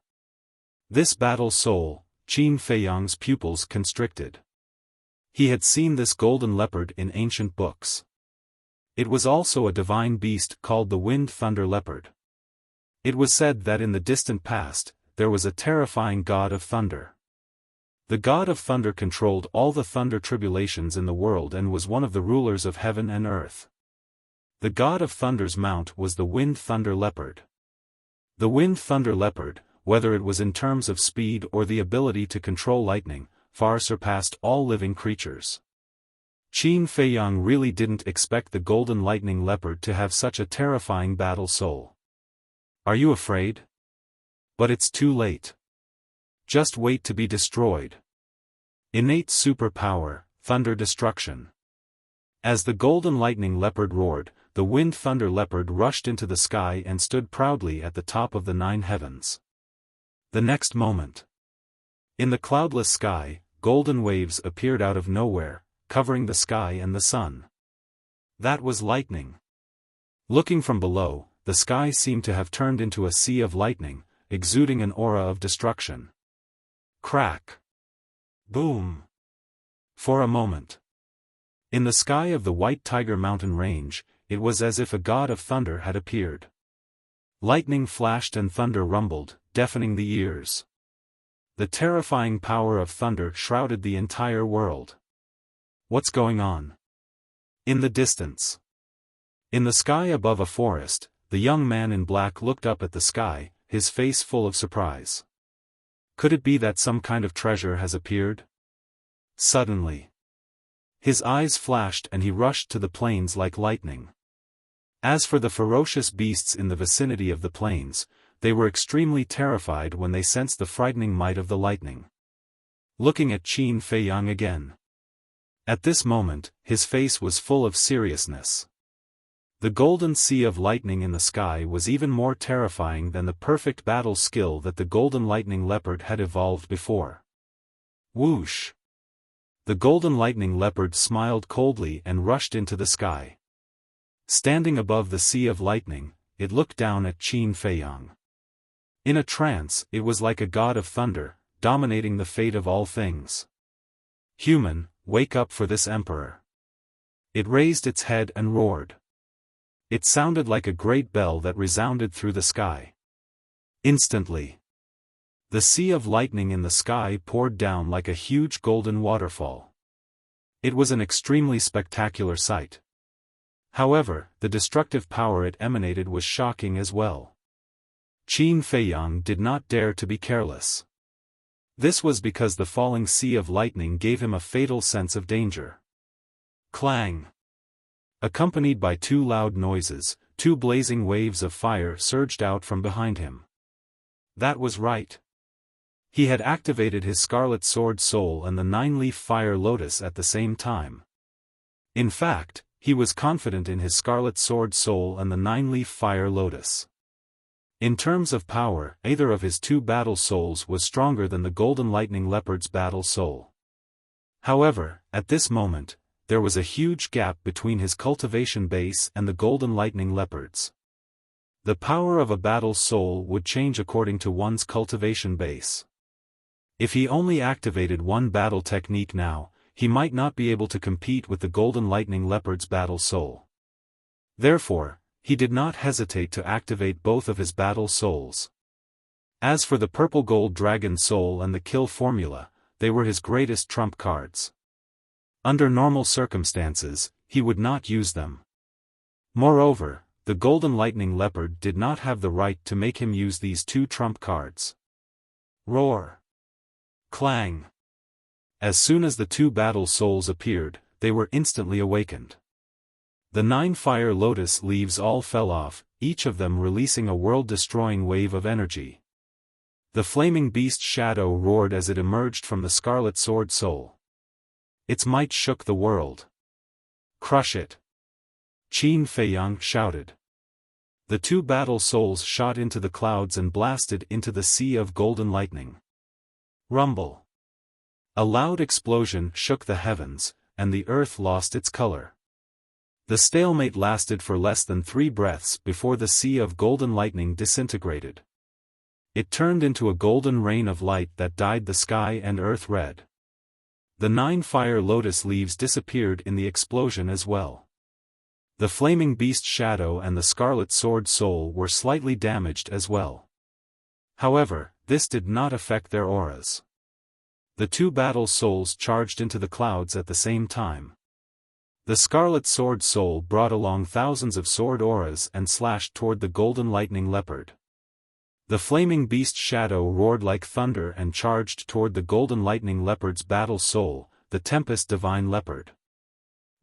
This battle soul, Qin Feiyang's pupils constricted. He had seen this golden leopard in ancient books. It was also a divine beast called the Wind Thunder Leopard. It was said that in the distant past, there was a terrifying god of thunder. The god of thunder controlled all the thunder tribulations in the world and was one of the rulers of heaven and earth. The god of thunder's mount was the Wind Thunder Leopard. The Wind Thunder Leopard, whether it was in terms of speed or the ability to control lightning, far surpassed all living creatures. Qin Feiyang really didn't expect the golden lightning leopard to have such a terrifying battle soul. Are you afraid? But it's too late. Just wait to be destroyed. Innate superpower, thunder destruction. As the golden lightning leopard roared, the Wind Thunder Leopard rushed into the sky and stood proudly at the top of the 9 heavens. The next moment, in the cloudless sky, golden waves appeared out of nowhere, covering the sky and the sun. That was lightning. Looking from below, the sky seemed to have turned into a sea of lightning, exuding an aura of destruction. Crack! Boom! For a moment, in the sky of the White Tiger Mountain Range, it was as if a god of thunder had appeared. Lightning flashed and thunder rumbled, deafening the ears. The terrifying power of thunder shrouded the entire world. What's going on? In the distance, in the sky above a forest, the young man in black looked up at the sky, his face full of surprise. Could it be that some kind of treasure has appeared? Suddenly, his eyes flashed and he rushed to the plains like lightning. As for the ferocious beasts in the vicinity of the plains, they were extremely terrified when they sensed the frightening might of the lightning. Looking at Qin Feiyang again. At this moment, his face was full of seriousness. The golden sea of lightning in the sky was even more terrifying than the perfect battle skill that the golden lightning leopard had evolved before. Whoosh! The golden lightning leopard smiled coldly and rushed into the sky. Standing above the sea of lightning, it looked down at Qin Feiyang. In a trance, it was like a god of thunder, dominating the fate of all things. Human, wake up for this emperor. It raised its head and roared. It sounded like a great bell that resounded through the sky. Instantly, the sea of lightning in the sky poured down like a huge golden waterfall. It was an extremely spectacular sight. However, the destructive power it emanated was shocking as well. Qin Feiyang did not dare to be careless. This was because the falling sea of lightning gave him a fatal sense of danger. Clang! Accompanied by two loud noises, two blazing waves of fire surged out from behind him. That was right. He had activated his Scarlet Sword Soul and the Nine-Leaf Fire Lotus at the same time. In fact, he was confident in his Scarlet Sword Soul and the Nine-Leaf Fire Lotus. In terms of power, either of his two battle souls was stronger than the Golden Lightning Leopard's battle soul. However, at this moment, there was a huge gap between his cultivation base and the Golden Lightning Leopard's. The power of a battle soul would change according to one's cultivation base. If he only activated one battle technique now, he might not be able to compete with the Golden Lightning Leopard's battle soul. Therefore, he did not hesitate to activate both of his battle souls. As for the Purple Gold Dragon Soul and the Kill Formula, they were his greatest trump cards. Under normal circumstances, he would not use them. Moreover, the Golden Lightning Leopard did not have the right to make him use these two trump cards. Roar! Clang! As soon as the two battle souls appeared, they were instantly awakened. The 9 fire lotus leaves all fell off, each of them releasing a world-destroying wave of energy. The flaming beast shadow roared as it emerged from the Scarlet Sword Soul. Its might shook the world. Crush it! Qin Feiyang shouted. The two battle souls shot into the clouds and blasted into the sea of golden lightning. Rumble! A loud explosion shook the heavens, and the earth lost its color. The stalemate lasted for less than 3 breaths before the sea of golden lightning disintegrated. It turned into a golden rain of light that dyed the sky and earth red. The 9 fire lotus leaves disappeared in the explosion as well. The flaming beast shadow and the Scarlet Sword Soul were slightly damaged as well. However, this did not affect their auras. The two battle souls charged into the clouds at the same time. The Scarlet Sword Soul brought along thousands of sword auras and slashed toward the Golden Lightning Leopard. The flaming beast shadow roared like thunder and charged toward the Golden Lightning Leopard's battle soul, the Tempest Divine Leopard.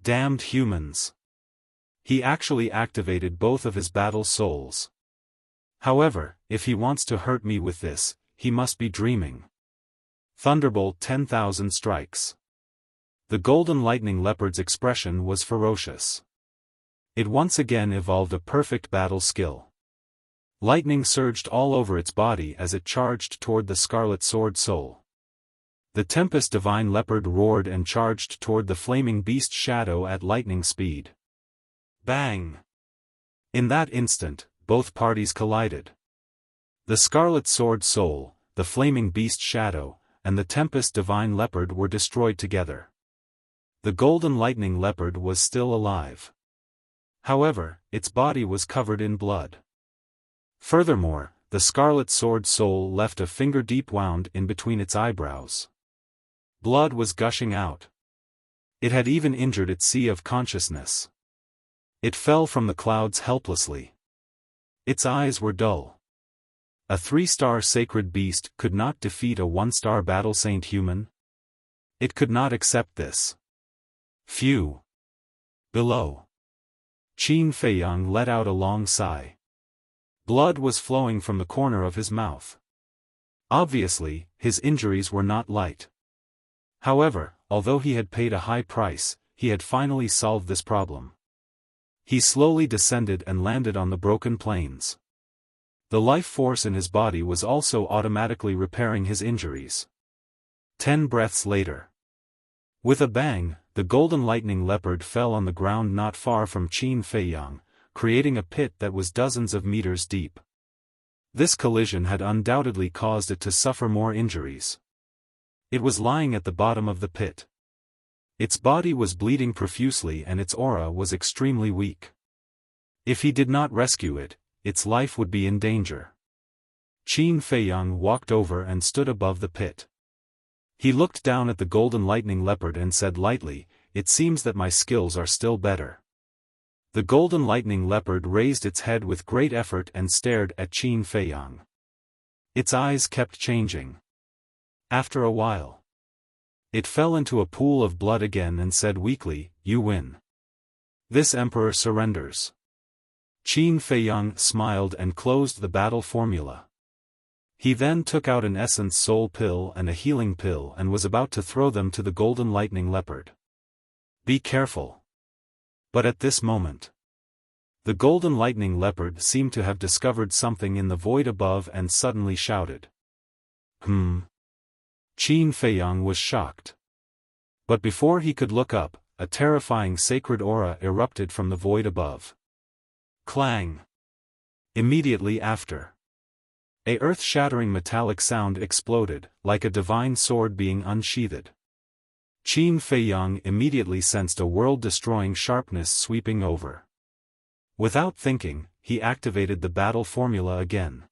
Damned humans! He actually activated both of his battle souls. However, if he wants to hurt me with this, he must be dreaming. Thunderbolt 10,000 strikes. The Golden Lightning Leopard's expression was ferocious. It once again evolved a perfect battle skill. Lightning surged all over its body as it charged toward the Scarlet Sword Soul. The Tempest Divine Leopard roared and charged toward the flaming beast shadow at lightning speed. Bang! In that instant, both parties collided. The Scarlet Sword Soul, the flaming beast shadow, and the Tempest Divine Leopard were destroyed together. The Golden Lightning Leopard was still alive. However, its body was covered in blood. Furthermore, the Scarlet Sword Soul left a finger-deep wound in between its eyebrows. Blood was gushing out. It had even injured its sea of consciousness. It fell from the clouds helplessly. Its eyes were dull. A 3-star sacred beast could not defeat a 1-star battle saint human? It could not accept this. Phew! Below. Qin Feiyang let out a long sigh. Blood was flowing from the corner of his mouth. Obviously, his injuries were not light. However, although he had paid a high price, he had finally solved this problem. He slowly descended and landed on the broken plains. The life force in his body was also automatically repairing his injuries. 10 breaths later. With a bang, the golden lightning leopard fell on the ground not far from Qin Feiyang, creating a pit that was dozens of meters deep. This collision had undoubtedly caused it to suffer more injuries. It was lying at the bottom of the pit. Its body was bleeding profusely and its aura was extremely weak. If he did not rescue it, its life would be in danger. Qin Feiyang walked over and stood above the pit. He looked down at the golden lightning leopard and said lightly, "It seems that my skills are still better." The golden lightning leopard raised its head with great effort and stared at Qin Feiyang. Its eyes kept changing. After a while, it fell into a pool of blood again and said weakly, "You win. This emperor surrenders." Qin Feiyang smiled and closed the battle formula. He then took out an essence soul pill and a healing pill and was about to throw them to the golden lightning leopard. "Be careful." But at this moment, the golden lightning leopard seemed to have discovered something in the void above and suddenly shouted. Qin Feiyang was shocked. But before he could look up, a terrifying sacred aura erupted from the void above. Clang! Immediately after, a earth-shattering metallic sound exploded, like a divine sword being unsheathed. Qin Feiyang immediately sensed a world-destroying sharpness sweeping over. Without thinking, he activated the battle formula again.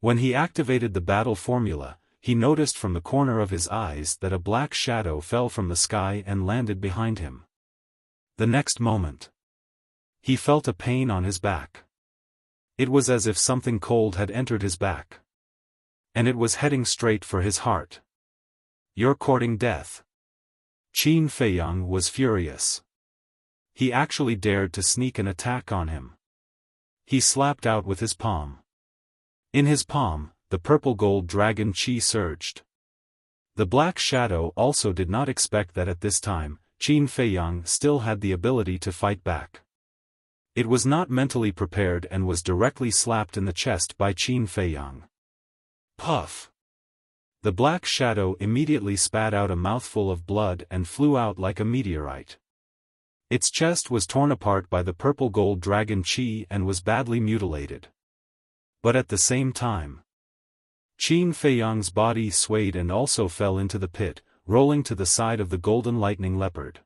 When he activated the battle formula, he noticed from the corner of his eyes that a black shadow fell from the sky and landed behind him. The next moment, he felt a pain on his back. It was as if something cold had entered his back. And it was heading straight for his heart. "You're courting death." Qin Feiyang was furious. He actually dared to sneak an attack on him. He slapped out with his palm. In his palm, the purple gold dragon chi surged. The black shadow also did not expect that at this time, Qin Feiyang still had the ability to fight back. It was not mentally prepared and was directly slapped in the chest by Qin Feiyang. Puff! The black shadow immediately spat out a mouthful of blood and flew out like a meteorite. Its chest was torn apart by the purple gold dragon chi and was badly mutilated. But at the same time, Qin Feiyang's body swayed and also fell into the pit, rolling to the side of the golden lightning leopard.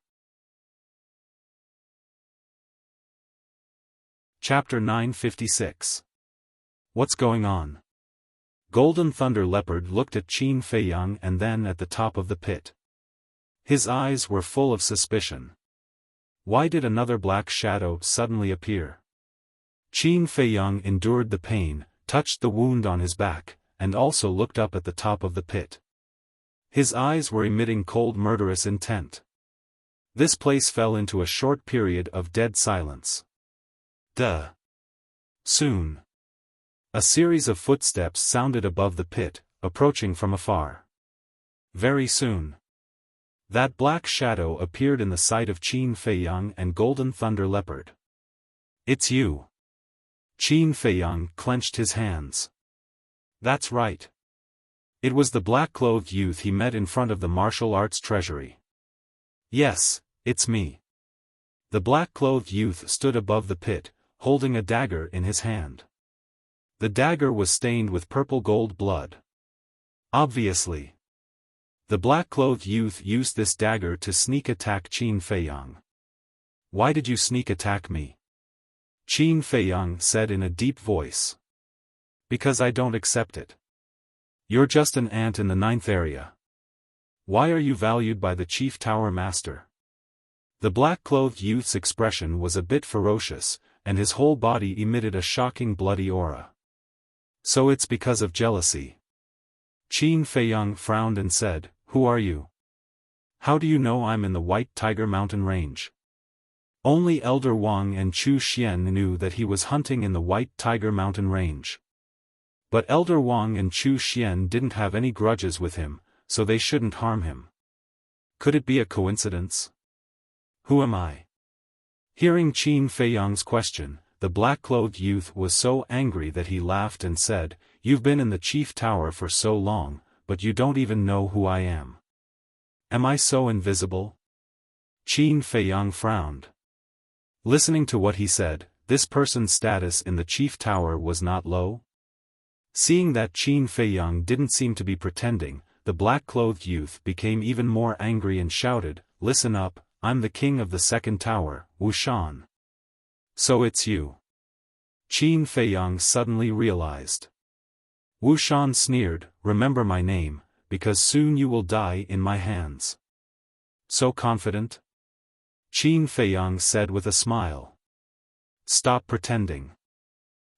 Chapter 956. What's going on? Golden Thunder Leopard looked at Qin Feiyang and then at the top of the pit. His eyes were full of suspicion. Why did another black shadow suddenly appear? Qin Feiyang endured the pain, touched the wound on his back, and also looked up at the top of the pit. His eyes were emitting cold murderous intent. This place fell into a short period of dead silence. Soon, a series of footsteps sounded above the pit, approaching from afar. Very soon, that black shadow appeared in the sight of Qin Feiyang and Golden Thunder Leopard. "It's you." Qin Feiyang clenched his hands. That's right. It was the black-clothed youth he met in front of the martial arts treasury. "Yes, it's me." The black-clothed youth stood above the pit, holding a dagger in his hand. The dagger was stained with purple gold blood. Obviously, the black-clothed youth used this dagger to sneak attack Qin Feiyang. "Why did you sneak attack me?" Qin Feiyang said in a deep voice. "Because I don't accept it. You're just an ant in the 9th area. Why are you valued by the Chief Tower Master?" The black-clothed youth's expression was a bit ferocious, and his whole body emitted a shocking bloody aura. "So it's because of jealousy." Qin Feiyang frowned and said, "Who are you? How do you know I'm in the White Tiger Mountain Range?" Only Elder Wang and Chu Xian knew that he was hunting in the White Tiger Mountain Range. But Elder Wang and Chu Xian didn't have any grudges with him, so they shouldn't harm him. Could it be a coincidence? Who am I? Hearing Qin Feiyang's question, the black-clothed youth was so angry that he laughed and said, "You've been in the chief tower for so long, but you don't even know who I am. Am I so invisible?" Qin Feiyang frowned. Listening to what he said, this person's status in the chief tower was not low. Seeing that Qin Feiyang didn't seem to be pretending, the black-clothed youth became even more angry and shouted, "Listen up, I'm the king of the second tower, Wuxian." "So it's you." Qin Feiyang suddenly realized. Wuxian sneered, "Remember my name, because soon you will die in my hands." "So confident?" Qin Feiyang said with a smile. "Stop pretending.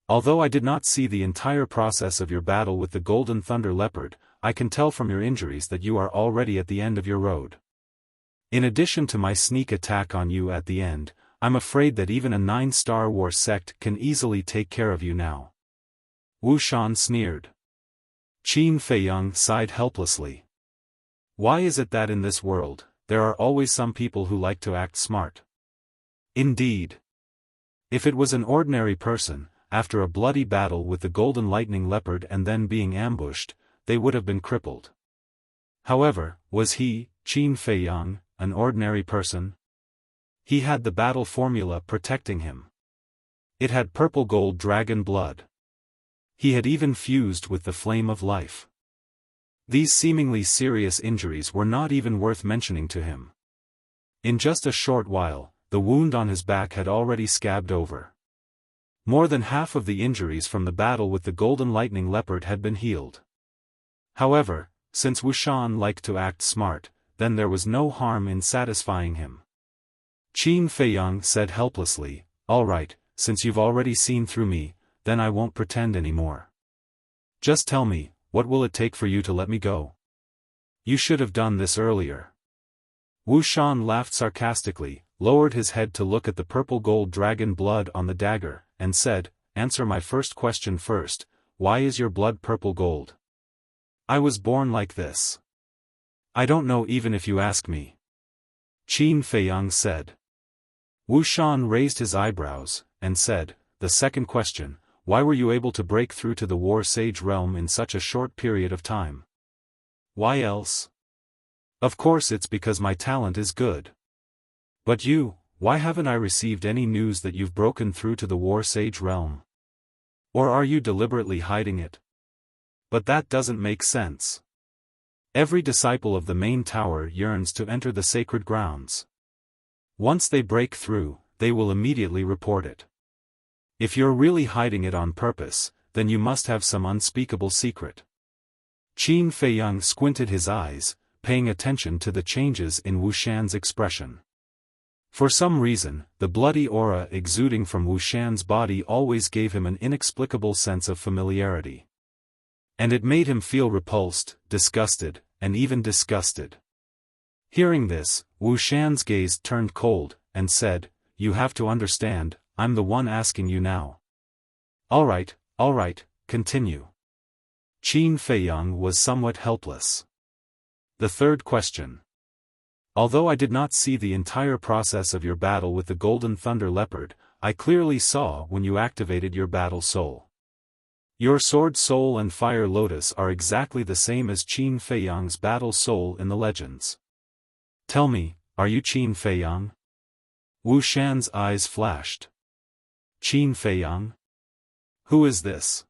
Although I did not see the entire process of your battle with the Golden Thunder Leopard, I can tell from your injuries that you are already at the end of your road. In addition to my sneak attack on you at the end, I'm afraid that even a 9-star war sect can easily take care of you now." Wuxian sneered. Qin Feiyang sighed helplessly. Why is it that in this world, there are always some people who like to act smart? Indeed. If it was an ordinary person, after a bloody battle with the Golden Lightning Leopard and then being ambushed, they would have been crippled. However, was he, Qin Feiyang, an ordinary person? He had the battle formula protecting him. It had purple gold dragon blood. He had even fused with the flame of life. These seemingly serious injuries were not even worth mentioning to him. In just a short while, the wound on his back had already scabbed over. More than half of the injuries from the battle with the Golden Lightning Leopard had been healed. However, since Wuxian liked to act smart, then there was no harm in satisfying him. Qin Feiyang said helplessly, "All right, since you've already seen through me, then I won't pretend anymore. Just tell me, what will it take for you to let me go? You should have done this earlier." Wuxian laughed sarcastically, lowered his head to look at the purple gold dragon blood on the dagger, and said, "Answer my first question first, why is your blood purple gold?" "I was born like this. I don't know even if you ask me," Qin Feiyang said. Wuxian raised his eyebrows, and said, "The second question, why were you able to break through to the War Sage realm in such a short period of time?" "Why else? Of course it's because my talent is good. But you, why haven't I received any news that you've broken through to the War Sage realm? Or are you deliberately hiding it? But that doesn't make sense. Every disciple of the main tower yearns to enter the sacred grounds. Once they break through, they will immediately report it. If you're really hiding it on purpose, then you must have some unspeakable secret." Qin Feiyang squinted his eyes, paying attention to the changes in Wuxian's expression. For some reason, the bloody aura exuding from Wuxian's body always gave him an inexplicable sense of familiarity. And it made him feel repulsed, disgusted, and even disgusted. Hearing this, Wuxian's gaze turned cold, and said, "You have to understand, I'm the one asking you now." All right, continue." Qin Feiyang was somewhat helpless. "The third question. Although I did not see the entire process of your battle with the Golden Thunder Leopard, I clearly saw when you activated your battle soul. Your Sword Soul and Fire Lotus are exactly the same as Qin Feiyang's battle soul in the legends. Tell me, are you Qin Feiyang?" Wuxian's eyes flashed. "Qin Feiyang? Who is this?"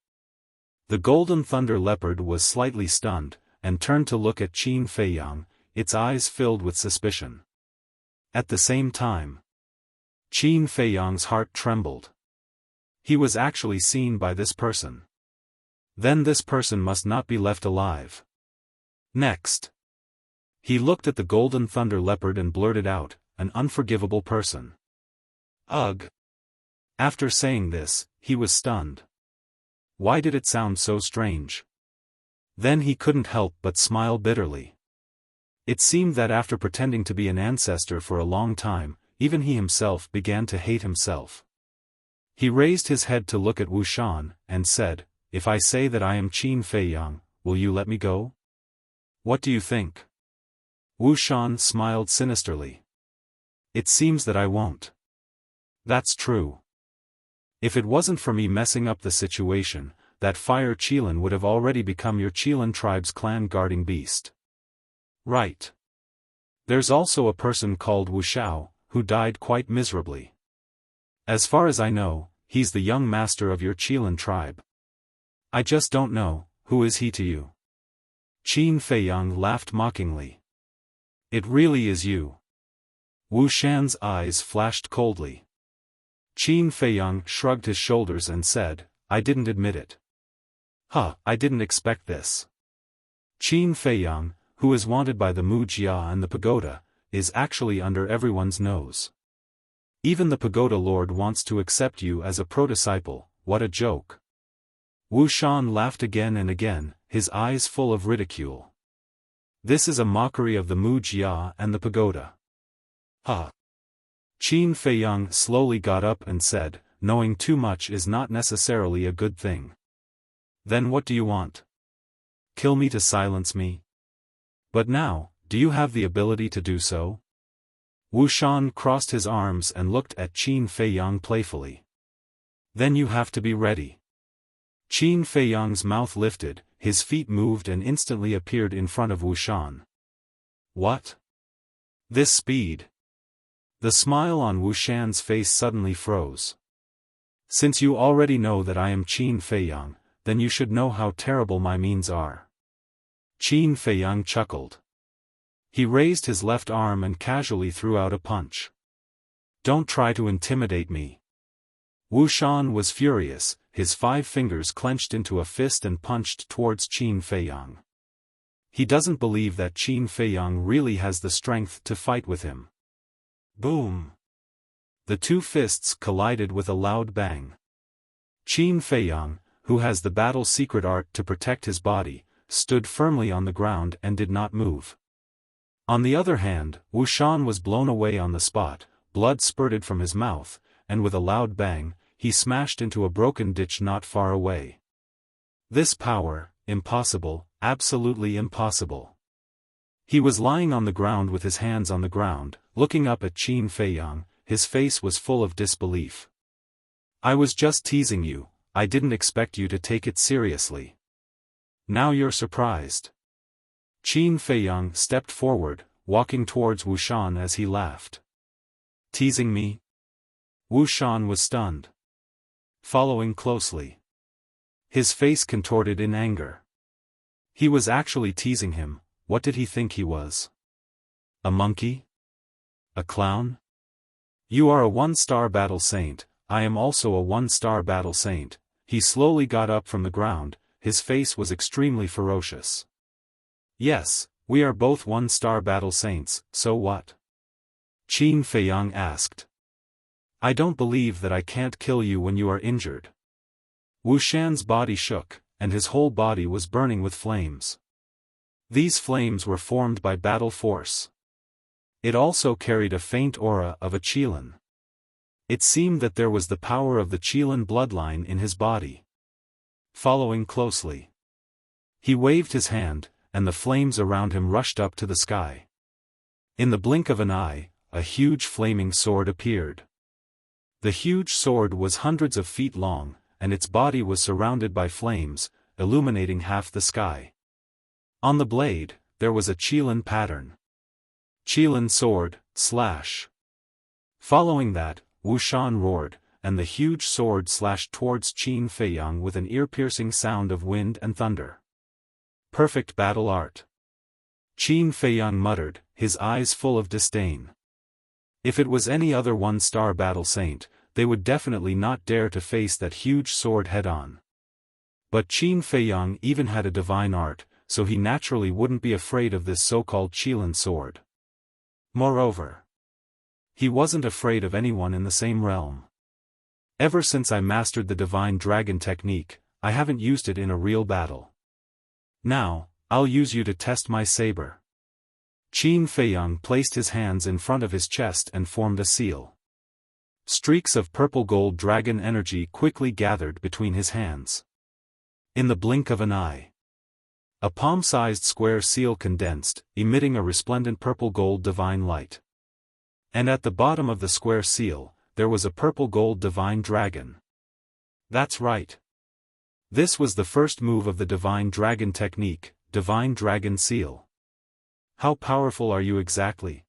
The Golden Thunder Leopard was slightly stunned, and turned to look at Qin Feiyang, its eyes filled with suspicion. At the same time, Qin Feiyang's heart trembled. He was actually seen by this person. Then this person must not be left alive. Next, he looked at the Golden Thunder Leopard and blurted out, "An unforgivable person." Ugh! After saying this, he was stunned. Why did it sound so strange? Then he couldn't help but smile bitterly. It seemed that after pretending to be an ancestor for a long time, even he himself began to hate himself. He raised his head to look at Wuxian, and said, "If I say that I am Qin Feiyang, will you let me go? What do you think?" Wuxian smiled sinisterly. "It seems that I won't." "That's true. If it wasn't for me messing up the situation, that fire Qilin would have already become your Qilin tribe's clan guarding beast." "Right. There's also a person called Wuxiao, who died quite miserably. As far as I know, he's the young master of your Qilin tribe." "I just don't know, who is he to you?" Qin Feiyang laughed mockingly. "It really is you." Wuxian's eyes flashed coldly. Qin Feiyang shrugged his shoulders and said, "I didn't admit it." "Huh, I didn't expect this." Qin Feiyang, who is wanted by the Wuxia and the pagoda, is actually under everyone's nose. Even the pagoda lord wants to accept you as a pro-disciple. What a joke. Wuxian laughed again and again, his eyes full of ridicule. "This is a mockery of the Wuxia and the pagoda." "Huh." Qin Feiyang slowly got up and said, "Knowing too much is not necessarily a good thing." "Then what do you want? Kill me to silence me? But now, do you have the ability to do so?" Wuxian crossed his arms and looked at Qin Feiyang playfully. "Then you have to be ready." Qin Feiyang's mouth lifted, his feet moved and instantly appeared in front of Wuxian. "What? This speed?" The smile on Wuxian's face suddenly froze. "Since you already know that I am Qin Feiyang, then you should know how terrible my means are." Qin Feiyang chuckled. He raised his left arm and casually threw out a punch. "Don't try to intimidate me." Wuxian was furious, his 5 fingers clenched into a fist and punched towards Qin Feiyang. He doesn't believe that Qin Feiyang really has the strength to fight with him. Boom! The 2 fists collided with a loud bang. Qin Feiyang, who has the battle secret art to protect his body, stood firmly on the ground and did not move. On the other hand, Wuxian was blown away on the spot, blood spurted from his mouth, and with a loud bang, he smashed into a broken ditch not far away. This power, impossible, absolutely impossible. He was lying on the ground with his hands on the ground, looking up at Qin Feiyang, his face was full of disbelief. "I was just teasing you, I didn't expect you to take it seriously. Now you're surprised." Qin Feiyang stepped forward, walking towards Wuxian as he laughed. "Teasing me?" Wuxian was stunned. Following closely. His face contorted in anger. He was actually teasing him. What did he think he was? A monkey? A clown? "You are a 1-star battle saint, I am also a 1-star battle saint." He slowly got up from the ground, his face was extremely ferocious. "Yes, we are both 1-star battle saints, so what?" Qin Feiyang asked. "I don't believe that I can't kill you when you are injured." Wuxian's body shook, and his whole body was burning with flames. These flames were formed by battle force. It also carried a faint aura of a Qilin. It seemed that there was the power of the Qilin bloodline in his body. Following closely. He waved his hand, and the flames around him rushed up to the sky. In the blink of an eye, a huge flaming sword appeared. The huge sword was hundreds of feet long, and its body was surrounded by flames, illuminating half the sky. On the blade, there was a Qilin pattern. Qilin sword, slash. Following that, Wuxian roared, and the huge sword slashed towards Qin Feiyang with an ear-piercing sound of wind and thunder. Perfect battle art. Qin Feiyang muttered, his eyes full of disdain. If it was any other 1-star battle saint, they would definitely not dare to face that huge sword head-on. But Qin Feiyang even had a divine art, so he naturally wouldn't be afraid of this so-called Qilin sword. Moreover, he wasn't afraid of anyone in the same realm. Ever since I mastered the divine dragon technique, I haven't used it in a real battle. Now, I'll use you to test my saber. Qin Feiyang placed his hands in front of his chest and formed a seal. Streaks of purple-gold dragon energy quickly gathered between his hands. In the blink of an eye, a palm-sized square seal condensed, emitting a resplendent purple-gold divine light. And at the bottom of the square seal, there was a purple-gold divine dragon. That's right. This was the first move of the divine dragon technique, divine dragon seal. How powerful are you exactly?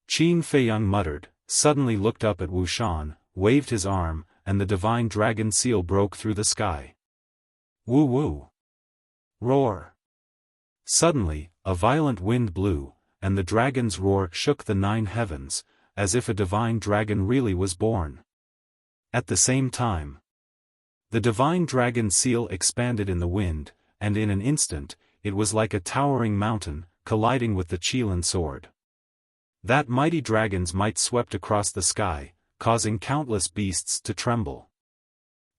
Qin Feiyang muttered, suddenly looked up at Wuxian, waved his arm, and the divine dragon seal broke through the sky. Woo woo! Roar! Suddenly, a violent wind blew, and the dragon's roar shook the 9 heavens, as if a divine dragon really was born. At the same time, the divine dragon seal expanded in the wind, and in an instant, it was like a towering mountain, colliding with the Qilin sword. That mighty dragon's might swept across the sky, causing countless beasts to tremble.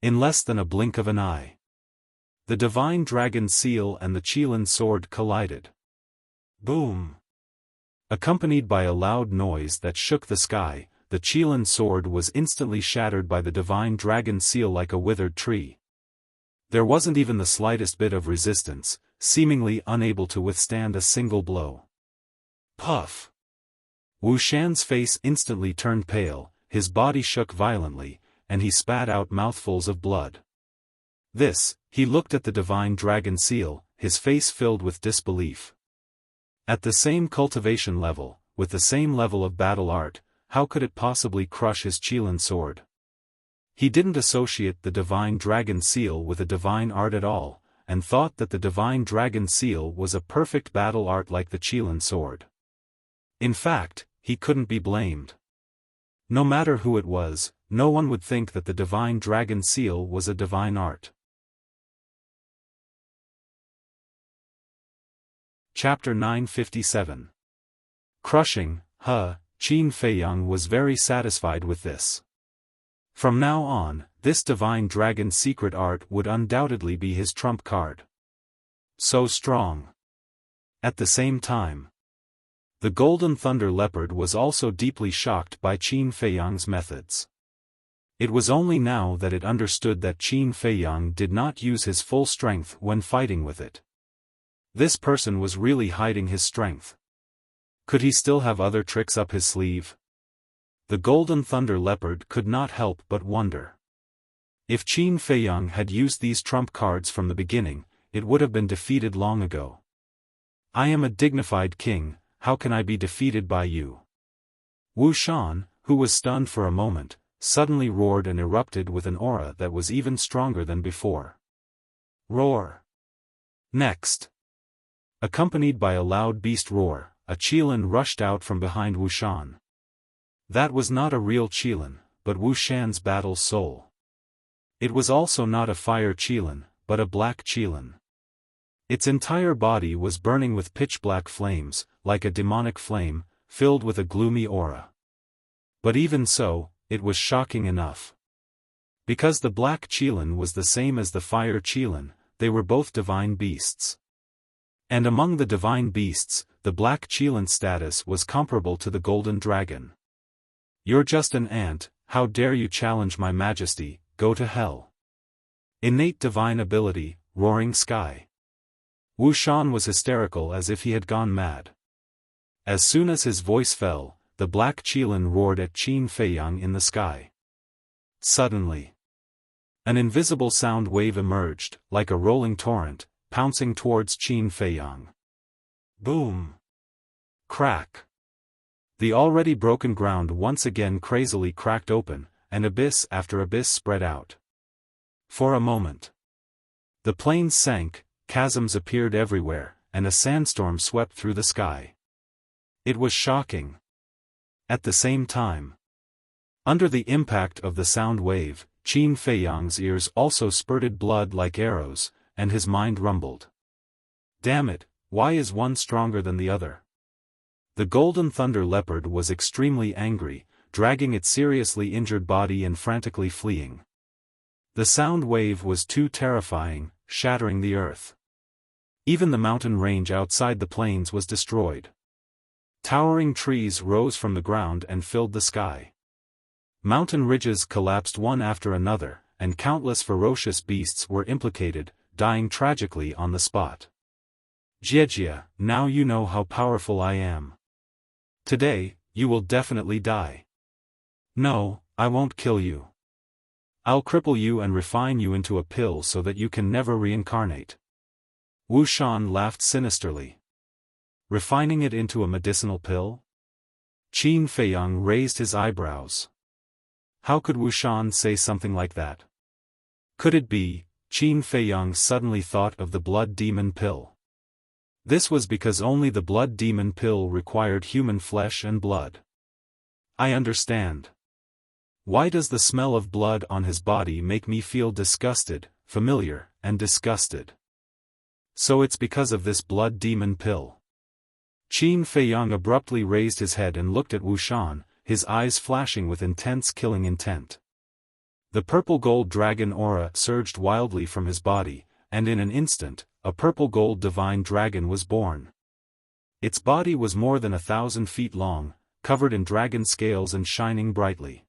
In less than a blink of an eye, the divine dragon seal and the Qilin sword collided. Boom! Accompanied by a loud noise that shook the sky, the Qilin sword was instantly shattered by the divine dragon seal like a withered tree. There wasn't even the slightest bit of resistance, seemingly unable to withstand a single blow. Puff! Wuxian's face instantly turned pale, his body shook violently, and he spat out mouthfuls of blood. He looked at the divine dragon seal, his face filled with disbelief. At the same cultivation level, with the same level of battle art, how could it possibly crush his Qilin sword? He didn't associate the divine dragon seal with a divine art at all, and thought that the divine dragon seal was a perfect battle art like the Qilin sword. In fact, he couldn't be blamed. No matter who it was, no one would think that the divine dragon seal was a divine art. Chapter 957. Crushing, Qin Feiyang was very satisfied with this. From now on, this divine dragon secret art would undoubtedly be his trump card. So strong. At the same time, the Golden Thunder Leopard was also deeply shocked by Qin Feiyang's methods. It was only now that it understood that Qin Feiyang did not use his full strength when fighting with it. This person was really hiding his strength. Could he still have other tricks up his sleeve? The Golden Thunder Leopard could not help but wonder. If Qin Feiyang had used these trump cards from the beginning, it would have been defeated long ago. I am a dignified king, how can I be defeated by you? Wuxian, who was stunned for a moment, suddenly roared and erupted with an aura that was even stronger than before. Roar! Next, accompanied by a loud beast roar, a Qilin rushed out from behind Wuxian. That was not a real Qilin, but Wuxian's battle soul. It was also not a fire Qilin, but a black Qilin. Its entire body was burning with pitch-black flames, like a demonic flame, filled with a gloomy aura. But even so, it was shocking enough. Because the black Qilin was the same as the fire Qilin, they were both divine beasts. And among the divine beasts, the black Qilin's status was comparable to the golden dragon. You're just an ant, how dare you challenge my majesty, go to hell. Innate divine ability, roaring sky. Wuxian was hysterical as if he had gone mad. As soon as his voice fell, the black Qilin roared at Qin Feiyang in the sky. Suddenly, an invisible sound wave emerged, like a rolling torrent, pouncing towards Qin Feiyang. Boom! Crack! The already broken ground once again crazily cracked open, and abyss after abyss spread out. For a moment, the plains sank, chasms appeared everywhere, and a sandstorm swept through the sky. It was shocking. At the same time, under the impact of the sound wave, Qin Feiyang's ears also spurted blood like arrows, and his mind rumbled. Damn it, why is one stronger than the other? The Golden Thunder Leopard was extremely angry, dragging its seriously injured body and frantically fleeing. The sound wave was too terrifying, shattering the earth. Even the mountain range outside the plains was destroyed. Towering trees rose from the ground and filled the sky. Mountain ridges collapsed one after another, and countless ferocious beasts were implicated, dying tragically on the spot. Jiejia, now you know how powerful I am. Today, you will definitely die. No, I won't kill you. I'll cripple you and refine you into a pill so that you can never reincarnate. Wu Shan laughed sinisterly. Refining it into a medicinal pill? Qin Feiyang raised his eyebrows. How could Wu Shan say something like that? Could it be, Qin Feiyang suddenly thought of the blood demon pill. This was because only the blood demon pill required human flesh and blood. I understand. Why does the smell of blood on his body make me feel disgusted, familiar, and disgusted? So it's because of this blood demon pill. Qin Feiyang abruptly raised his head and looked at Wu Shan, his eyes flashing with intense killing intent. The purple-gold dragon aura surged wildly from his body, and in an instant, a purple-gold divine dragon was born. Its body was more than 1,000 feet long, covered in dragon scales and shining brightly.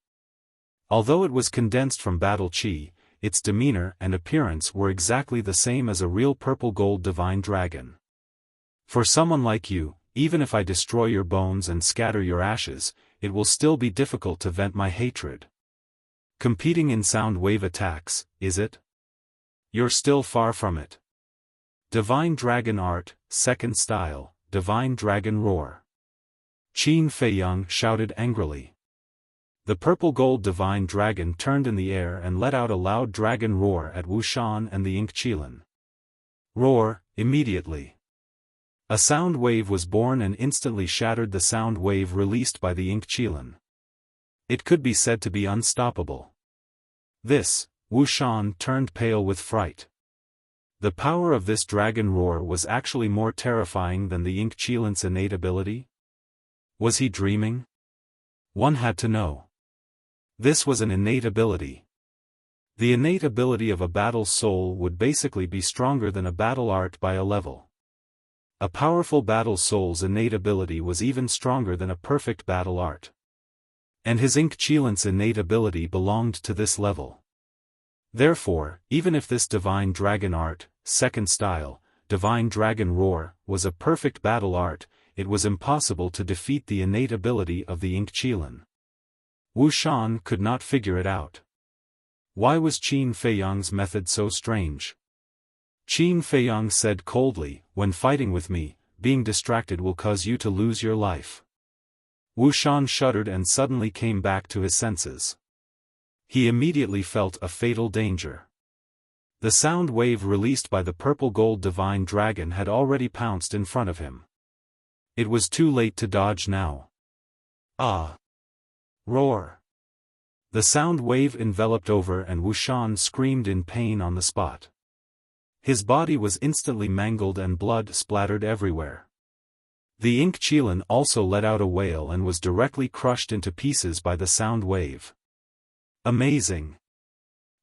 Although it was condensed from battle chi, its demeanor and appearance were exactly the same as a real purple-gold divine dragon. For someone like you, even if I destroy your bones and scatter your ashes, it will still be difficult to vent my hatred. Competing in sound wave attacks, is it? You're still far from it. Divine Dragon Art, Second Style, Divine Dragon Roar. Qin Feiyang shouted angrily. The purple-gold divine dragon turned in the air and let out a loud dragon roar at Wu Shan and the Ink Qilin. Roar, immediately. A sound wave was born and instantly shattered the sound wave released by the Ink Qilin. It could be said to be unstoppable. This, Wu Shan turned pale with fright. The power of this dragon roar was actually more terrifying than the Ink Qilin's innate ability? Was he dreaming? One had to know. This was an innate ability. The innate ability of a battle soul would basically be stronger than a battle art by a level. A powerful battle soul's innate ability was even stronger than a perfect battle art. And his Ink Qilin's innate ability belonged to this level. Therefore, even if this divine dragon art, second style, divine dragon roar, was a perfect battle art, it was impossible to defeat the innate ability of the Ink Qilin. Wu Shan could not figure it out. Why was Qin Feiyang's method so strange? Qin Feiyang said coldly, when fighting with me, being distracted will cause you to lose your life. Wu Shan shuddered and suddenly came back to his senses. He immediately felt a fatal danger. The sound wave released by the purple-gold divine dragon had already pounced in front of him. It was too late to dodge now. Ah! Roar! The sound wave enveloped over and Wu Shan screamed in pain on the spot. His body was instantly mangled and blood splattered everywhere. The Ink Qilin also let out a wail and was directly crushed into pieces by the sound wave. Amazing!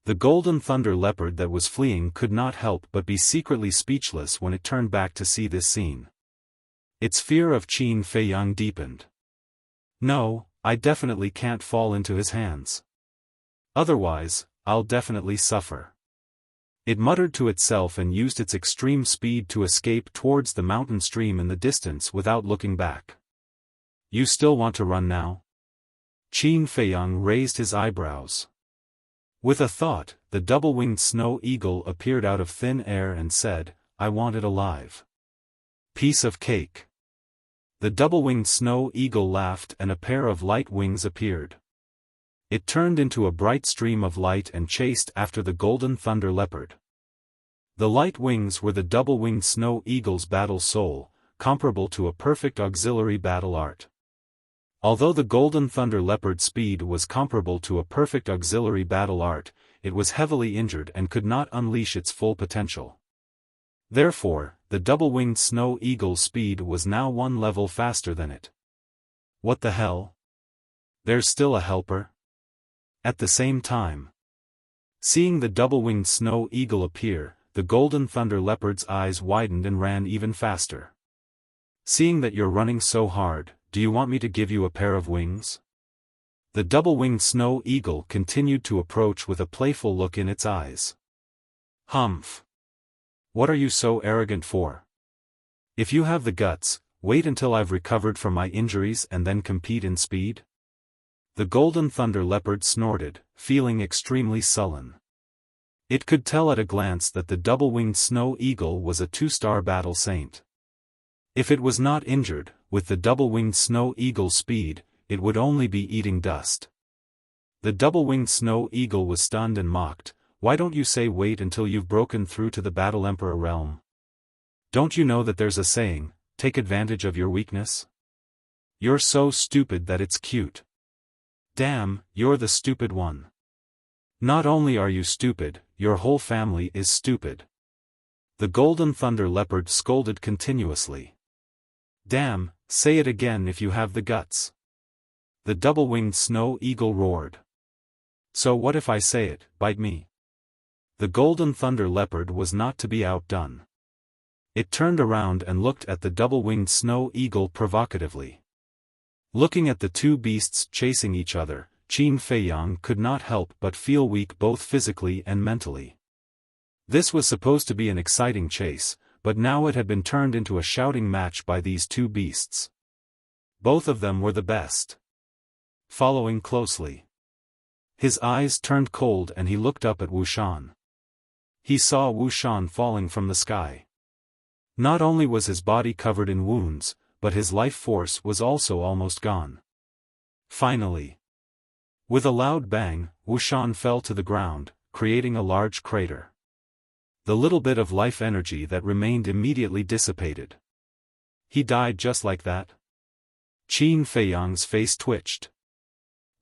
The golden thunder leopard that was fleeing could not help but be secretly speechless when it turned back to see this scene. Its fear of Qin Feiyang deepened. No, I definitely can't fall into his hands. Otherwise, I'll definitely suffer. It muttered to itself and used its extreme speed to escape towards the mountain stream in the distance without looking back. You still want to run now? Qin Feiyang raised his eyebrows. With a thought, the double-winged snow eagle appeared out of thin air and said, I want it alive. Piece of cake. The double-winged snow eagle laughed and a pair of light wings appeared. It turned into a bright stream of light and chased after the golden thunder leopard. The light wings were the double-winged snow eagle's battle soul, comparable to a perfect auxiliary battle art. Although the golden thunder leopard's speed was comparable to a perfect auxiliary battle art, it was heavily injured and could not unleash its full potential. Therefore, the double-winged snow eagle's speed was now one level faster than it. What the hell? There's still a helper? At the same time. Seeing the double-winged snow eagle appear, the golden thunder leopard's eyes widened and ran even faster. Seeing that you're running so hard, do you want me to give you a pair of wings? The double-winged snow eagle continued to approach with a playful look in its eyes. Humph! What are you so arrogant for? If you have the guts, wait until I've recovered from my injuries and then compete in speed? The golden thunder leopard snorted, feeling extremely sullen. It could tell at a glance that the double-winged snow eagle was a two-star battle saint. If it was not injured, with the double-winged snow eagle's speed, it would only be eating dust. The double-winged snow eagle was stunned and mocked. Why don't you say wait until you've broken through to the battle emperor realm? Don't you know that there's a saying, take advantage of your weakness? You're so stupid that it's cute. Damn, you're the stupid one. Not only are you stupid, your whole family is stupid. The golden thunder leopard scolded continuously. Damn, say it again if you have the guts. The double-winged snow eagle roared. So what if I say it, bite me? The golden thunder leopard was not to be outdone. It turned around and looked at the double-winged snow eagle provocatively. Looking at the two beasts chasing each other, Qin Feiyang could not help but feel weak both physically and mentally. This was supposed to be an exciting chase, but now it had been turned into a shouting match by these two beasts. Both of them were the best. Following closely. His eyes turned cold and he looked up at Wuxian. He saw Wuxian falling from the sky. Not only was his body covered in wounds, but his life force was also almost gone. Finally. With a loud bang, Wuxian fell to the ground, creating a large crater. The little bit of life energy that remained immediately dissipated. He died just like that? Qin Feiyang's face twitched.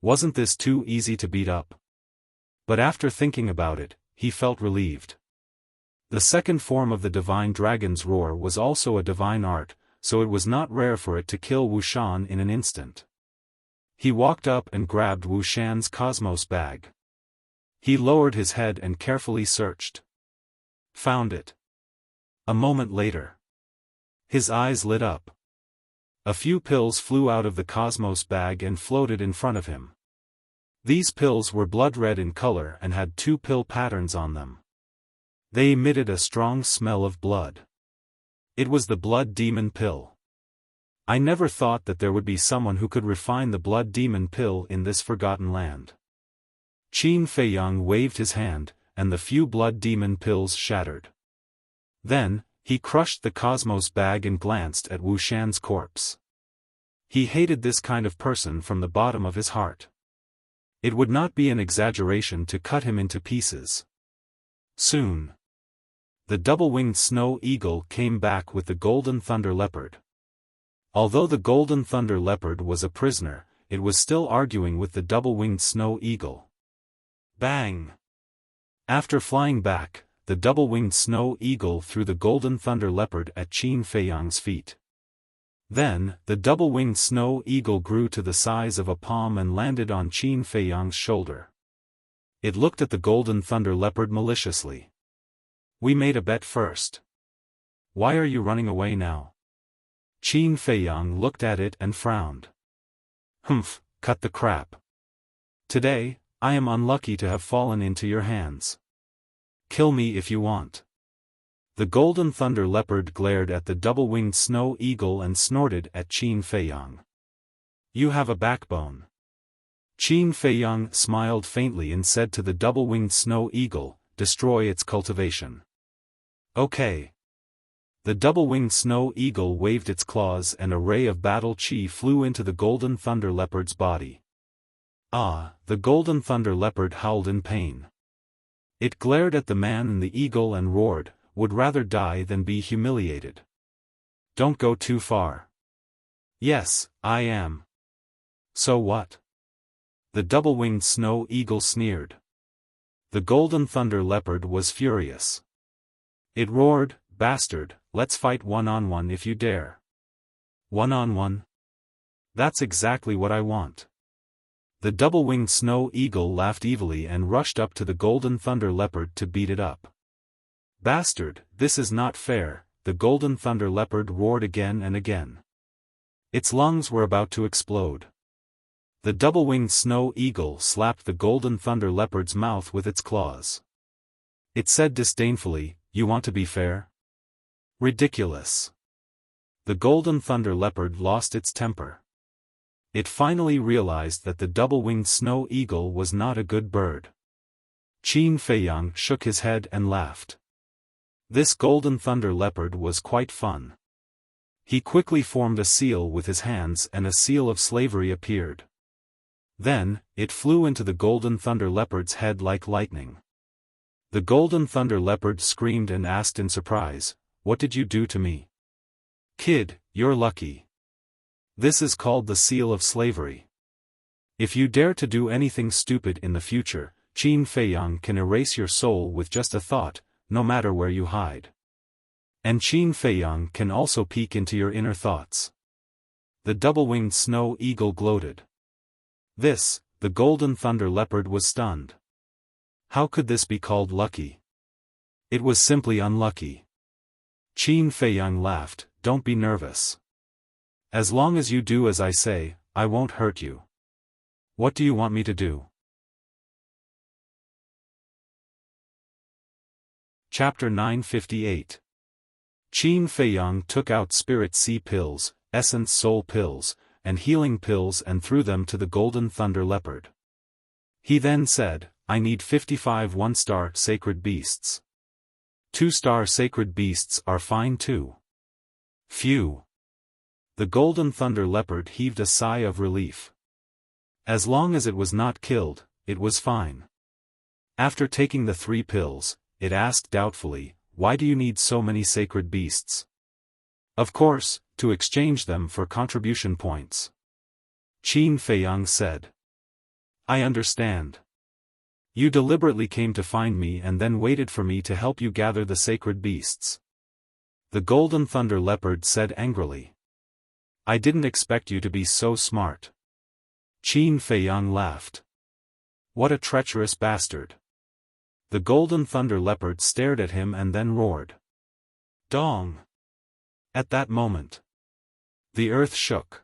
Wasn't this too easy to beat up? But after thinking about it, he felt relieved. The second form of the divine dragon's roar was also a divine art, so it was not rare for it to kill Wuxian in an instant. He walked up and grabbed Wuxian's cosmos bag. He lowered his head and carefully searched. Found it. A moment later. His eyes lit up. A few pills flew out of the cosmos bag and floated in front of him. These pills were blood red in color and had two pill patterns on them. They emitted a strong smell of blood. It was the blood demon pill. I never thought that there would be someone who could refine the blood demon pill in this forgotten land. Qin Feiyang waved his hand, and the few blood demon pills shattered. Then, he crushed the cosmos bag and glanced at Wuxian's corpse. He hated this kind of person from the bottom of his heart. It would not be an exaggeration to cut him into pieces. Soon. The double-winged snow eagle came back with the golden thunder leopard. Although the golden thunder leopard was a prisoner, it was still arguing with the double-winged snow eagle. Bang! After flying back, the double-winged snow eagle threw the golden thunder leopard at Qin Feiyang's feet. Then, the double-winged snow eagle grew to the size of a palm and landed on Qin Feiyang's shoulder. It looked at the golden thunder leopard maliciously. We made a bet first. Why are you running away now? Qin Feiyang looked at it and frowned. Humph, cut the crap. Today, I am unlucky to have fallen into your hands. Kill me if you want. The golden thunder leopard glared at the double-winged snow eagle and snorted at Qin Feiyang. You have a backbone. Qin Feiyang smiled faintly and said to the double-winged snow eagle, destroy its cultivation. Okay. The double-winged snow eagle waved its claws and a ray of battle chi flew into the golden thunder leopard's body. Ah, the golden thunder leopard howled in pain. It glared at the man and the eagle and roared, would rather die than be humiliated. Don't go too far. Yes, I am. So what? The double-winged snow eagle sneered. The golden thunder leopard was furious. It roared, bastard, let's fight one-on-one if you dare. One-on-one? That's exactly what I want. The double-winged snow eagle laughed evilly and rushed up to the golden thunder leopard to beat it up. Bastard, this is not fair, the golden thunder leopard roared again and again. Its lungs were about to explode. The double-winged snow eagle slapped the golden thunder leopard's mouth with its claws. It said disdainfully, "You want to be fair? Ridiculous." The golden thunder leopard lost its temper. It finally realized that the double-winged snow eagle was not a good bird. Qin Feiyang shook his head and laughed. This golden thunder leopard was quite fun. He quickly formed a seal with his hands and a seal of slavery appeared. Then, it flew into the golden thunder leopard's head like lightning. The golden thunder leopard screamed and asked in surprise, "What did you do to me?" "Kid, you're lucky. This is called the seal of slavery. If you dare to do anything stupid in the future, Qin Feiyang can erase your soul with just a thought, no matter where you hide. And Qin Feiyang can also peek into your inner thoughts." The double-winged snow eagle gloated. The golden thunder leopard was stunned. How could this be called lucky? It was simply unlucky. Qin Feiyang laughed, "Don't be nervous. As long as you do as I say, I won't hurt you. What do you want me to do?" Chapter 958. Qin Feiyang took out spirit sea pills, essence soul pills, and healing pills and threw them to the golden thunder leopard. He then said, "I need 55 one-star sacred beasts. 2-star sacred beasts are fine too." Phew! The golden thunder leopard heaved a sigh of relief. As long as it was not killed, it was fine. After taking the 3 pills, it asked doubtfully, "Why do you need so many sacred beasts?" "Of course, to exchange them for contribution points," Qin Feiyang said. "I understand. You deliberately came to find me and then waited for me to help you gather the sacred beasts." The golden thunder leopard said angrily. "I didn't expect you to be so smart." Qin Feiyang laughed. "What a treacherous bastard." The golden thunder leopard stared at him and then roared. Dong! At that moment, the earth shook.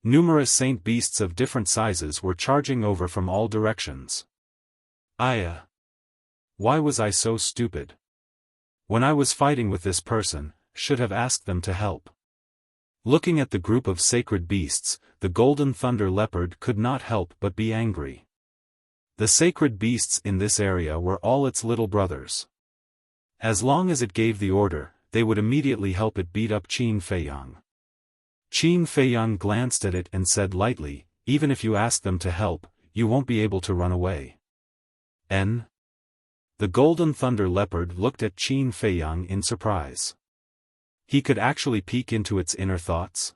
Numerous saint beasts of different sizes were charging over from all directions. Why was I so stupid? When I was fighting with this person, should have asked them to help. Looking at the group of sacred beasts, the golden thunder leopard could not help but be angry. The sacred beasts in this area were all its little brothers. As long as it gave the order, they would immediately help it beat up Qin Feiyang. Qin Feiyang glanced at it and said lightly, "Even if you ask them to help, you won't be able to run away." The golden thunder leopard looked at Qin Feiyang in surprise. He could actually peek into its inner thoughts.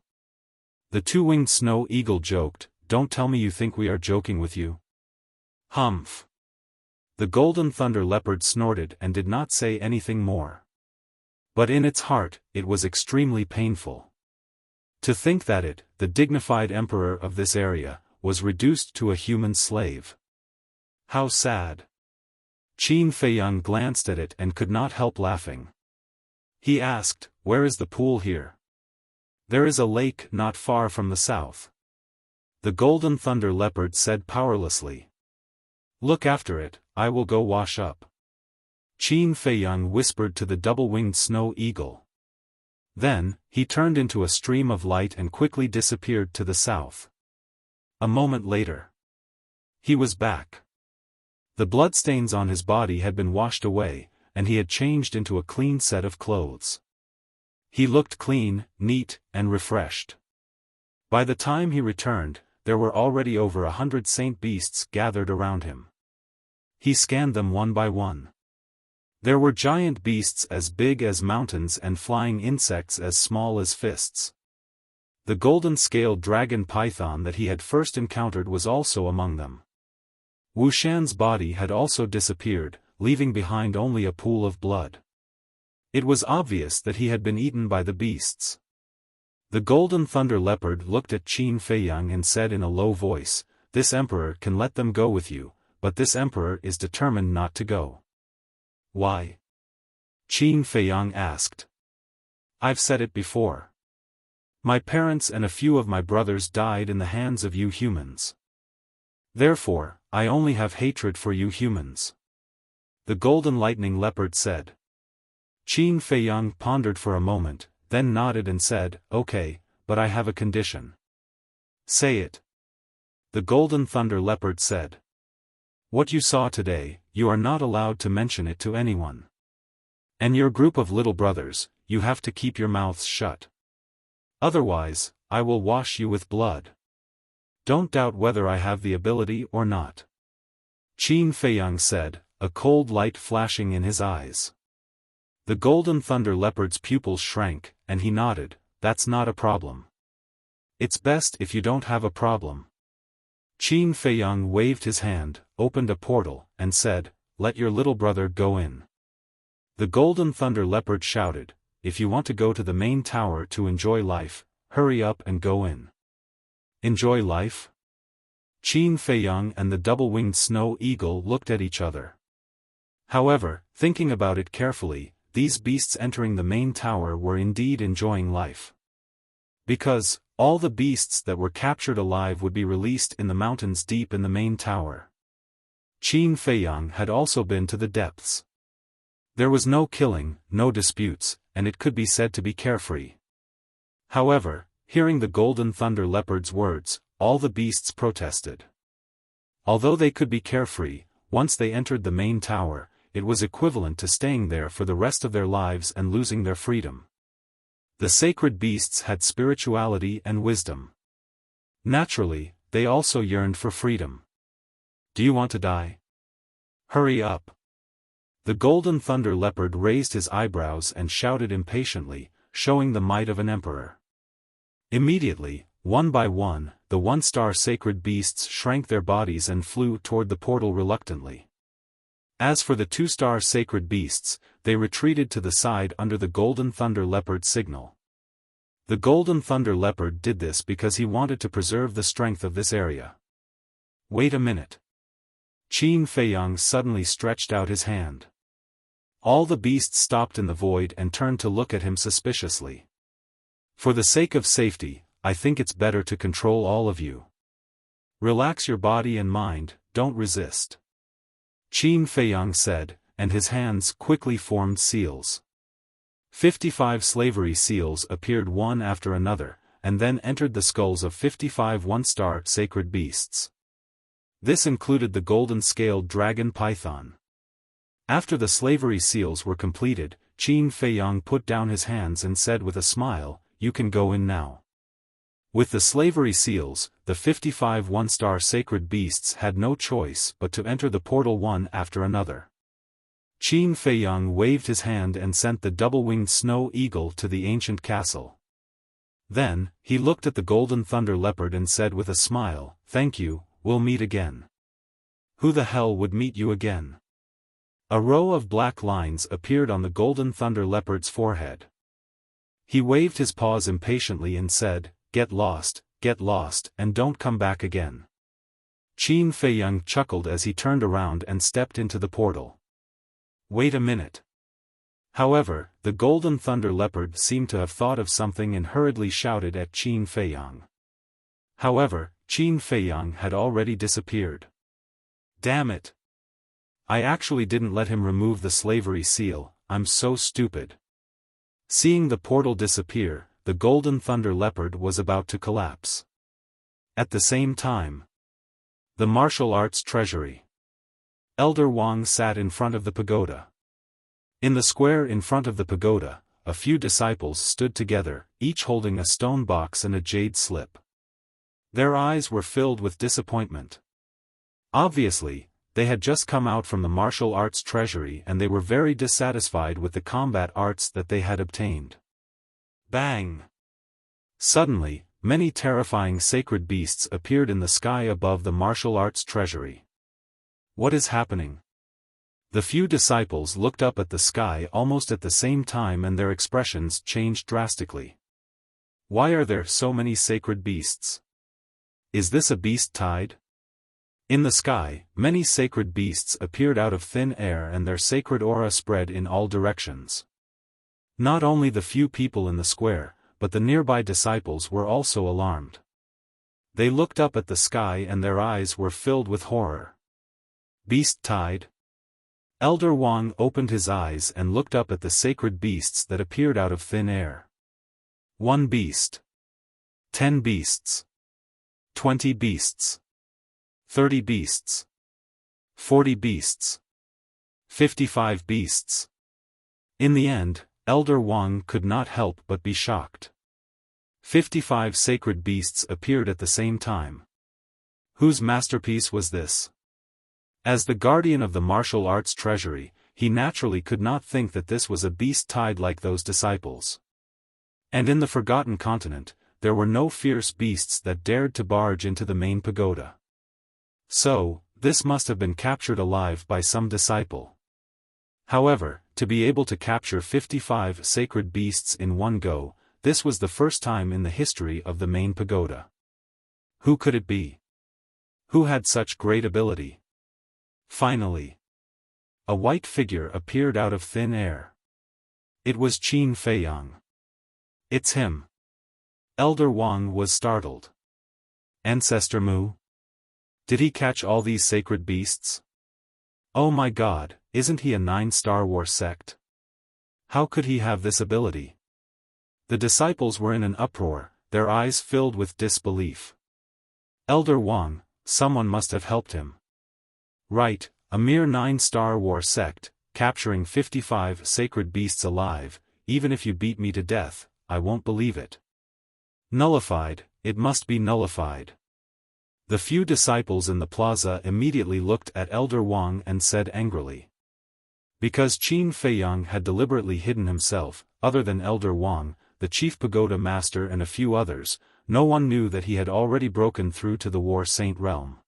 The 2-winged snow eagle joked, "Don't tell me you think we are joking with you." Humph! The golden thunder leopard snorted and did not say anything more. But in its heart, it was extremely painful. To think that it, the dignified emperor of this area, was reduced to a human slave. How sad! Qin Feiyang glanced at it and could not help laughing. He asked, "Where is the pool here?" "There is a lake not far from the south." The golden thunder leopard said powerlessly. "Look after it, I will go wash up." Qin Feiyang whispered to the double-winged snow eagle. Then, he turned into a stream of light and quickly disappeared to the south. A moment later, he was back. The bloodstains on his body had been washed away, and he had changed into a clean set of clothes. He looked clean, neat, and refreshed. By the time he returned, there were already over 100 saint beasts gathered around him. He scanned them one by one. There were giant beasts as big as mountains and flying insects as small as fists. The golden-scaled dragon python that he had first encountered was also among them. Wuxian's body had also disappeared, leaving behind only a pool of blood. It was obvious that he had been eaten by the beasts. The golden thunder leopard looked at Qin Feiyang and said in a low voice, "This emperor can let them go with you, but this emperor is determined not to go." "Why?" Qin Feiyang asked. "I've said it before. My parents and a few of my brothers died in the hands of you humans. Therefore, I only have hatred for you humans. The golden lightning leopard said. Qin Feiyang pondered for a moment, then nodded and said, "Okay, but I have a condition." "Say it." The golden thunder leopard said. "What you saw today, you are not allowed to mention it to anyone. And your group of little brothers, you have to keep your mouths shut. Otherwise, I will wash you with blood. Don't doubt whether I have the ability or not." Qin Feiyang said, a cold light flashing in his eyes. The golden thunder leopard's pupils shrank, and he nodded, "That's not a problem. It's best if you don't have a problem." Qin Feiyang waved his hand, opened a portal, and said, "Let your little brother go in." The golden thunder leopard shouted, "If you want to go to the main tower to enjoy life, hurry up and go in." Enjoy life? Qin Feiyang and the double-winged snow eagle looked at each other. However, thinking about it carefully, these beasts entering the main tower were indeed enjoying life. Because, all the beasts that were captured alive would be released in the mountains deep in the main tower. Qin Feiyang had also been to the depths. There was no killing, no disputes, and it could be said to be carefree. However, hearing the golden thunder leopard's words, all the beasts protested. Although they could be carefree, once they entered the main tower, it was equivalent to staying there for the rest of their lives and losing their freedom. The sacred beasts had spirituality and wisdom. Naturally, they also yearned for freedom. "Do you want to die? Hurry up." The golden thunder leopard raised his eyebrows and shouted impatiently, showing the might of an emperor. Immediately, one by one, the one-star sacred beasts shrank their bodies and flew toward the portal reluctantly. As for the two-star sacred beasts, they retreated to the side under the golden thunder leopard's signal. The golden thunder leopard did this because he wanted to preserve the strength of this area. "Wait a minute." Qin Feiyang suddenly stretched out his hand. All the beasts stopped in the void and turned to look at him suspiciously. "For the sake of safety, I think it's better to control all of you. Relax your body and mind, don't resist." Qin Feiyang said, and his hands quickly formed seals. 55 slavery seals appeared one after another, and then entered the skulls of 55 one-star sacred beasts. This included the golden-scaled dragon python. After the slavery seals were completed, Qin Feiyang put down his hands and said with a smile, "You can go in now." With the slavery seals, the 55 one-star sacred beasts had no choice but to enter the portal one after another. Qin Feiyang waved his hand and sent the double-winged snow eagle to the ancient castle. Then, he looked at the golden thunder leopard and said with a smile, "Thank you, we'll meet again." "Who the hell would meet you again?" A row of black lines appeared on the golden thunder leopard's forehead. He waved his paws impatiently and said, get lost, and don't come back again." Qin Feiyang chuckled as he turned around and stepped into the portal. "Wait a minute." However, the golden thunder leopard seemed to have thought of something and hurriedly shouted at Qin Feiyang. However, Qin Feiyang had already disappeared. "Damn it! I actually didn't let him remove the slavery seal, I'm so stupid." Seeing the portal disappear, the golden thunder leopard was about to collapse. At the same time, the martial arts treasury. Elder Wang sat in front of the pagoda. In the square in front of the pagoda, a few disciples stood together, each holding a stone box and a jade slip. Their eyes were filled with disappointment. Obviously, they had just come out from the martial arts treasury and they were very dissatisfied with the combat arts that they had obtained. Bang! Suddenly, many terrifying sacred beasts appeared in the sky above the martial arts treasury. What is happening? The few disciples looked up at the sky almost at the same time and their expressions changed drastically. Why are there so many sacred beasts? Is this a beast tide? In the sky, many sacred beasts appeared out of thin air and their sacred aura spread in all directions. Not only the few people in the square, but the nearby disciples were also alarmed. They looked up at the sky and their eyes were filled with horror. Beast tide? Elder Wang opened his eyes and looked up at the sacred beasts that appeared out of thin air. 1 beast. 10 beasts. 20 beasts. 30 beasts. 40 beasts. 55 beasts. In the end, Elder Wang could not help but be shocked. 55 sacred beasts appeared at the same time. Whose masterpiece was this? As the guardian of the martial arts treasury, he naturally could not think that this was a beast tide like those disciples. And in the Forgotten Continent, there were no fierce beasts that dared to barge into the main pagoda. So, this must have been captured alive by some disciple. However, to be able to capture 55 sacred beasts in one go, this was the first time in the history of the main pagoda. Who could it be? Who had such great ability? Finally, a white figure appeared out of thin air. It was Qin Feiyang. It's him. Elder Wang was startled. Ancestor Mu? Did he catch all these sacred beasts? Oh my God, isn't he a 9-star war sect? How could he have this ability? The disciples were in an uproar, their eyes filled with disbelief. Elder Wang, someone must have helped him. Right, a mere 9-star war sect, capturing 55 sacred beasts alive. Even if you beat me to death, I won't believe it. Nullified, it must be nullified. The few disciples in the plaza immediately looked at Elder Wang and said angrily. Because Qin Feiyang had deliberately hidden himself, other than Elder Wang, the chief pagoda master and a few others, no one knew that he had already broken through to the War Saint realm.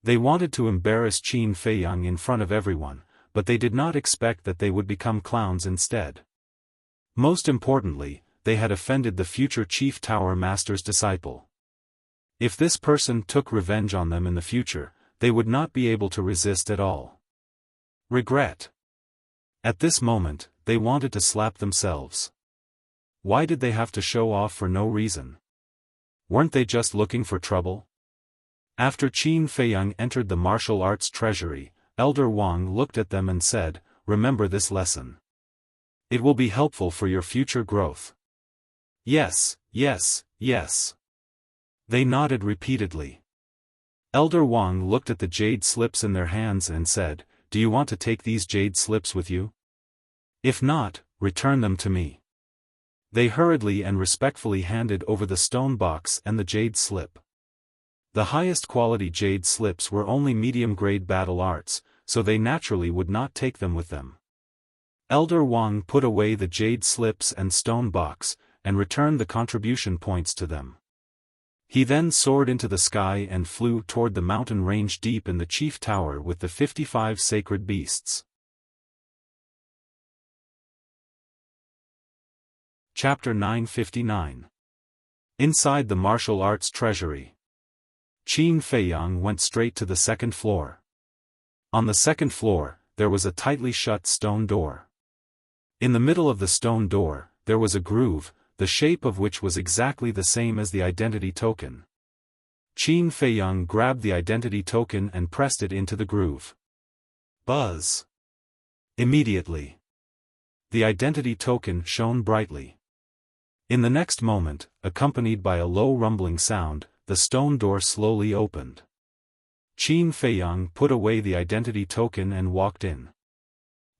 They wanted to embarrass Qin Feiyang in front of everyone, but they did not expect that they would become clowns instead. Most importantly, they had offended the future chief tower master's disciple. If this person took revenge on them in the future, they would not be able to resist at all. Regret. At this moment, they wanted to slap themselves. Why did they have to show off for no reason? Weren't they just looking for trouble? After Qin Feiyang entered the martial arts treasury, Elder Wang looked at them and said, "Remember this lesson. It will be helpful for your future growth." Yes, yes, yes. They nodded repeatedly. Elder Wang looked at the jade slips in their hands and said, "Do you want to take these jade slips with you? If not, return them to me." They hurriedly and respectfully handed over the stone box and the jade slip. The highest quality jade slips were only medium-grade battle arts, so they naturally would not take them with them. Elder Wang put away the jade slips and stone box, and returned the contribution points to them. He then soared into the sky and flew toward the mountain range deep in the chief tower with the 55 sacred beasts. Chapter 959. Inside the martial arts treasury. Qin Feiyang went straight to the second floor. On the second floor, there was a tightly shut stone door. In the middle of the stone door, there was a groove, the shape of which was exactly the same as the identity token. Qin Feiyang grabbed the identity token and pressed it into the groove. Buzz! Immediately, the identity token shone brightly. In the next moment, accompanied by a low rumbling sound, the stone door slowly opened. Qin Feiyang put away the identity token and walked in.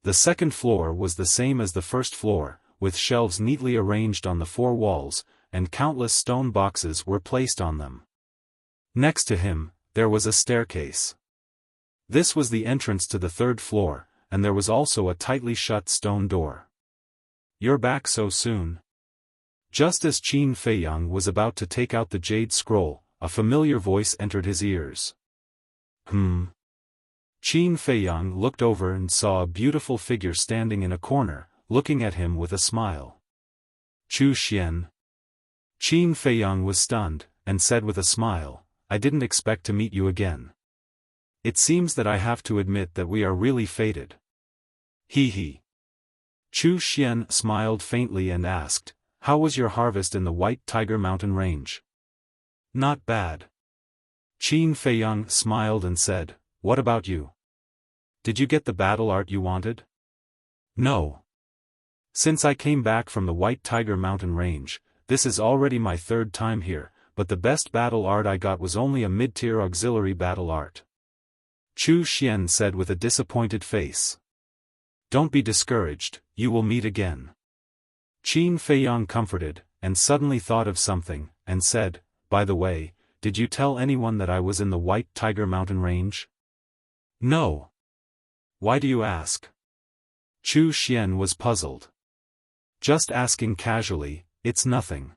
The second floor was the same as the first floor, with shelves neatly arranged on the four walls, and countless stone boxes were placed on them. Next to him, there was a staircase. This was the entrance to the third floor, and there was also a tightly shut stone door. "You're back so soon?" Just as Qin Feiyang was about to take out the jade scroll, a familiar voice entered his ears. Qin Feiyang looked over and saw a beautiful figure standing in a corner, looking at him with a smile. "Chu Xian." Qin Feiyang was stunned, and said with a smile, "I didn't expect to meet you again. It seems that I have to admit that we are really fated." He. Chu Xian smiled faintly and asked, how was your harvest in the White Tiger Mountain Range? Not bad. Qin Feiyang smiled and said, what about you? Did you get the battle art you wanted? No. Since I came back from the White Tiger Mountain Range, this is already my third time here, but the best battle art I got was only a mid-tier auxiliary battle art. Chu Xian said with a disappointed face. Don't be discouraged, you will meet again. Qin Feiyang comforted, and suddenly thought of something, and said, by the way, did you tell anyone that I was in the White Tiger Mountain Range? No. Why do you ask? Chu Xian was puzzled. Just asking casually, it's nothing.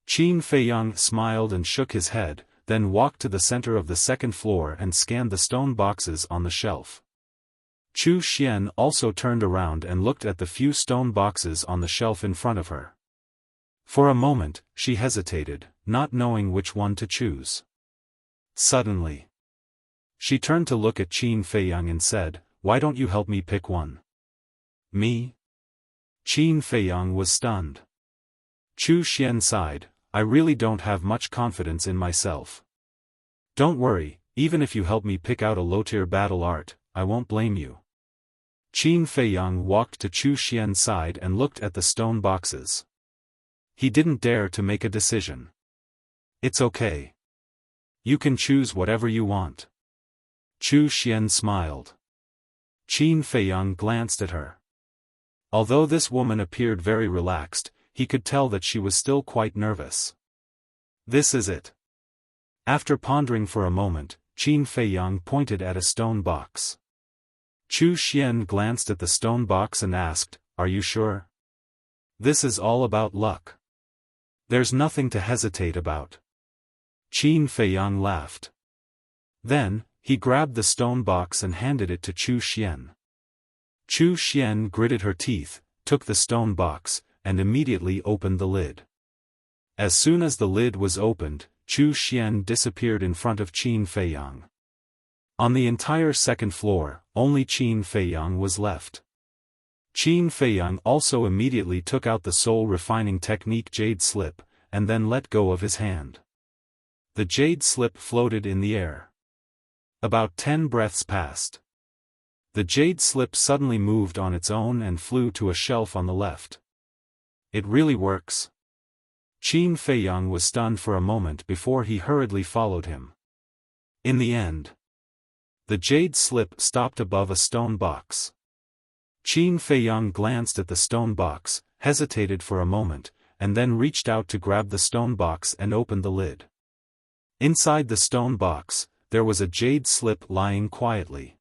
Qin Feiyang smiled and shook his head, then walked to the center of the second floor and scanned the stone boxes on the shelf. Chu Xian also turned around and looked at the few stone boxes on the shelf in front of her. For a moment, she hesitated, not knowing which one to choose. Suddenly, she turned to look at Qin Feiyang and said, why don't you help me pick one? Me? Qin Feiyang was stunned. Chu Xian sighed, I really don't have much confidence in myself. Don't worry, even if you help me pick out a low-tier battle art, I won't blame you. Qin Feiyang walked to Chu Xian's side and looked at the stone boxes. He didn't dare to make a decision. It's okay. You can choose whatever you want. Chu Xian smiled. Qin Feiyang glanced at her. Although this woman appeared very relaxed, he could tell that she was still quite nervous. This is it. After pondering for a moment, Qin Feiyang pointed at a stone box. Chu Xian glanced at the stone box and asked, are you sure? This is all about luck. There's nothing to hesitate about. Qin Feiyang laughed. Then, he grabbed the stone box and handed it to Chu Xian. Chu Xian gritted her teeth, took the stone box, and immediately opened the lid. As soon as the lid was opened, Chu Xian disappeared in front of Qin Feiyang. On the entire second floor, only Qin Feiyang was left. Qin Feiyang also immediately took out the soul refining technique jade slip, and then let go of his hand. The jade slip floated in the air. About 10 breaths passed. The jade slip suddenly moved on its own and flew to a shelf on the left. It really works. Qin Feiyang was stunned for a moment before he hurriedly followed him. In the end, the jade slip stopped above a stone box. Qin Feiyang glanced at the stone box, hesitated for a moment, and then reached out to grab the stone box and opened the lid. Inside the stone box, there was a jade slip lying quietly.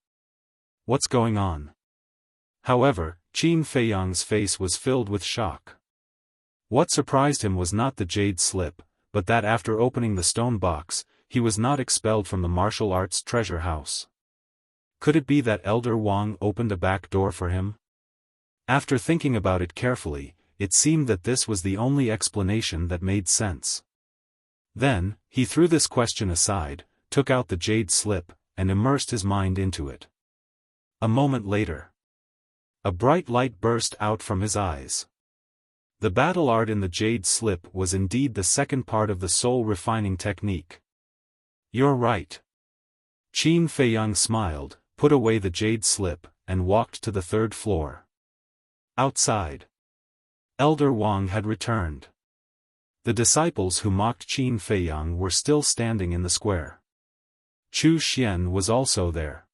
What's going on? However, Qin Feiyang's face was filled with shock. What surprised him was not the jade slip, but that after opening the stone box, he was not expelled from the martial arts treasure house. Could it be that Elder Wang opened a back door for him? After thinking about it carefully, it seemed that this was the only explanation that made sense. Then, he threw this question aside, took out the jade slip, and immersed his mind into it. A moment later, a bright light burst out from his eyes. The battle art in the jade slip was indeed the second part of the soul refining technique. You're right. Qin Feiyang smiled, put away the jade slip, and walked to the third floor. Outside, Elder Wang had returned. The disciples who mocked Qin Feiyang were still standing in the square. Chu Xian was also there.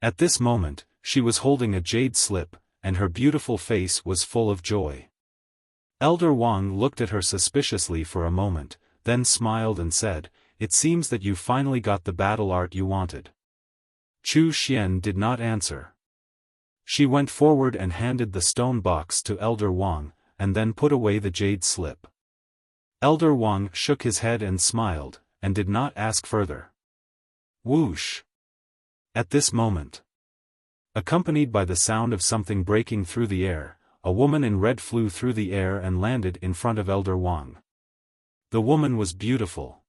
At this moment, she was holding a jade slip, and her beautiful face was full of joy. Elder Wang looked at her suspiciously for a moment, then smiled and said, "It seems that you finally got the battle art you wanted." Chu Xian did not answer. She went forward and handed the stone box to Elder Wang, and then put away the jade slip. Elder Wang shook his head and smiled, and did not ask further. Whoosh! At this moment, accompanied by the sound of something breaking through the air, a woman in red flew through the air and landed in front of Elder Wang. The woman was beautiful.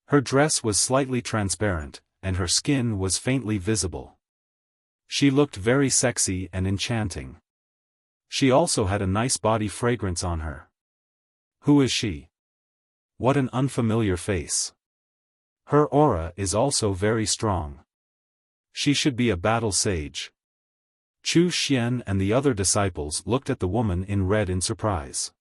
Her dress was slightly transparent, and her skin was faintly visible. She looked very sexy and enchanting. She also had a nice body fragrance on her. Who is she? What an unfamiliar face. Her aura is also very strong. She should be a battle sage. Chu Xian and the other disciples looked at the woman in red in surprise.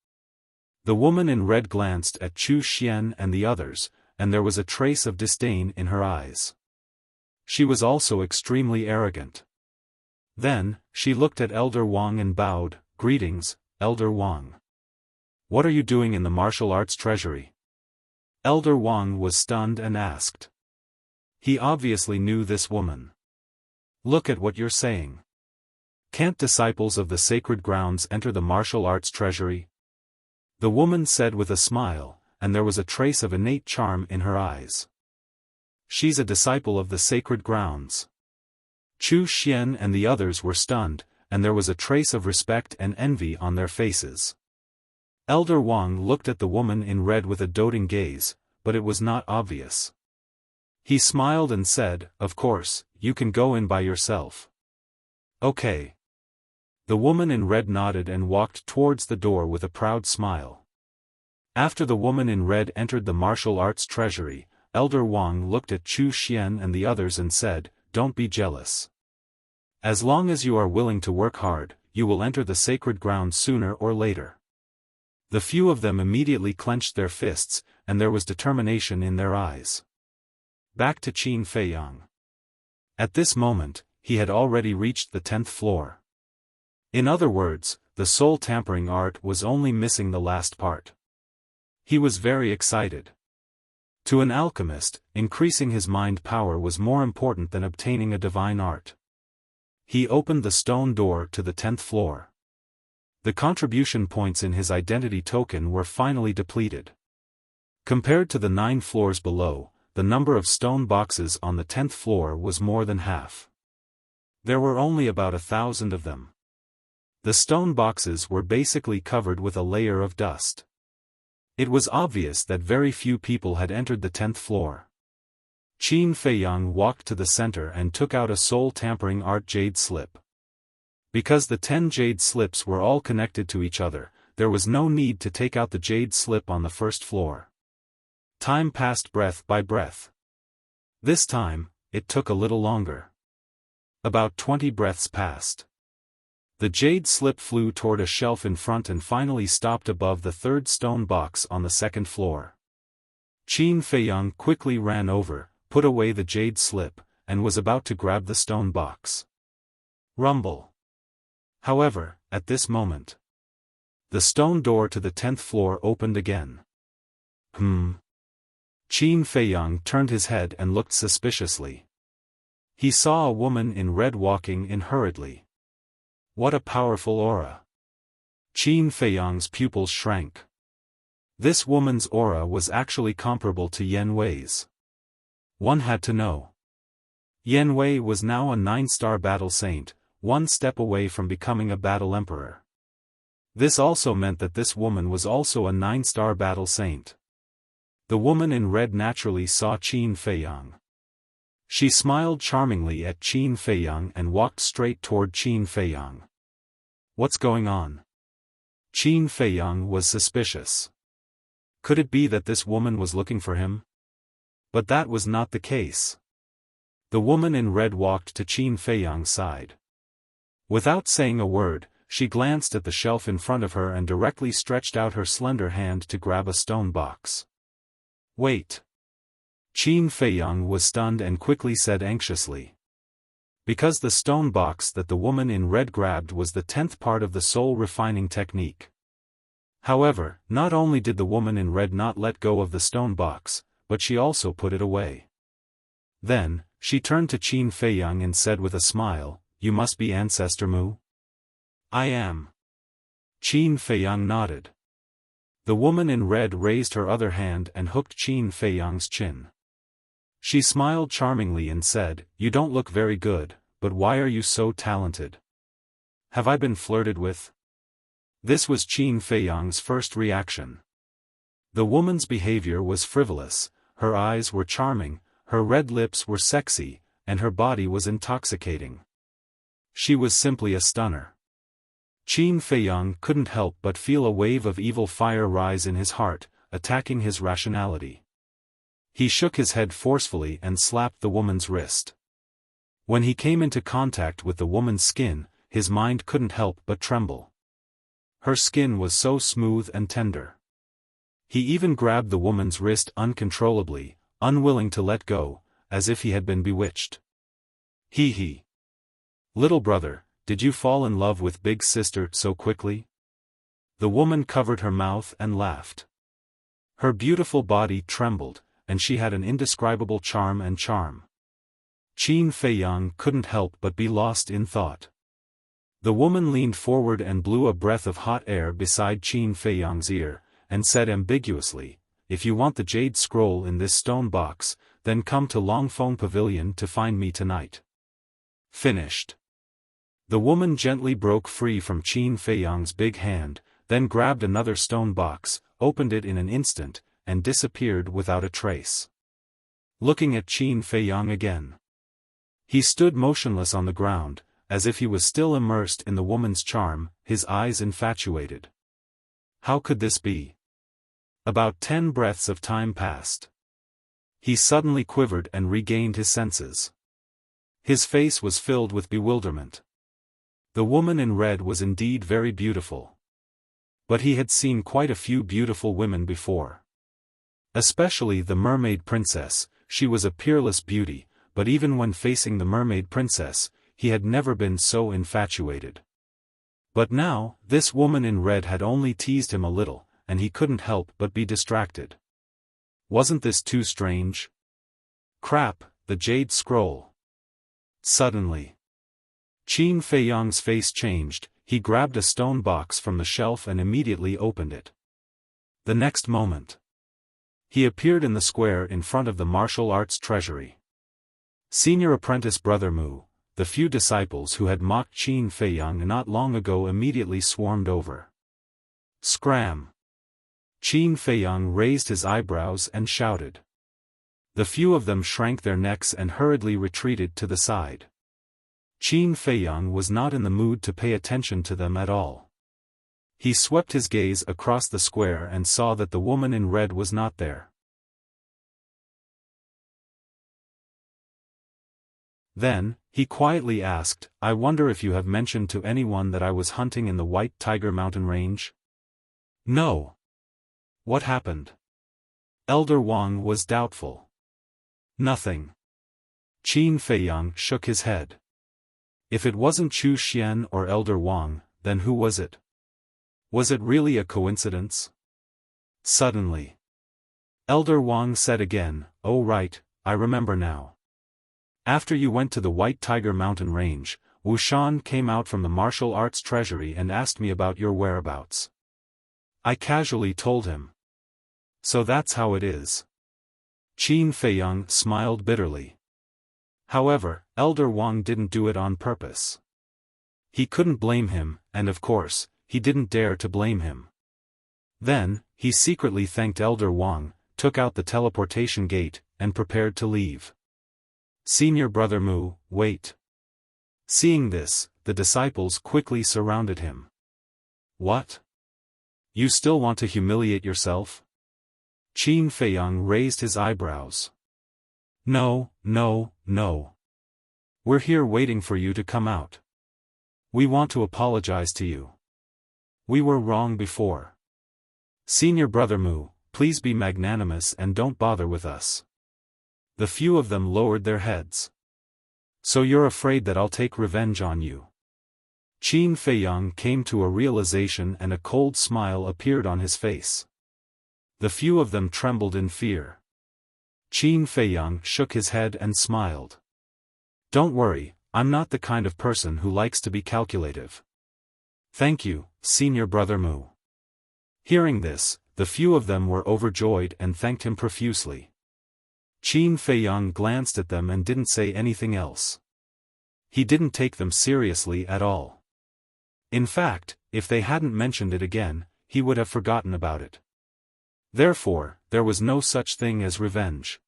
The woman in red glanced at Chu Xian and the others, and there was a trace of disdain in her eyes. She was also extremely arrogant. Then, she looked at Elder Wang and bowed. Greetings, Elder Wang. What are you doing in the martial arts treasury? Elder Wang was stunned and asked. He obviously knew this woman. Look at what you're saying. Can't disciples of the sacred grounds enter the martial arts treasury? The woman said with a smile, and there was a trace of innate charm in her eyes. She's a disciple of the sacred grounds. Chu Xian and the others were stunned, and there was a trace of respect and envy on their faces. Elder Wang looked at the woman in red with a doting gaze, but it was not obvious. He smiled and said, "Of course, you can go in by yourself." Okay. The woman in red nodded and walked towards the door with a proud smile. After the woman in red entered the martial arts treasury, Elder Wang looked at Chu Xian and the others and said, "Don't be jealous. As long as you are willing to work hard, you will enter the sacred ground sooner or later." The few of them immediately clenched their fists, and there was determination in their eyes. Back to Qin Feiyang. At this moment, he had already reached the 10th floor. In other words, the soul tampering art was only missing the last part. He was very excited. To an alchemist, increasing his mind power was more important than obtaining a divine art. He opened the stone door to the 10th floor. The contribution points in his identity token were finally depleted. Compared to the 9 floors below, the number of stone boxes on the 10th floor was more than half. There were only about 1,000 of them. The stone boxes were basically covered with a layer of dust. It was obvious that very few people had entered the 10th floor. Qin Feiyang walked to the center and took out a soul tampering art jade slip. Because the 10 jade slips were all connected to each other, there was no need to take out the jade slip on the first floor. Time passed breath by breath. This time, it took a little longer. About 20 breaths passed. The jade slip flew toward a shelf in front and finally stopped above the 3rd stone box on the 2nd floor. Qin Feiyang quickly ran over, put away the jade slip, and was about to grab the stone box. Rumble. However, at this moment, the stone door to the 10th floor opened again. Qin Feiyang turned his head and looked suspiciously. He saw a woman in red walking in hurriedly. What a powerful aura! Qin Feiyang's pupils shrank. This woman's aura was actually comparable to Yan Wei's. One had to know. Yan Wei was now a 9-star battle saint, one step away from becoming a battle emperor. This also meant that this woman was also a 9-star battle saint. The woman in red naturally saw Qin Feiyang. She smiled charmingly at Qin Feiyang and walked straight toward Qin Feiyang. What's going on? Qin Feiyang was suspicious. Could it be that this woman was looking for him? But that was not the case. The woman in red walked to Qin Feiyang's side. Without saying a word, she glanced at the shelf in front of her and directly stretched out her slender hand to grab a stone box. Wait. Qin Feiyang was stunned and quickly said anxiously. Because the stone box that the woman in red grabbed was the 10th part of the soul refining technique. However, not only did the woman in red not let go of the stone box, but she also put it away. Then, she turned to Qin Feiyang and said with a smile, "You must be Ancestor Mu?" "I am." Qin Feiyang nodded. The woman in red raised her other hand and hooked Qin Feiyang's chin. She smiled charmingly and said, "You don't look very good, but why are you so talented? Have I been flirted with?" This was Qin Feiyang's first reaction. The woman's behavior was frivolous, her eyes were charming, her red lips were sexy, and her body was intoxicating. She was simply a stunner. Qin Feiyang couldn't help but feel a wave of evil fire rise in his heart, attacking his rationality. He shook his head forcefully and slapped the woman's wrist. When he came into contact with the woman's skin, his mind couldn't help but tremble. Her skin was so smooth and tender. He even grabbed the woman's wrist uncontrollably, unwilling to let go, as if he had been bewitched. He. Little brother, did you fall in love with big sister so quickly? The woman covered her mouth and laughed. Her beautiful body trembled, and she had an indescribable charm. Qin Feiyang couldn't help but be lost in thought. The woman leaned forward and blew a breath of hot air beside Qin Feiyang's ear, and said ambiguously, "If you want the jade scroll in this stone box, then come to Longfeng Pavilion to find me tonight." Finished. The woman gently broke free from Qin Feiyang's big hand, then grabbed another stone box, opened it in an instant, and disappeared without a trace. Looking at Qin Feiyang again. He stood motionless on the ground, as if he was still immersed in the woman's charm, his eyes infatuated. How could this be? About 10 breaths of time passed. He suddenly quivered and regained his senses. His face was filled with bewilderment. The woman in red was indeed very beautiful. But he had seen quite a few beautiful women before. Especially the mermaid princess. She was a peerless beauty, but even when facing the mermaid princess, he had never been so infatuated. But now, this woman in red had only teased him a little, and he couldn't help but be distracted. Wasn't this too strange? Crap, the jade scroll. Suddenly, Qin Feiyang's face changed. He grabbed a stone box from the shelf and immediately opened it. The next moment, he appeared in the square in front of the martial arts treasury. Senior apprentice Brother Mu, the few disciples who had mocked Qin Feiyang not long ago immediately swarmed over. Scram! Qin Feiyang raised his eyebrows and shouted. The few of them shrank their necks and hurriedly retreated to the side. Qin Feiyang was not in the mood to pay attention to them at all. He swept his gaze across the square and saw that the woman in red was not there. Then, he quietly asked, "I wonder if you have mentioned to anyone that I was hunting in the White Tiger Mountain Range?" "No." "What happened?" Elder Wang was doubtful. "Nothing." Qin Feiyang shook his head. If it wasn't Chu Xian or Elder Wang, then who was it? Was it really a coincidence? Suddenly, Elder Wang said again, "Oh right, I remember now. After you went to the White Tiger Mountain Range, Wuxian came out from the martial arts treasury and asked me about your whereabouts. I casually told him. So that's how it is." Qin Feiyang smiled bitterly. However, Elder Wang didn't do it on purpose. He couldn't blame him, and of course, he didn't dare to blame him. Then, he secretly thanked Elder Wang, took out the teleportation gate, and prepared to leave. Senior Brother Mu, wait. Seeing this, the disciples quickly surrounded him. What? You still want to humiliate yourself? Qin Feiyang raised his eyebrows. No. We're here waiting for you to come out. We want to apologize to you. We were wrong before. Senior Brother Mu, please be magnanimous and don't bother with us. The few of them lowered their heads. So you're afraid that I'll take revenge on you? Qin Feiyang came to a realization and a cold smile appeared on his face. The few of them trembled in fear. Qin Feiyang shook his head and smiled. Don't worry, I'm not the kind of person who likes to be calculative. Thank you, Senior Brother Mu. Hearing this, the few of them were overjoyed and thanked him profusely. Qin Feiyang glanced at them and didn't say anything else. He didn't take them seriously at all. In fact, if they hadn't mentioned it again, he would have forgotten about it. Therefore, there was no such thing as revenge.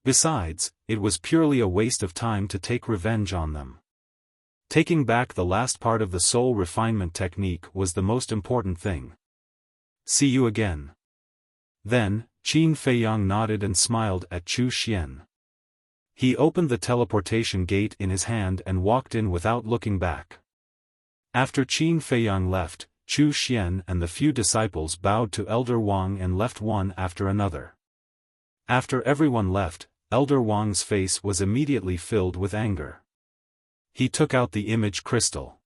Besides, it was purely a waste of time to take revenge on them. Taking back the last part of the soul refinement technique was the most important thing. See you again. Then, Qin Feiyang nodded and smiled at Chu Xian. He opened the teleportation gate in his hand and walked in without looking back. After Qin Feiyang left, Chu Xian and the few disciples bowed to Elder Wang and left one after another. After everyone left, Elder Wang's face was immediately filled with anger. He took out the image crystal.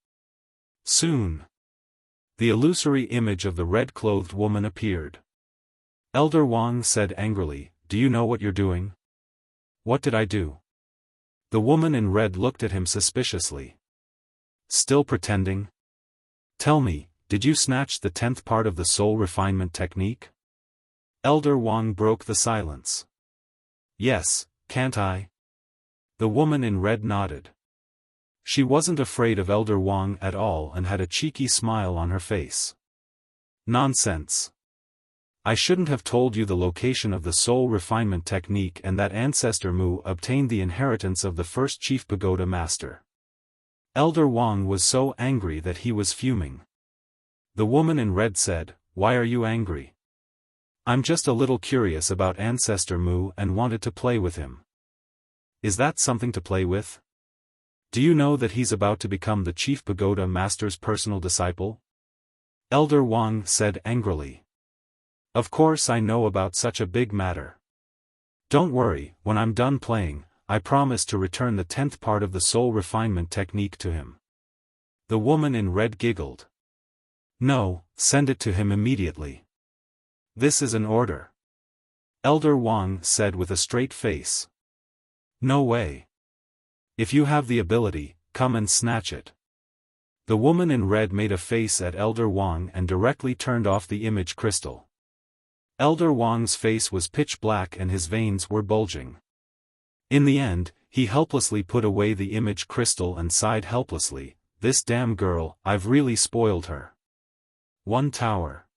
Soon, the illusory image of the red-clothed woman appeared. Elder Wang said angrily, "Do you know what you're doing?" "What did I do?" The woman in red looked at him suspiciously. "Still pretending? Tell me, did you snatch the 10th part of the soul refinement technique?" Elder Wang broke the silence. "Yes, can't I?" The woman in red nodded. She wasn't afraid of Elder Wang at all and had a cheeky smile on her face. "Nonsense. I shouldn't have told you the location of the soul refinement technique and that Ancestor Mu obtained the inheritance of the first Chief Pagoda Master." Elder Wang was so angry that he was fuming. The woman in red said, "Why are you angry?" "I'm just a little curious about Ancestor Mu and wanted to play with him." "Is that something to play with? Do you know that he's about to become the Chief Pagoda Master's personal disciple?" Elder Wang said angrily. "Of course I know about such a big matter. Don't worry, when I'm done playing, I promise to return the 10th part of the soul refinement technique to him." The woman in red giggled. "No, send it to him immediately. This is an order." Elder Wang said with a straight face. "No way. If you have the ability, come and snatch it." The woman in red made a face at Elder Wang and directly turned off the image crystal. Elder Wang's face was pitch black and his veins were bulging. In the end, he helplessly put away the image crystal and sighed helplessly, "This damn girl, I've really spoiled her." 1 Tower.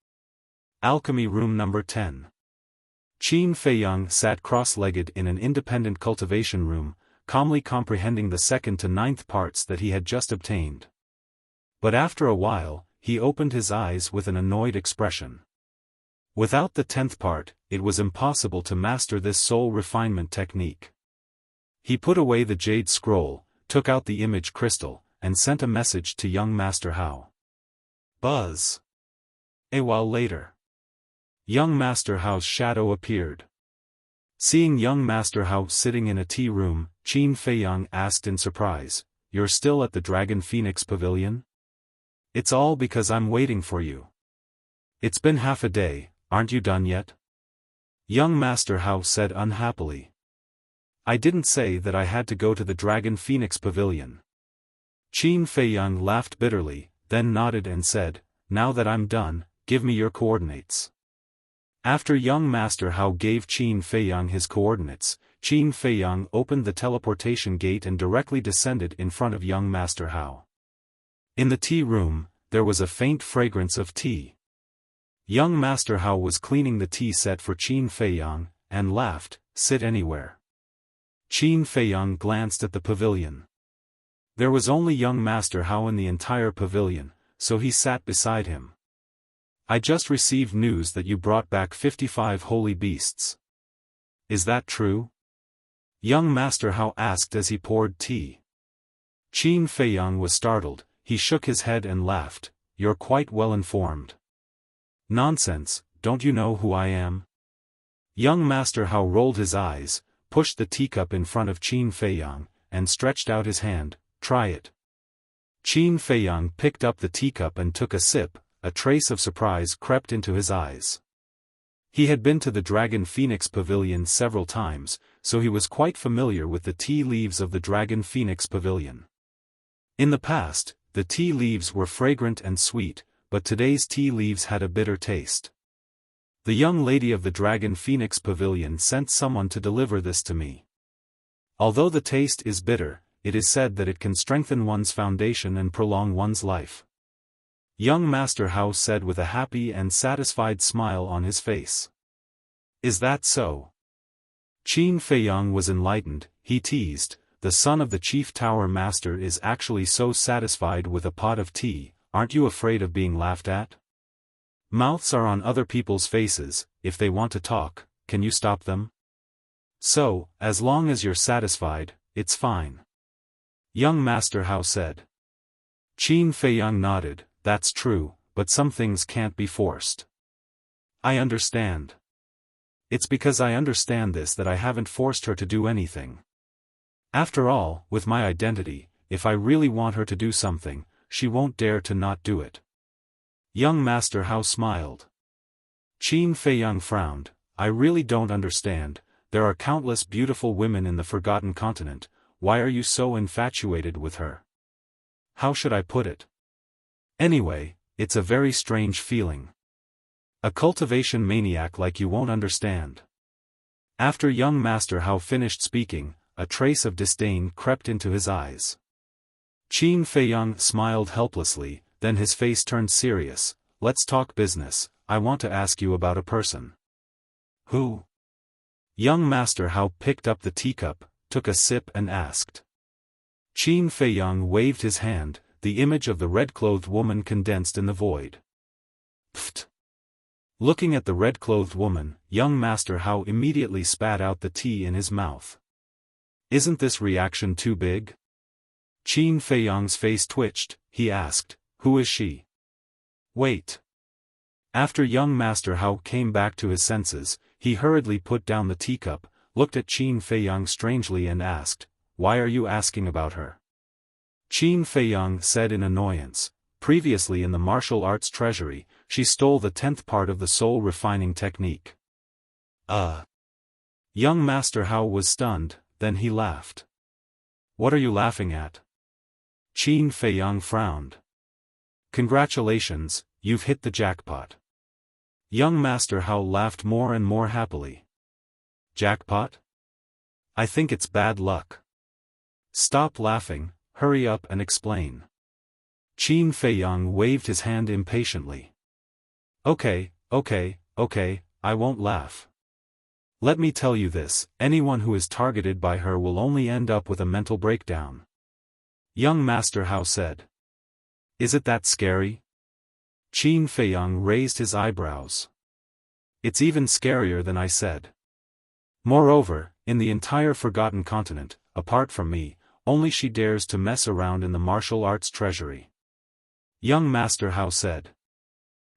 Alchemy Room Number 10. Qin Feiyang sat cross-legged in an independent cultivation room, calmly comprehending the 2nd to 9th parts that he had just obtained. But after a while, he opened his eyes with an annoyed expression. Without the 10th part, it was impossible to master this soul refinement technique. He put away the jade scroll, took out the image crystal, and sent a message to young Master Hao. Buzz. A while later, young Master Hao's shadow appeared. Seeing young Master Hao sitting in a tea room, Qin Feiyang asked in surprise, "You're still at the Dragon Phoenix Pavilion?" "It's all because I'm waiting for you. It's been half a day, aren't you done yet?" Young Master Hao said unhappily. "I didn't say that I had to go to the Dragon Phoenix Pavilion." Qin Feiyang laughed bitterly, then nodded and said, "Now that I'm done, give me your coordinates." After young Master Hao gave Qin Feiyang his coordinates, Qin Feiyang opened the teleportation gate and directly descended in front of young Master Hao. In the tea room, there was a faint fragrance of tea. Young Master Hao was cleaning the tea set for Qin Feiyang, and laughed, "Sit anywhere." Qin Feiyang glanced at the pavilion. There was only young Master Hao in the entire pavilion, so he sat beside him. "I just received news that you brought back 55 holy beasts. Is that true?" Young Master Hao asked as he poured tea. Qin Feiyang was startled, he shook his head and laughed, "You're quite well informed." "Nonsense, don't you know who I am?" Young Master Hao rolled his eyes, pushed the teacup in front of Qin Feiyang, and stretched out his hand, "Try it." Qin Feiyang picked up the teacup and took a sip, a trace of surprise crept into his eyes. He had been to the Dragon Phoenix Pavilion several times, so he was quite familiar with the tea leaves of the Dragon Phoenix Pavilion. In the past, the tea leaves were fragrant and sweet, but today's tea leaves had a bitter taste. "The young lady of the Dragon Phoenix Pavilion sent someone to deliver this to me. Although the taste is bitter, it is said that it can strengthen one's foundation and prolong one's life." Young Master Hao said with a happy and satisfied smile on his face. "Is that so?" Qin Feiyang was enlightened, he teased, the son of the chief tower master is actually so satisfied with a pot of tea, aren't you afraid of being laughed at? Mouths are on other people's faces, if they want to talk, can you stop them? So, as long as you're satisfied, it's fine. Young Master Hao said. Qin Feiyang nodded, that's true, but some things can't be forced. I understand. It's because I understand this that I haven't forced her to do anything. After all, with my identity, if I really want her to do something, she won't dare to not do it. Young Master Hao smiled. Qin Feiyang frowned, I really don't understand, there are countless beautiful women in the Forgotten Continent, why are you so infatuated with her? How should I put it? Anyway, it's a very strange feeling. A cultivation maniac like you won't understand. After young Master Hao finished speaking, a trace of disdain crept into his eyes. Qin Feiyang smiled helplessly, then his face turned serious. Let's talk business, I want to ask you about a person. Who? Young Master Hao picked up the teacup, took a sip and asked. Qin Feiyang waved his hand, the image of the red-clothed woman condensed in the void. Pfft! Looking at the red-clothed woman, young Master Hao immediately spat out the tea in his mouth. Isn't this reaction too big? Qin Feiyang's face twitched, he asked, who is she? Wait. After young Master Hao came back to his senses, he hurriedly put down the teacup, looked at Qin Feiyang strangely and asked, why are you asking about her? Qin Feiyang said in annoyance, previously in the martial arts treasury, she stole the 10th part of the soul refining technique. Young Master Hao was stunned, then he laughed. What are you laughing at? Qin Feiyang frowned. Congratulations, you've hit the jackpot. Young Master Hao laughed more and more happily. Jackpot? I think it's bad luck. Stop laughing, hurry up and explain. Qin Feiyang waved his hand impatiently. Okay, I won't laugh. Let me tell you this, anyone who is targeted by her will only end up with a mental breakdown. Young Master Hao said. Is it that scary? Qin Feiyang raised his eyebrows. It's even scarier than I said. Moreover, in the entire Forgotten Continent, apart from me, only she dares to mess around in the martial arts treasury. Young Master Hao said.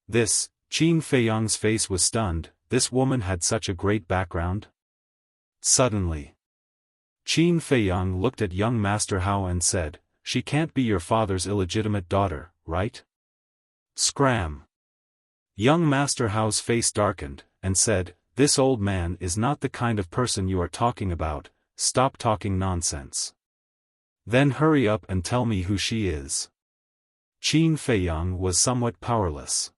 This, Qin Feiyang's face was stunned, this woman had such a great background? Suddenly. Qin Feiyang looked at young Master Hao and said, she can't be your father's illegitimate daughter, right? Scram. Young Master Hao's face darkened, and said, this old man is not the kind of person you are talking about, stop talking nonsense. Then hurry up and tell me who she is. Qin Feiyang was somewhat powerless.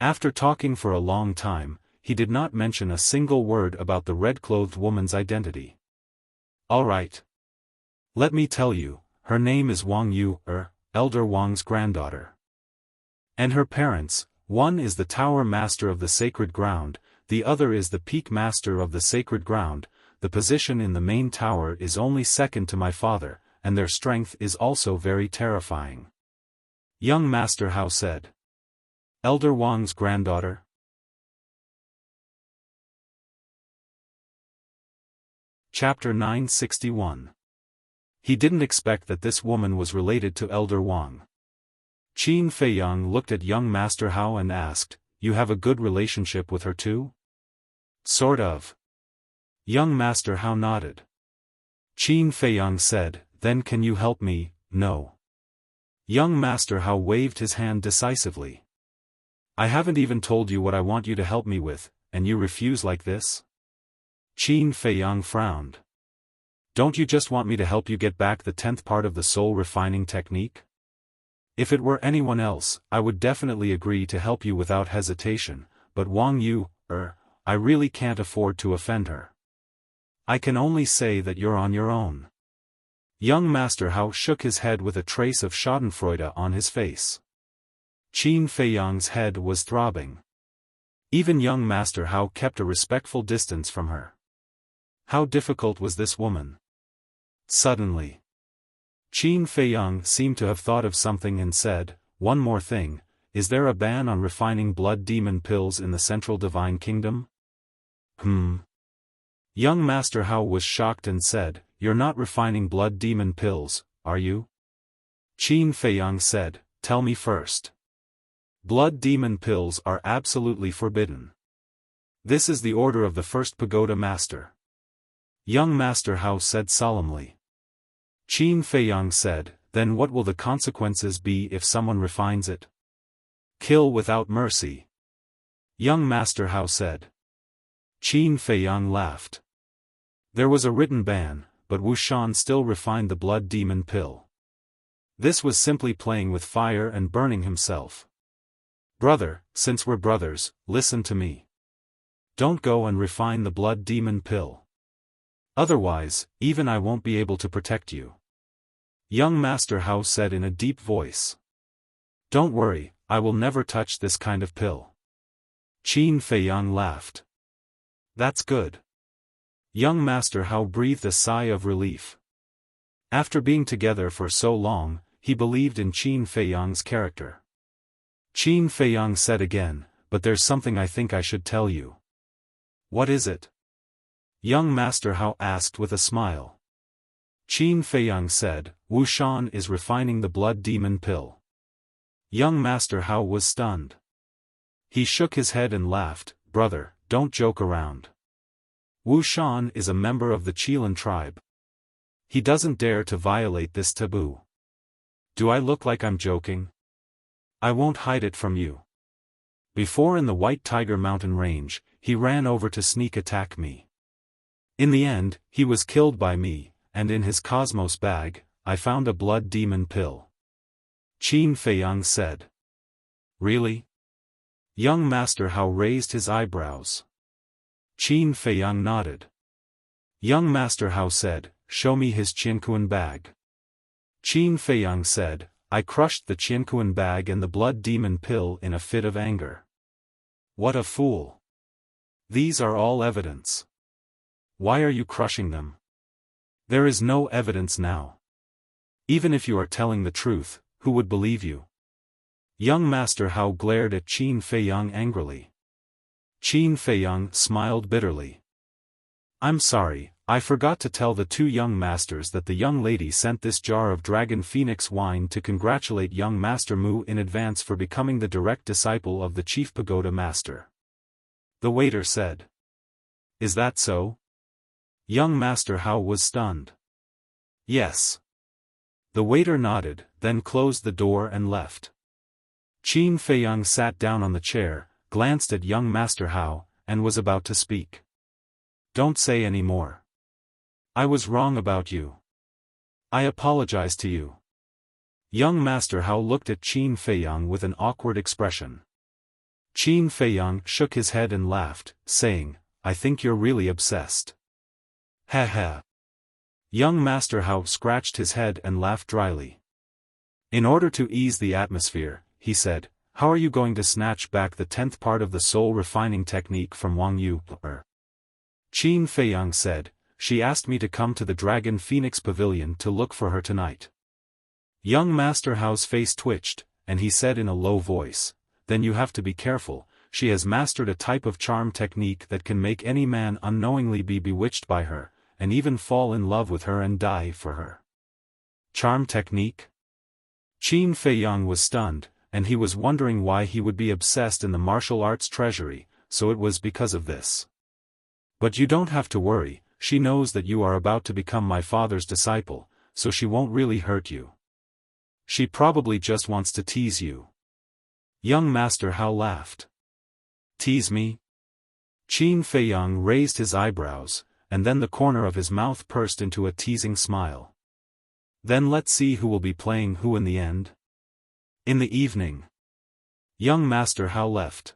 After talking for a long time, he did not mention a single word about the red-clothed woman's identity. All right. Let me tell you, her name is Wang Yu, Elder Wang's granddaughter. And her parents, one is the Tower Master of the Sacred Ground, the other is the Peak Master of the Sacred Ground. The position in the main tower is only second to my father, and their strength is also very terrifying. Young Master Hao said. Elder Wang's granddaughter? Chapter 961. He didn't expect that this woman was related to Elder Wang. Qin Feiyang looked at young Master Hao and asked, you have a good relationship with her too? Sort of. Young Master Hao nodded. Qin Feiyang said, then can you help me? No. Young Master Hao waved his hand decisively. I haven't even told you what I want you to help me with, and you refuse like this? Qin Feiyang frowned. Don't you just want me to help you get back the 10th part of the soul refining technique? If it were anyone else, I would definitely agree to help you without hesitation, but Wang Yu, I really can't afford to offend her. I can only say that you're on your own. Young Master Hao shook his head with a trace of schadenfreude on his face. Qin Feiyang's head was throbbing. Even young Master Hao kept a respectful distance from her. How difficult was this woman? Suddenly, Qin Feiyang seemed to have thought of something and said, "One more thing, is there a ban on refining blood demon pills in the Central Divine Kingdom?" Young Master Hao was shocked and said, "You're not refining blood demon pills, are you?" Qin Feiyang said, "Tell me first. Blood demon pills are absolutely forbidden. This is the order of the first pagoda master." Young Master Hao said solemnly. Qin Feiyang said, "Then what will the consequences be if someone refines it?" "Kill without mercy." Young Master Hao said. Qin Feiyang laughed. There was a written ban, but Wuxian still refined the blood demon pill. This was simply playing with fire and burning himself. "Brother, since we're brothers, listen to me. Don't go and refine the blood demon pill. Otherwise, even I won't be able to protect you." Young Master Hao said in a deep voice. "Don't worry, I will never touch this kind of pill." Qin Feiyang laughed. "That's good." Young Master Hao breathed a sigh of relief. After being together for so long, he believed in Qin Feiyang's character. Qin Feiyang said again, "But there's something I think I should tell you." "What is it?" Young Master Hao asked with a smile. Qin Feiyang said, "Wuxian is refining the blood demon pill." Young Master Hao was stunned. He shook his head and laughed, "Brother, don't joke around. Wuxian is a member of the Qilin tribe. He doesn't dare to violate this taboo. Do I look like I'm joking? I won't hide it from you. Before in the White Tiger Mountain Range, he ran over to sneak attack me. In the end, he was killed by me, and in his cosmos bag, I found a blood demon pill." Qin Feiyang said. "Really?" Young Master Hao raised his eyebrows. Qin Feiyang nodded. Young Master Hao said, "Show me his Qiankuan bag." Qin Feiyang said, "I crushed the Qiankuan bag and the blood demon pill in a fit of anger." "What a fool! These are all evidence. Why are you crushing them? There is no evidence now. Even if you are telling the truth, who would believe you?" Young Master Hao glared at Qin Feiyang angrily. Qin Feiyang smiled bitterly. "I'm sorry, I forgot to tell the two young masters that the young lady sent this jar of Dragon Phoenix wine to congratulate young Master Mu in advance for becoming the direct disciple of the Chief Pagoda Master." The waiter said. "Is that so?" Young Master Hao was stunned. "Yes." The waiter nodded, then closed the door and left. Qin Feiyang sat down on the chair, glanced at young Master Hao, and was about to speak. "Don't say any more. I was wrong about you. I apologize to you." Young Master Hao looked at Qin Feiyang with an awkward expression. Qin Feiyang shook his head and laughed, saying, "I think you're really obsessed." "Ha ha." Young Master Hao scratched his head and laughed dryly. In order to ease the atmosphere, he said, "How are you going to snatch back the 10th part of the soul refining technique from Wang Yu?" Qin Feiyang said, "She asked me to come to the Dragon Phoenix Pavilion to look for her tonight." Young Master Hao's face twitched, and he said in a low voice, "Then you have to be careful, she has mastered a type of charm technique that can make any man unknowingly be bewitched by her, and even fall in love with her and die for her." "Charm technique?" Qin Feiyang was stunned, and he was wondering why he would be obsessed in the martial arts treasury, so it was because of this. "But you don't have to worry, she knows that you are about to become my father's disciple, so she won't really hurt you. She probably just wants to tease you." Young Master Hao laughed. "Tease me?" Qin Feiyang raised his eyebrows, and then the corner of his mouth pursed into a teasing smile. "Then let's see who will be playing who in the end." In the evening, young Master Hao left.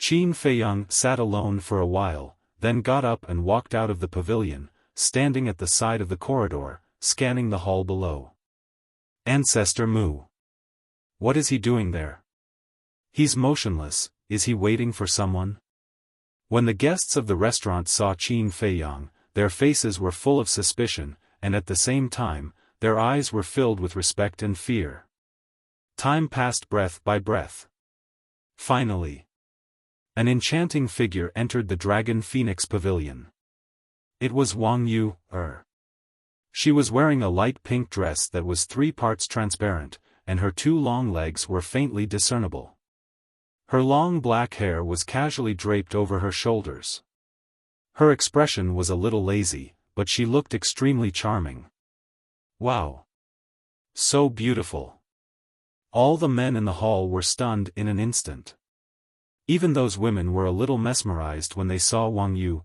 Qin Feiyang sat alone for a while, then got up and walked out of the pavilion, standing at the side of the corridor, scanning the hall below. Ancestor Mu. What is he doing there? He's motionless, is he waiting for someone? When the guests of the restaurant saw Qin Feiyang, their faces were full of suspicion, and at the same time, their eyes were filled with respect and fear. Time passed breath by breath. Finally, an enchanting figure entered the Dragon Phoenix Pavilion. It was Wang Yu. She was wearing a light pink dress that was 3 parts transparent, and her 2 long legs were faintly discernible. Her long black hair was casually draped over her shoulders. Her expression was a little lazy, but she looked extremely charming. Wow! So beautiful! All the men in the hall were stunned in an instant. Even those women were a little mesmerized when they saw Wang Yu.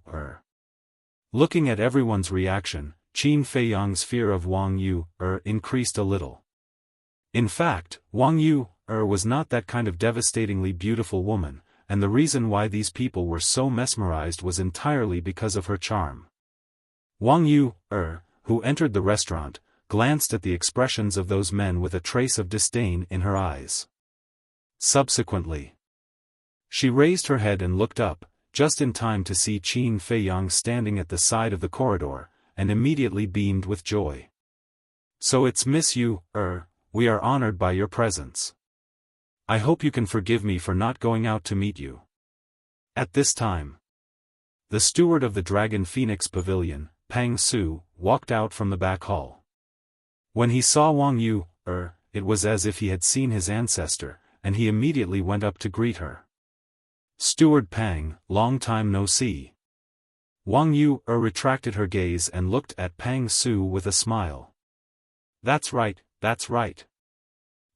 Looking at everyone's reaction, Qin Feiyang's fear of Wang Yu increased a little. In fact, Wang Yu was not that kind of devastatingly beautiful woman, and the reason why these people were so mesmerized was entirely because of her charm. Wang Yu, who entered the restaurant, glanced at the expressions of those men with a trace of disdain in her eyes. Subsequently, she raised her head and looked up, just in time to see Qin Feiyang standing at the side of the corridor, and immediately beamed with joy. "So it's Miss Yu, we are honored by your presence. I hope you can forgive me for not going out to meet you." At this time, the steward of the Dragon Phoenix Pavilion, Pang Su, walked out from the back hall. When he saw Wang Yu, it was as if he had seen his ancestor, and he immediately went up to greet her. "Steward Pang, long time no see." Wang Yu retracted her gaze and looked at Pang Su with a smile. That's right, that's right."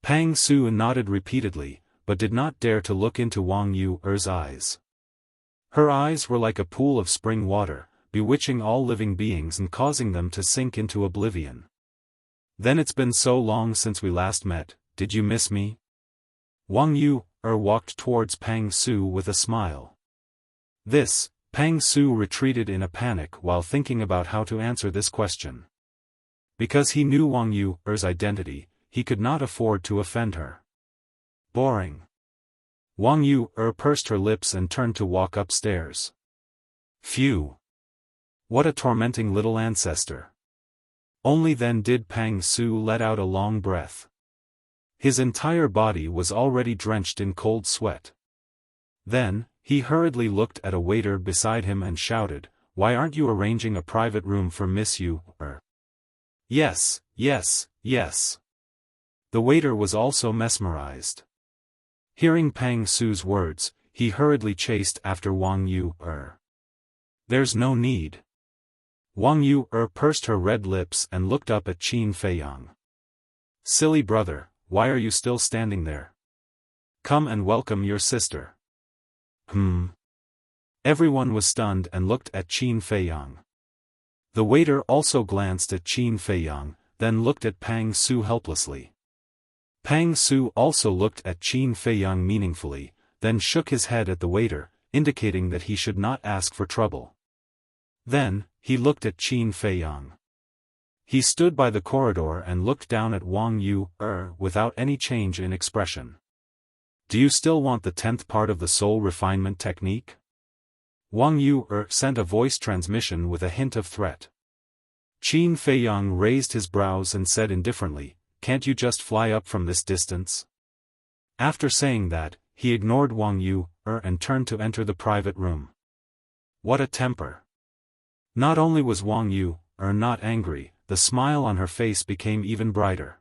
Pang Su nodded repeatedly, but did not dare to look into Wang Yu's eyes. Her eyes were like a pool of spring water, bewitching all living beings and causing them to sink into oblivion. "Then it's been so long since we last met, did you miss me?" Wang Yu walked towards Pang Su with a smile. Pang Su retreated in a panic while thinking about how to answer this question. Because he knew Wang Yu's identity, he could not afford to offend her. Boring. Wang Yu pursed her lips and turned to walk upstairs. Phew! What a tormenting little ancestor. Only then did Pang Su let out a long breath. His entire body was already drenched in cold sweat. Then, he hurriedly looked at a waiter beside him and shouted, "Why aren't you arranging a private room for Miss Yu?" Yes, yes, yes." The waiter was also mesmerized. Hearing Pang Su's words, he hurriedly chased after Wang Yu. "There's no need." Wang Yu pursed her red lips and looked up at Qin Feiyang. "Silly brother, why are you still standing there? Come and welcome your sister." Everyone was stunned and looked at Qin Feiyang. The waiter also glanced at Qin Feiyang, then looked at Pang Su helplessly. Pang Su also looked at Qin Feiyang meaningfully, then shook his head at the waiter, indicating that he should not ask for trouble. Then, he looked at Qin Feiyang. He stood by the corridor and looked down at Wang Yu, without any change in expression. "Do you still want the 10th part of the soul refinement technique?" Wang Yu sent a voice transmission with a hint of threat. Qin Feiyang raised his brows and said indifferently, "Can't you just fly up from this distance?" After saying that, he ignored Wang Yu and turned to enter the private room. What a temper! Not only was Wang Yu not angry, the smile on her face became even brighter.